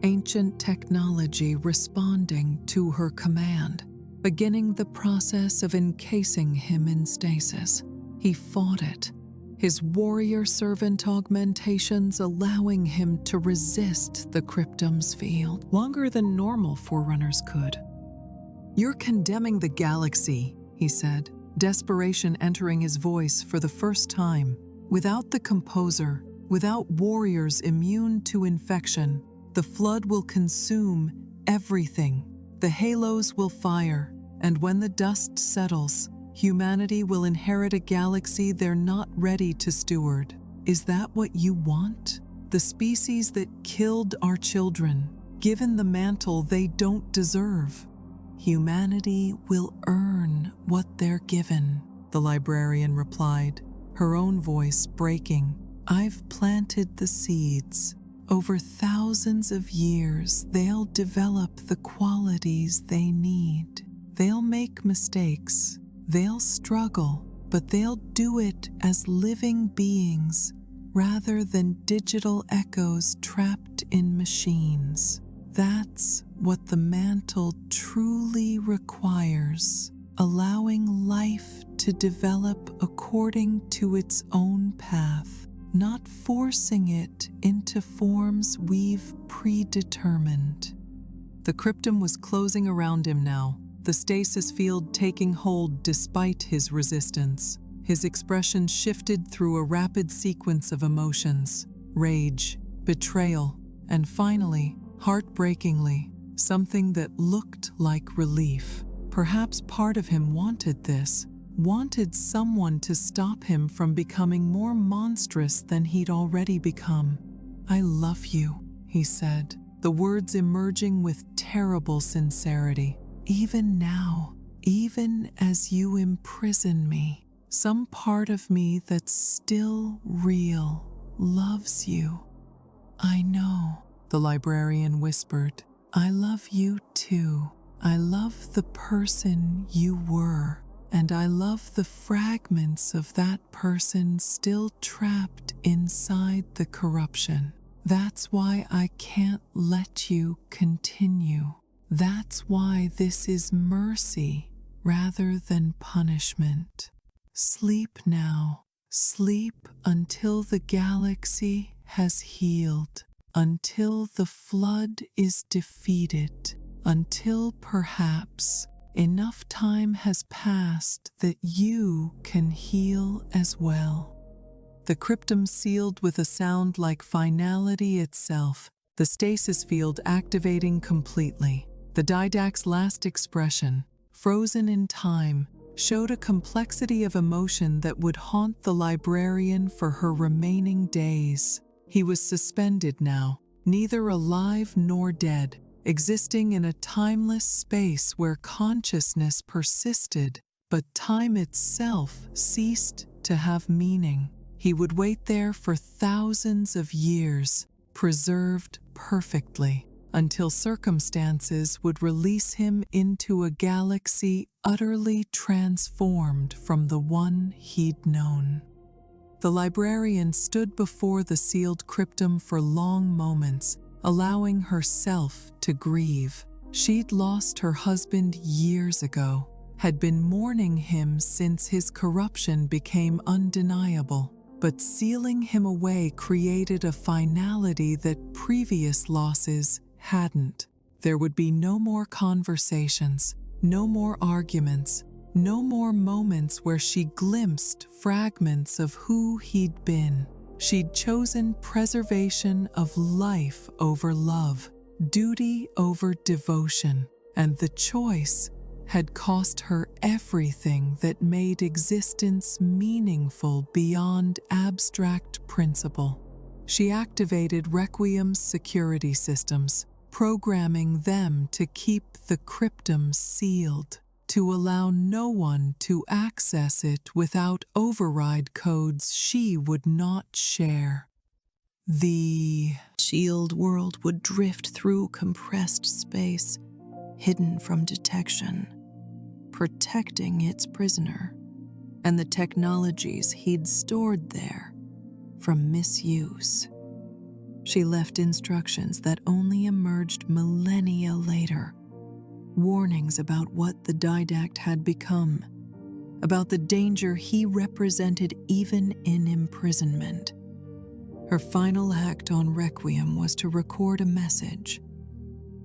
[SPEAKER 2] ancient technology responding to her command, beginning the process of encasing him in stasis. He fought it, his warrior servant augmentations allowing him to resist the cryptum's field longer than normal Forerunners could. "You're condemning the galaxy," he said, desperation entering his voice for the first time. "Without the composer, without warriors immune to infection, the flood will consume everything. The halos will fire, and when the dust settles, humanity will inherit a galaxy they're not ready to steward. Is that what you want? The species that killed our children, given the mantle they don't deserve. Humanity will earn what they're given," the librarian replied, her own voice breaking. "I've planted the seeds. Over thousands of years, they'll develop the qualities they need. They'll make mistakes. They'll struggle, but they'll do it as living beings rather than digital echoes trapped in machines. That's what the mantle truly requires, allowing life to develop according to its own path, not forcing it into forms we've predetermined." The cryptum was closing around him now, the stasis field taking hold despite his resistance. His expression shifted through a rapid sequence of emotions: rage, betrayal, and finally, heartbreakingly, something that looked like relief. Perhaps part of him wanted this, wanted someone to stop him from becoming more monstrous than he'd already become. "I love you," he said, the words emerging with terrible sincerity. "Even now, even as you imprison me, some part of me that's still real loves you." "I know," the librarian whispered. "I love you too. I love the person you were, and I love the fragments of that person still trapped inside the corruption. That's why I can't let you continue. That's why this is mercy rather than punishment. Sleep now. Sleep until the galaxy has healed, until the flood is defeated, until perhaps enough time has passed that you can heal as well." The cryptum sealed with a sound like finality itself, the stasis field activating completely. The Didact's last expression, frozen in time, showed a complexity of emotion that would haunt the librarian for her remaining days. He was suspended now, neither alive nor dead, existing in a timeless space where consciousness persisted, but time itself ceased to have meaning. He would wait there for thousands of years, preserved perfectly, until circumstances would release him into a galaxy utterly transformed from the one he'd known. The librarian stood before the sealed cryptum for long moments, allowing herself to grieve. She'd lost her husband years ago,
[SPEAKER 1] had been mourning him since his corruption became undeniable, but sealing him away created a finality that previous losses hadn't. There would be no more conversations, no more arguments, no more moments where she glimpsed fragments of who he'd been. She'd chosen preservation of life over love, duty over devotion, and the choice had cost her everything that made existence meaningful beyond abstract principle. She activated Requiem's security systems, programming them to keep the cryptum sealed, to allow no one to access it without override codes she would not share. The shield world would drift through compressed space, hidden from detection, protecting its prisoner and the technologies he'd stored there from misuse. She left instructions that only emerged millennia later, warnings about what the Didact had become, about the danger he represented even in imprisonment. Her final act on Requiem was to record a message,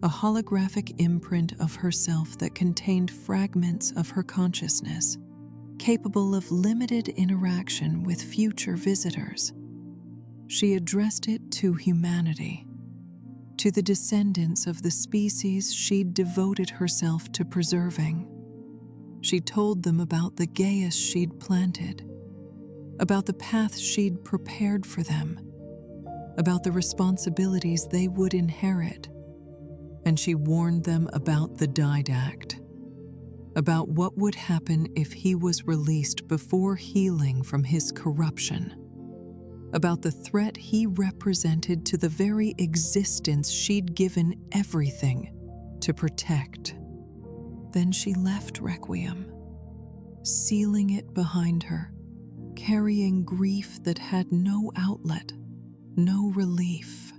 [SPEAKER 1] a holographic imprint of herself that contained fragments of her consciousness, capable of limited interaction with future visitors. She addressed it to humanity, to the descendants of the species she'd devoted herself to preserving. She told them about the Gaius she'd planted, about the path she'd prepared for them, about the responsibilities they would inherit, and she warned them about the Didact, about what would happen if he was released before healing from his corruption, about the threat he represented to the very existence she'd given everything to protect. Then she left Requiem, sealing it behind her, carrying grief that had no outlet, no relief.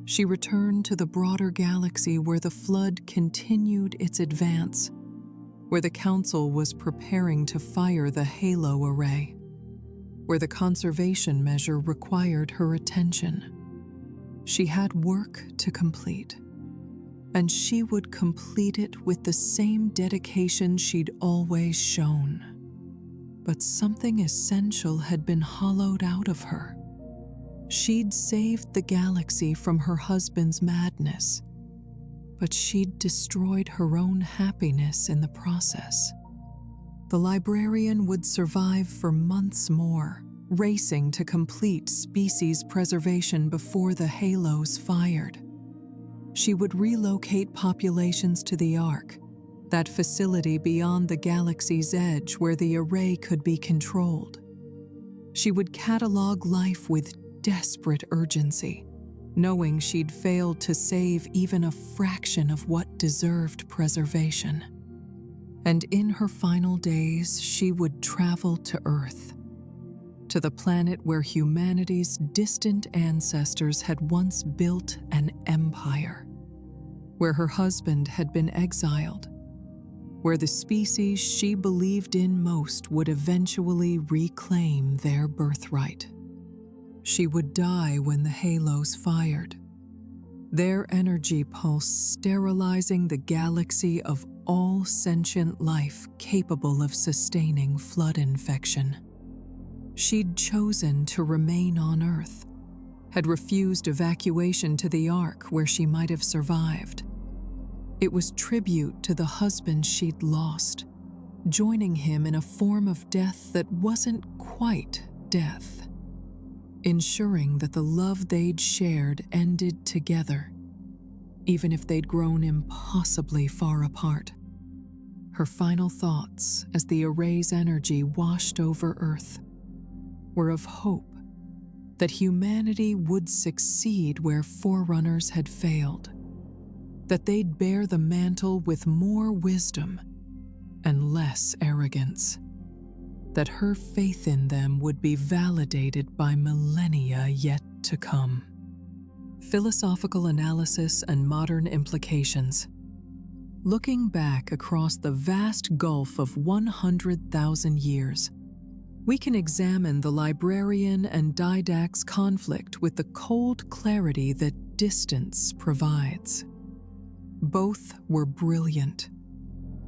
[SPEAKER 1] She returned to the broader galaxy where the flood continued its advance, where the Council was preparing to fire the Halo array, where the conservation measure required her attention. She had work to complete, and she would complete it with the same dedication she'd always shown. But something essential had been hollowed out of her. She'd saved the galaxy from her husband's madness, but she'd destroyed her own happiness in the process. The Librarian would survive for months more, racing to complete species preservation before the Halos fired. She would relocate populations to the Ark, that facility beyond the galaxy's edge where the array could be controlled. She would catalog life with desperate urgency, knowing she'd failed to save even a fraction of what deserved preservation. And in her final days, she would travel to Earth, to the planet where humanity's distant ancestors had once built an empire, where her husband had been exiled, where the species she believed in most would eventually reclaim their birthright. She would die when the Halos fired, their energy pulse sterilizing the galaxy of all sentient life capable of sustaining flood infection. She'd chosen to remain on Earth, had refused evacuation to the Ark where she might have survived. It was tribute to the husband she'd lost, joining him in a form of death that wasn't quite death, ensuring that the love they'd shared ended together, even if they'd grown impossibly far apart. Her final thoughts, as the array's energy washed over Earth, were of hope that humanity would succeed where Forerunners had failed, that they'd bear the mantle with more wisdom and less arrogance, that her faith in them would be validated by millennia yet to come. Philosophical analysis and modern implications.
[SPEAKER 2] Looking back across the vast gulf of 100,000 years, we can examine the Librarian and Didact's conflict with the cold clarity that distance provides. Both were brilliant.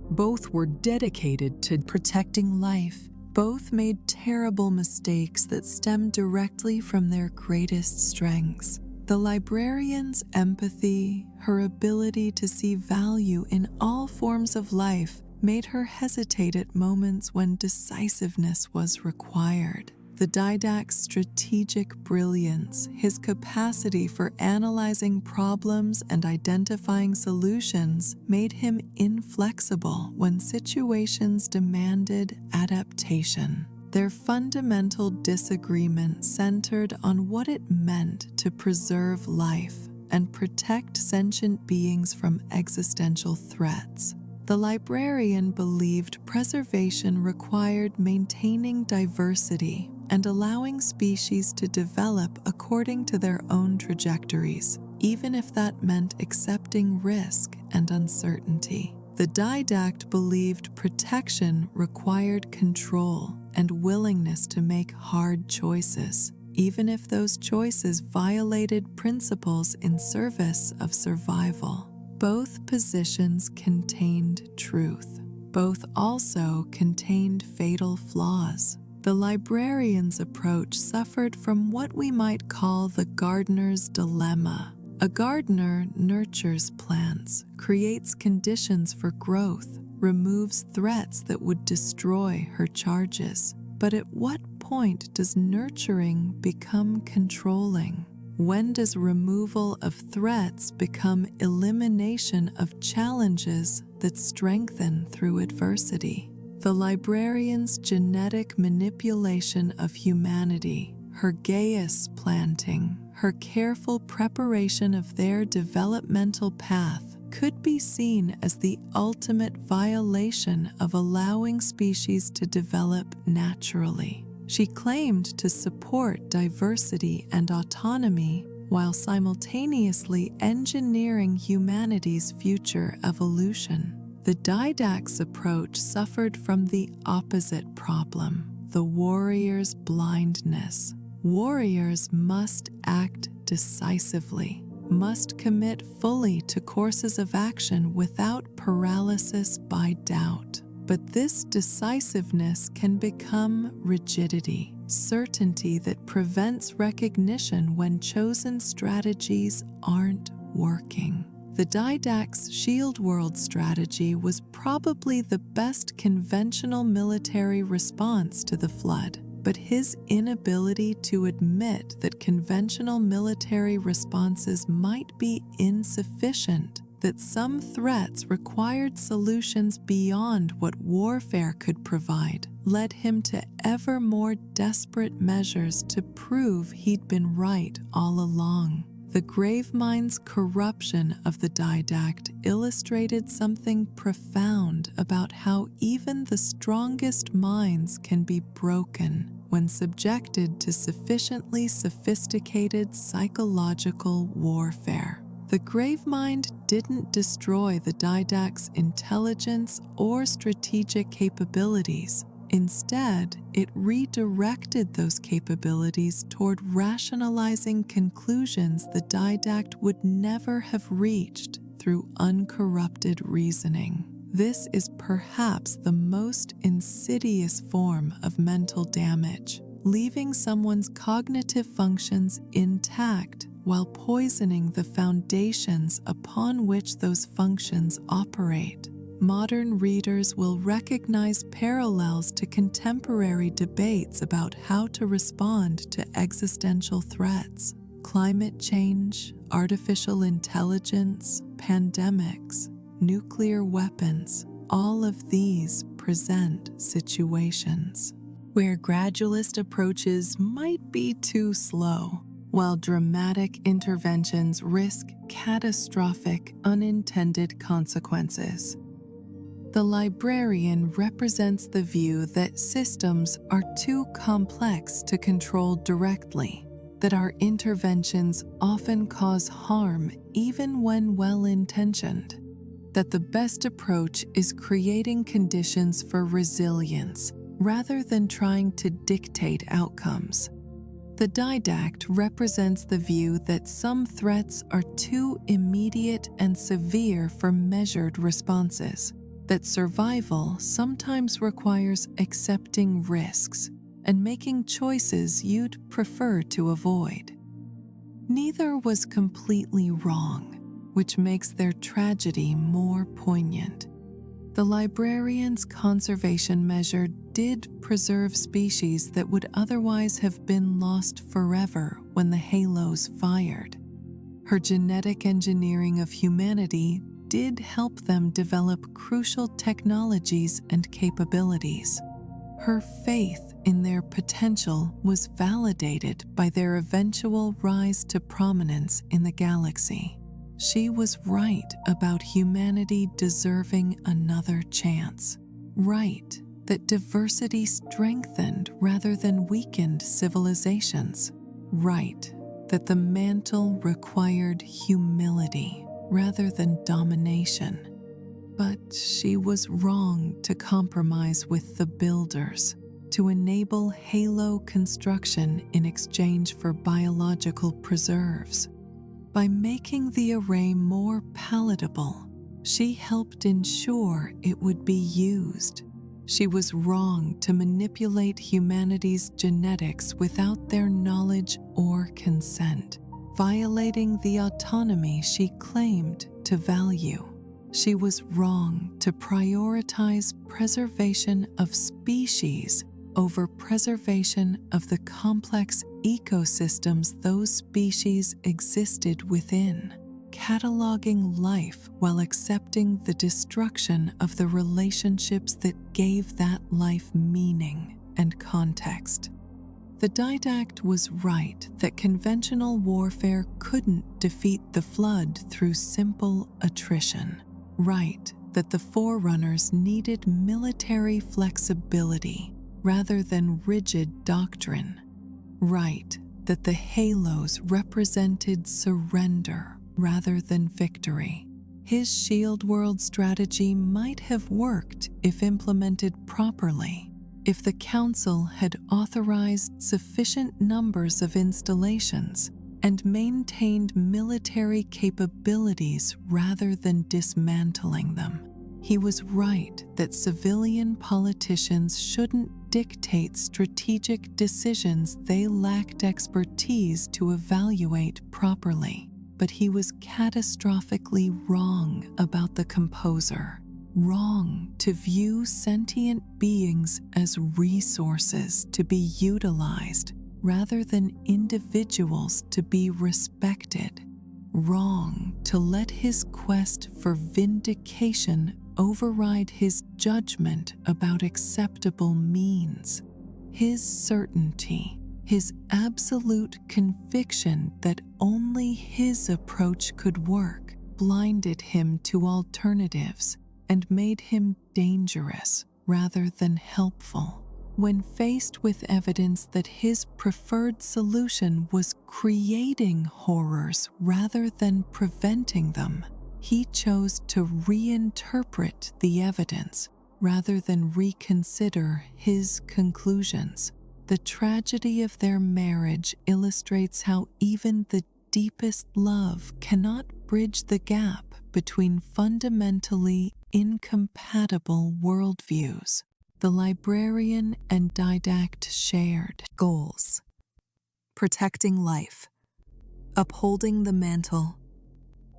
[SPEAKER 2] Both were dedicated to
[SPEAKER 1] Protecting life. Both made terrible mistakes that stemmed directly from their greatest strengths. The Librarian's empathy, her ability to see value in all forms of life, made her hesitate at moments when decisiveness was required. The Didact's strategic brilliance, his capacity for analyzing problems and identifying solutions, made him inflexible when situations demanded adaptation. Their fundamental disagreement centered on what it meant to preserve life and protect sentient beings from existential threats. The Librarian believed preservation required maintaining diversity and allowing species to develop according to their own trajectories, even if that meant accepting risk and uncertainty. The Didact believed protection required control and willingness to make hard choices, even if those choices violated principles in service of survival. Both positions contained truth. Both also contained fatal flaws. The Librarian's approach suffered from what we might call the gardener's dilemma. A gardener nurtures plants, creates conditions for growth, removes threats that would destroy her charges. But at what point does nurturing become controlling? When does removal of threats become elimination of challenges that strengthen through adversity? The Librarian's genetic manipulation of humanity, her Gaius planting, her careful preparation of their developmental path could be seen as the ultimate violation of allowing species to develop naturally. She claimed to support diversity and autonomy while simultaneously engineering humanity's future evolution. The Didact's approach suffered from the opposite problem, the warrior's blindness. Warriors must act decisively, must commit fully to courses of action without paralysis by doubt. But this decisiveness can become rigidity, certainty that prevents recognition when chosen strategies aren't working. The Didact's Shield World strategy was probably the best conventional military response to the flood, but his inability to admit that conventional military responses might be insufficient, that some threats required solutions beyond what warfare could provide, led him to ever more desperate measures to prove he'd been right all along. The Gravemind's corruption of the Didact illustrated something profound about how even the strongest minds can be broken when subjected to sufficiently sophisticated psychological warfare. The Gravemind didn't destroy the Didact's intelligence or strategic capabilities. Instead, it redirected those capabilities toward rationalizing conclusions the Didact would never have reached through uncorrupted reasoning. This is perhaps the most insidious form of mental damage, leaving someone's cognitive functions intact while poisoning the foundations upon which those functions operate. Modern readers will recognize parallels to contemporary debates about how to respond to existential threats. Climate change, artificial intelligence, pandemics, nuclear weapons, all of these present situations where gradualist approaches might be too slow, while dramatic interventions risk catastrophic unintended consequences. The Librarian represents the view that systems are too complex to control directly, that our interventions often cause harm even when well-intentioned. that the best approach is creating conditions for resilience rather than trying to dictate outcomes. The Didact represents the view that some threats are too immediate and severe for measured responses, that survival sometimes requires accepting risks and making choices you'd prefer to avoid. Neither was completely wrong, which makes their tragedy more poignant. The Librarian's conservation measure did preserve species that would otherwise have been lost forever when the halos fired. Her genetic engineering of humanity did help them develop crucial technologies and capabilities. Her faith in their potential was validated by their eventual rise to prominence in the galaxy. She was right about humanity deserving another chance. Right that diversity strengthened rather than weakened civilizations. Right that the mantle required humility rather than domination. But she was wrong to compromise with the builders, to enable halo construction in exchange for biological preserves. By making the array more palatable, she helped ensure it would be used. She was wrong to manipulate humanity's genetics without their knowledge or consent, violating the autonomy she claimed to value. She was wrong to prioritize preservation of species over preservation of the complex ecosystems those species existed within, cataloging life while accepting the destruction of the relationships that gave that life meaning and context. The Didact was right that conventional warfare couldn't defeat the Flood through simple attrition. Right that the Forerunners needed military flexibility rather than rigid doctrine. Right that the halos represented surrender rather than victory. His shield world strategy might have worked if implemented properly, if the Council had authorized sufficient numbers of installations and maintained military capabilities rather than dismantling them. He was right that civilian politicians shouldn't dictate strategic decisions they lacked expertise to evaluate properly. But he was catastrophically wrong about the composer, wrong to view sentient beings as resources to be utilized rather than individuals to be respected, wrong to let his quest for vindication override his judgment about acceptable means. His certainty, his absolute conviction that only his approach could work, blinded him to alternatives and made him dangerous rather than helpful. When faced with evidence that his preferred solution was creating horrors rather than preventing them, he chose to reinterpret the evidence rather than reconsider his conclusions. The tragedy of their marriage illustrates how even the deepest love cannot bridge the gap between fundamentally incompatible worldviews. The Librarian and Didact shared goals: protecting life, upholding the mantle,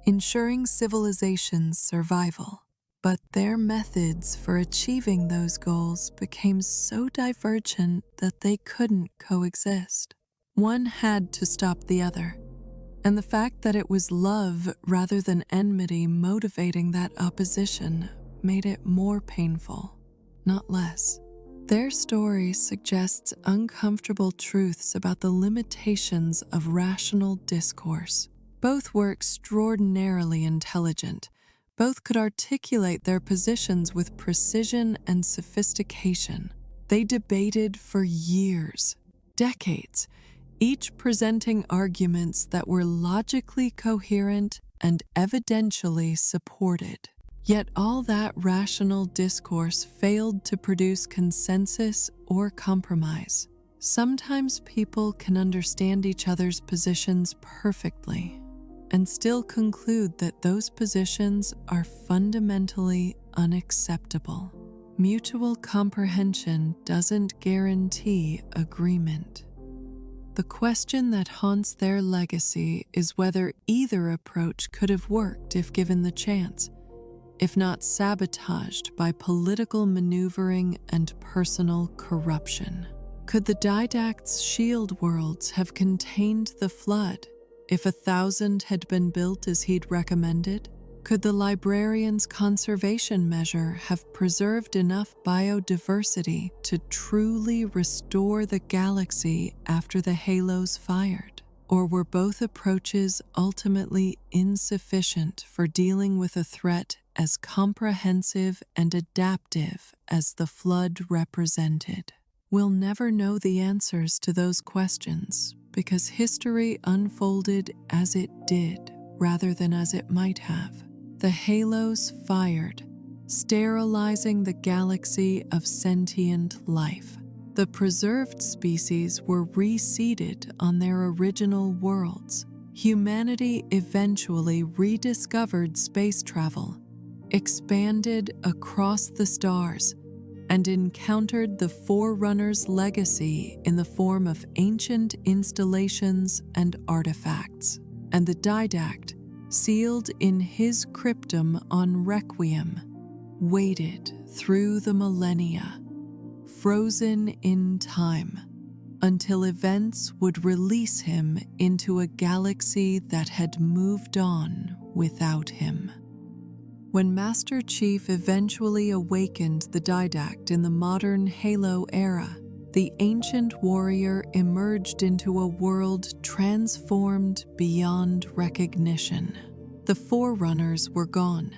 [SPEAKER 1] ensuring civilization's survival. But their methods for achieving those goals became so divergent that they couldn't coexist. One had to stop the other, and the fact that it was love rather than enmity motivating that opposition made it more painful, not less. Their story suggests uncomfortable truths about the limitations of rational discourse. Both were extraordinarily intelligent. Both could articulate their positions with precision and sophistication. They debated for years, decades, each presenting arguments that were logically coherent and evidentially supported. Yet all that rational discourse failed to produce consensus or compromise. Sometimes people can understand each other's positions perfectly and still conclude that those positions are fundamentally unacceptable. Mutual comprehension doesn't guarantee agreement. The question that haunts their legacy is whether either approach could have worked if given the chance, if not sabotaged by political maneuvering and personal corruption. Could the Didact's shield worlds have contained the flood if 1,000 had been built as he'd recommended? Could the Librarian's conservation measure have preserved enough biodiversity to truly restore the galaxy after the halos fired? Or were both approaches ultimately insufficient for dealing with a threat as comprehensive and adaptive as the flood represented? We'll never know the answers to those questions because history unfolded as it did rather than as it might have. The halos fired, sterilizing the galaxy of sentient life. The preserved species were reseeded on their original worlds. Humanity eventually rediscovered space travel, expanded across the stars, and encountered the Forerunners' legacy in the form of ancient installations and artifacts. And the Didact, sealed in his cryptum on Requiem, waited through the millennia, frozen in time, until events would release him into a galaxy that had moved on without him. When Master Chief eventually awakened the Didact in the modern Halo era, the ancient warrior emerged into a world transformed beyond recognition. The Forerunners were gone.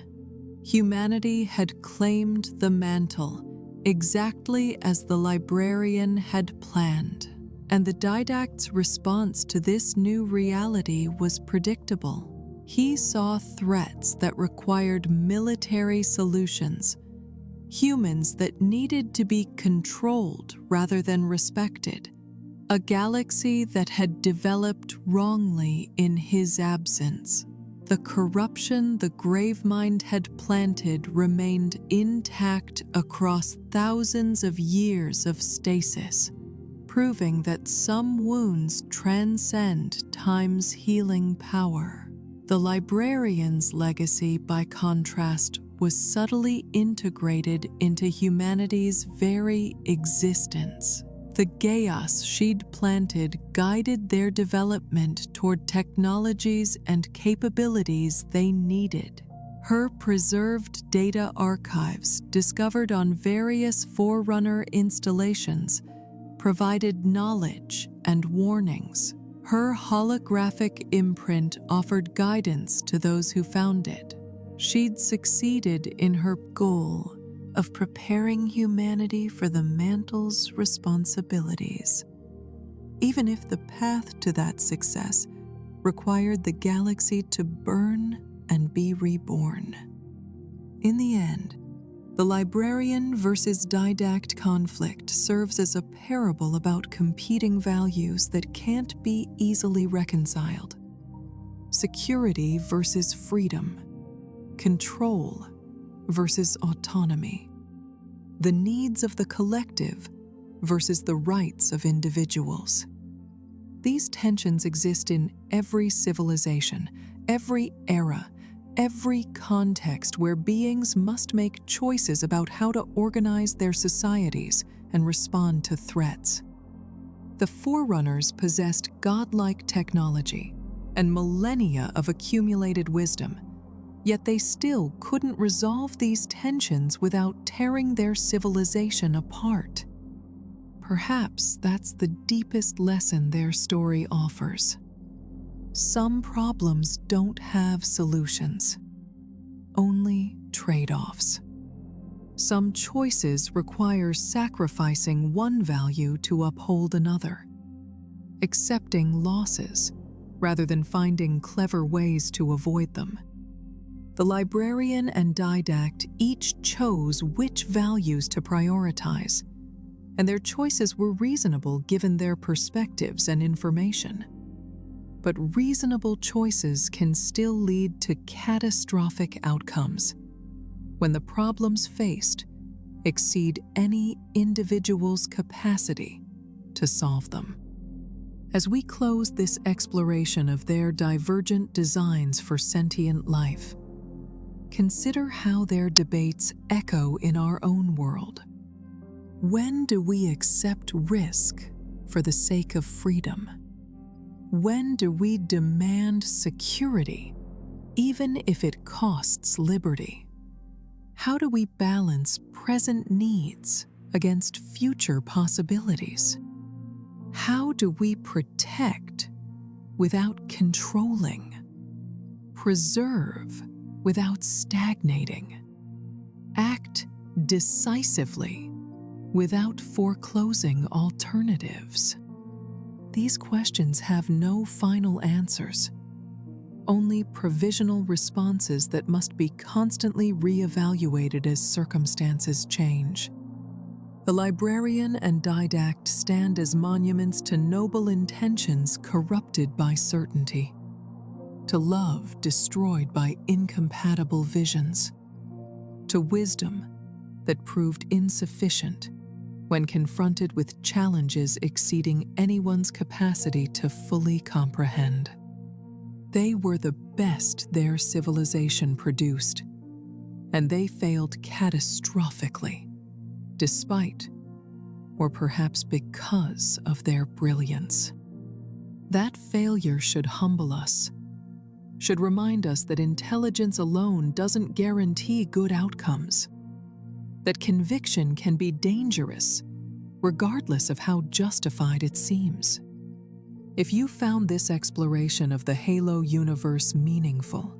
[SPEAKER 1] Humanity had claimed the mantle, exactly as the Librarian had planned. And the Didact's response to this new reality was predictable. He saw threats that required military solutions, humans that needed to be controlled rather than respected, a galaxy that had developed wrongly in his absence. The corruption the Gravemind had planted remained intact across thousands of years of stasis, proving that some wounds transcend time's healing power. The Librarian's legacy, by contrast, was subtly integrated into humanity's very existence. The chaos she'd planted guided their development toward technologies and capabilities they needed. Her preserved data archives, discovered on various Forerunner installations, provided knowledge and warnings. Her holographic imprint offered guidance to those who found it. She'd succeeded in her goal of preparing humanity for the mantle's responsibilities, even if the path to that success required the galaxy to burn and be reborn. In the end, the Librarian versus Didact conflict serves as a parable about competing values that can't be easily reconciled. Security versus freedom, control versus autonomy, the needs of the collective versus the rights of individuals. These tensions exist in every civilization, every era, every context where beings must make choices about how to organize their societies and respond to threats. The Forerunners possessed godlike technology and millennia of accumulated wisdom, yet they still couldn't resolve these tensions without tearing their civilization apart. Perhaps that's the deepest lesson their story offers. Some problems don't have solutions, only trade-offs. Some choices require sacrificing one value to uphold another, accepting losses rather than finding clever ways to avoid them.
[SPEAKER 2] The Librarian and Didact each chose which values to prioritize, and their choices were reasonable given their perspectives and information. But reasonable choices can still lead to catastrophic outcomes when the problems faced exceed any individual's capacity to solve them. As we close this exploration of their divergent designs for sentient life, consider how their debates echo in our own world. When do we accept risk for the sake of freedom? When do we demand security, even if it costs liberty? How do we balance present needs against future possibilities? How do we protect without controlling, preserve without stagnating, act decisively without foreclosing alternatives? These questions have no final answers, only provisional responses that must be constantly reevaluated as circumstances change. The Librarian and Didact stand as monuments to noble intentions corrupted by certainty, to love destroyed by incompatible visions, to wisdom that proved insufficient when confronted with challenges exceeding anyone's capacity to fully comprehend. They were the best their civilization produced, and they failed catastrophically, despite, or perhaps because of their brilliance. That failure should humble us, should remind us that intelligence alone doesn't guarantee good outcomes, that conviction can be dangerous, regardless of how justified it seems. If you found this exploration of the Halo universe meaningful,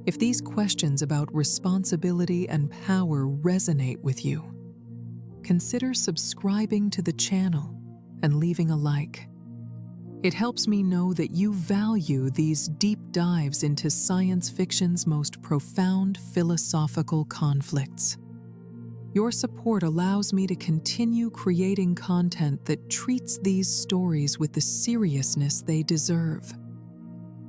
[SPEAKER 2] if these questions about responsibility and power resonate with you, consider subscribing to the channel and leaving a like. It helps me know that you value these deep dives into science fiction's most profound philosophical conflicts. Your support allows me to continue creating content that treats these stories with the seriousness they deserve,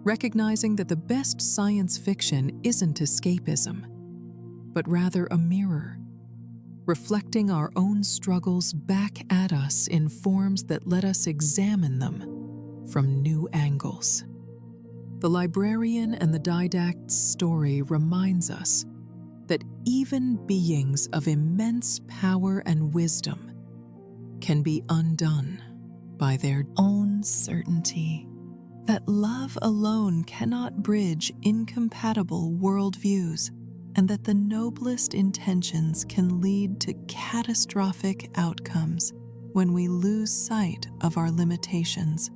[SPEAKER 2] recognizing that the best science fiction isn't escapism, but rather a mirror, reflecting our own struggles back at us in forms that let us examine them from new angles. The Librarian and the Didact's story reminds us that even beings of immense power and wisdom can be undone by their own certainty, that love alone cannot bridge incompatible worldviews, and that the noblest intentions can lead to catastrophic outcomes when we lose sight of our limitations.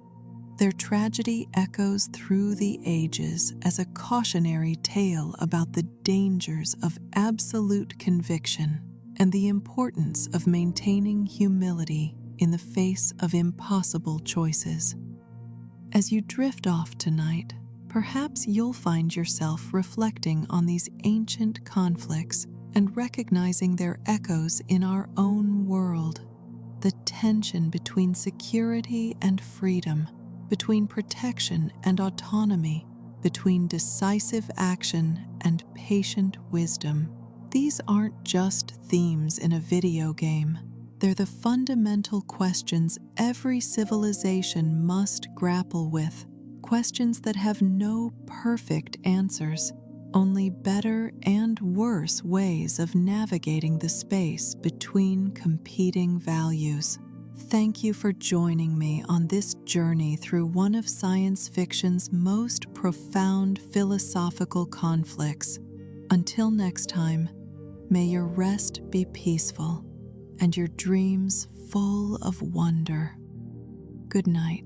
[SPEAKER 2] Their tragedy echoes through the ages as a cautionary tale about the dangers of absolute conviction and the importance of maintaining humility in the face of impossible choices. As you drift off tonight, perhaps you'll find yourself reflecting on these ancient conflicts and recognizing their echoes in our own world. The tension between security and freedom, between protection and autonomy, between decisive action and patient wisdom. These aren't just themes in a video game. They're the fundamental questions every civilization must grapple with. Questions that have no perfect answers, only better and worse ways of navigating the space between competing values. Thank you for joining me on this journey through one of science fiction's most profound philosophical conflicts. Until next time, may your rest be peaceful and your dreams full of wonder. Good night.